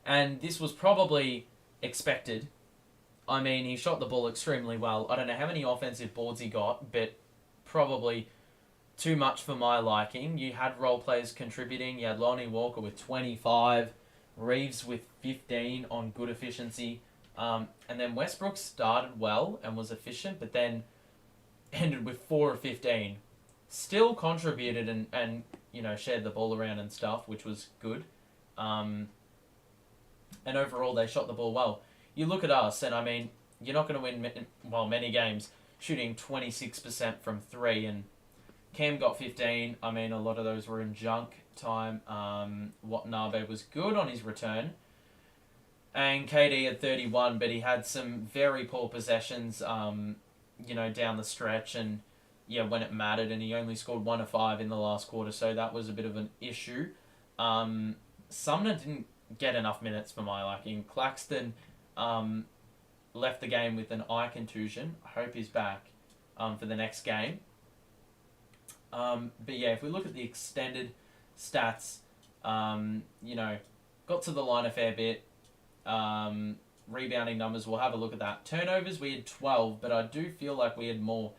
And this was probably expected. I mean, he shot the ball extremely well. I don't know how many offensive boards he got, but probably too much for my liking. You had role players contributing. You had Lonnie Walker with 25, Reeves with 15 on good efficiency. And then Westbrook started well and was efficient, but then ended with 4 of 15. Still contributed and you know, shared the ball around and stuff, which was good. And overall, they shot the ball well. You look at us, and I mean, you're not going to win, many games shooting 26% from 3, and Cam got 15. I mean, a lot of those were in junk time. Watanabe was good on his return. And KD had 31, but he had some very poor possessions, you know, down the stretch, and yeah, when it mattered, and he only scored 1 of 5 in the last quarter, so that was a bit of an issue. Sumner didn't get enough minutes for my liking. Claxton left the game with an eye contusion. I hope he's back for the next game. But yeah, if we look at the extended stats, you know, got to the line a fair bit. Rebounding numbers, we'll have a look at that. Turnovers, we had 12, but I do feel like we had more.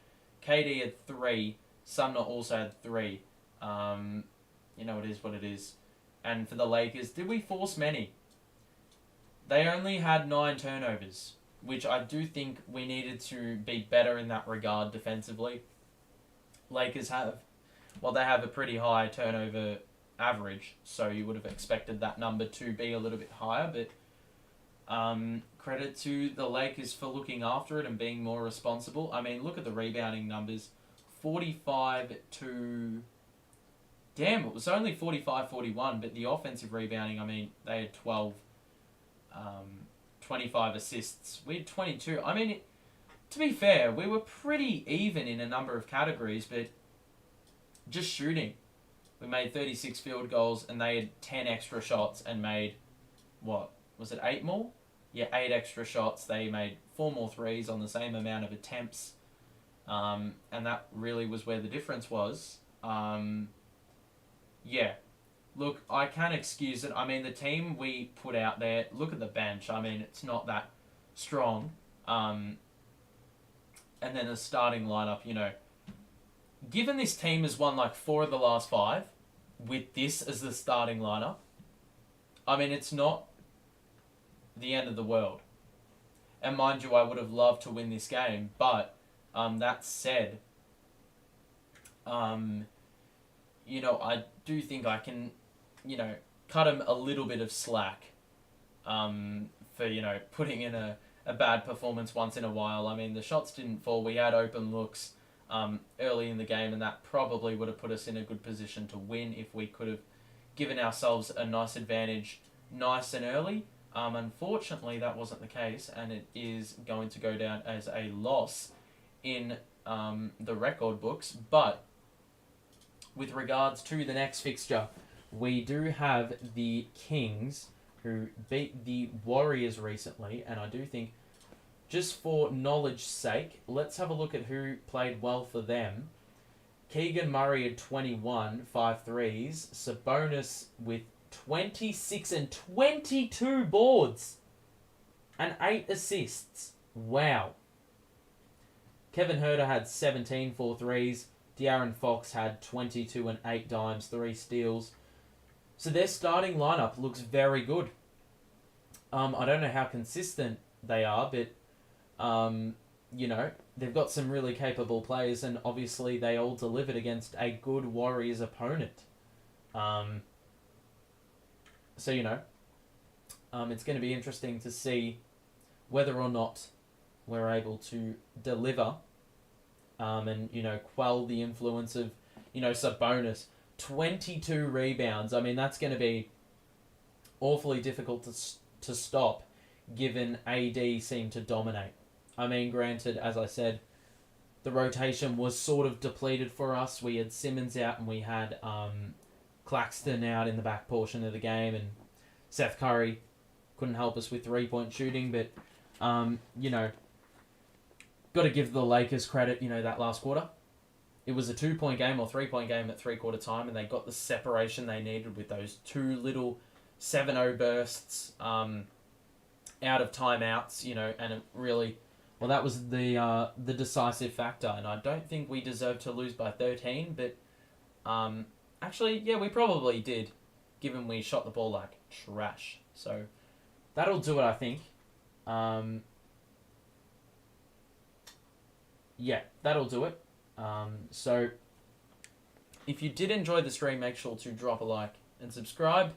KD had 3. Sumner also had 3. You know, it is what it is. And for the Lakers, did we force many? They only had 9 turnovers, which I do think we needed to be better in that regard defensively. Lakers have, well, they have a pretty high turnover average, so you would have expected that number to be a little bit higher, but credit to the Lakers for looking after it and being more responsible. I mean, look at the rebounding numbers. 45 to... Damn, it was only 45-41, but the offensive rebounding, I mean, they had 12, 25 assists. We had 22. I mean, to be fair, we were pretty even in a number of categories, but just shooting. We made 36 field goals, and they had 10 extra shots and made, what, was it 8 more? Yeah, 8 extra shots. They made 4 more threes on the same amount of attempts, and that really was where the difference was. Yeah, look, I can't excuse it. I mean, the team we put out there, look at the bench. I mean, it's not that strong. And then the starting lineup, you know, given this team has won like 4 of the last 5 with this as the starting lineup, I mean, it's not the end of the world. And mind you, I would have loved to win this game, but that said, you know, I do think I can, you know, cut him a little bit of slack for, you know, putting in a bad performance once in a while. I mean, the shots didn't fall. We had open looks early in the game, and that probably would have put us in a good position to win if we could have given ourselves a nice advantage nice and early. Unfortunately, that wasn't the case, and it is going to go down as a loss in the record books. But with regards to the next fixture, we do have the Kings, who beat the Warriors recently, and I do think, just for knowledge's sake, let's have a look at who played well for them. Keegan Murray had 21, 5 threes. Sabonis with 26 and 22 boards and 8 assists. Wow. Kevin Huerter had 17, 4 threes. De'Aaron Fox had 22 and 8 dimes, 3 steals. So their starting lineup looks very good. I don't know how consistent they are, but you know, they've got some really capable players, and obviously they all delivered against a good Warriors opponent. So, you know, it's going to be interesting to see whether or not we're able to deliver and, you know, quell the influence of, you know, Sabonis. 22 rebounds. I mean, that's going to be awfully difficult to stop, given AD seemed to dominate. I mean, granted, as I said, the rotation was sort of depleted for us. We had Simmons out and we had Claxton out in the back portion of the game, and Seth Curry couldn't help us with 3-point shooting, but, you know, got to give the Lakers credit, you know, that last quarter. It was a 2-point game or 3-point game at three-quarter time, and they got the separation they needed with those 2 little 7-0 bursts out of timeouts, you know, and it really, well, that was the decisive factor, and I don't think we deserved to lose by 13, but actually, yeah, we probably did, given we shot the ball like trash. So that'll do it, I think. Yeah, that'll do it. So if you did enjoy the stream, make sure to drop a like and subscribe.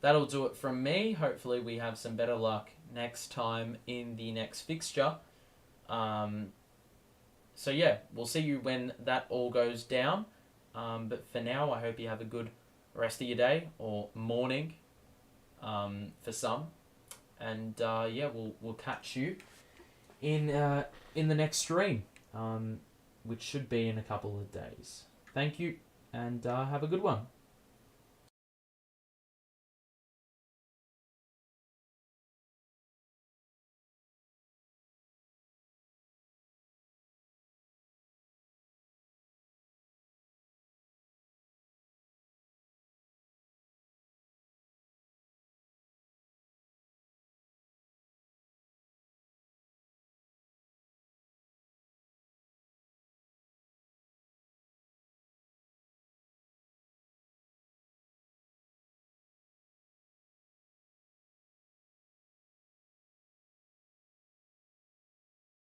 That'll do it from me. Hopefully we have some better luck next time in the next fixture. So yeah, we'll see you when that all goes down. But for now, I hope you have a good rest of your day or morning for some. And yeah, we'll catch you in the next stream, which should be in a couple of days. Thank you, and have a good one.